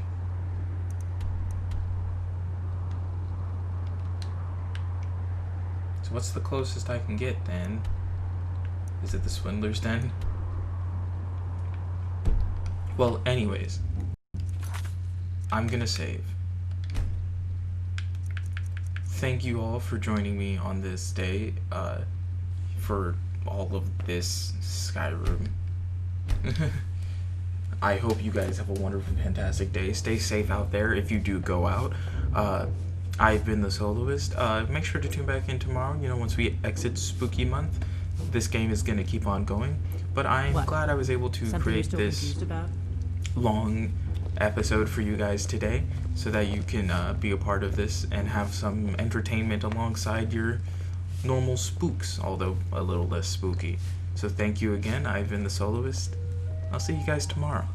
So what's the closest I can get then? Is it the Swindler's Den? Well, anyways. I'm gonna save. Thank you all for joining me on this day, for all of this Skyrim. I hope you guys have a wonderful, fantastic day. Stay safe out there if you do go out. I've been the Soloist. Make sure to tune back in tomorrow. You know, once we exit Spooky Month, this game is going to keep on going. But I'm glad I was able to create this long episode for you guys today so that you can be a part of this and have some entertainment alongside your normal spooks, although a little less spooky. So thank you again. I've been the Soloist. I'll see you guys tomorrow.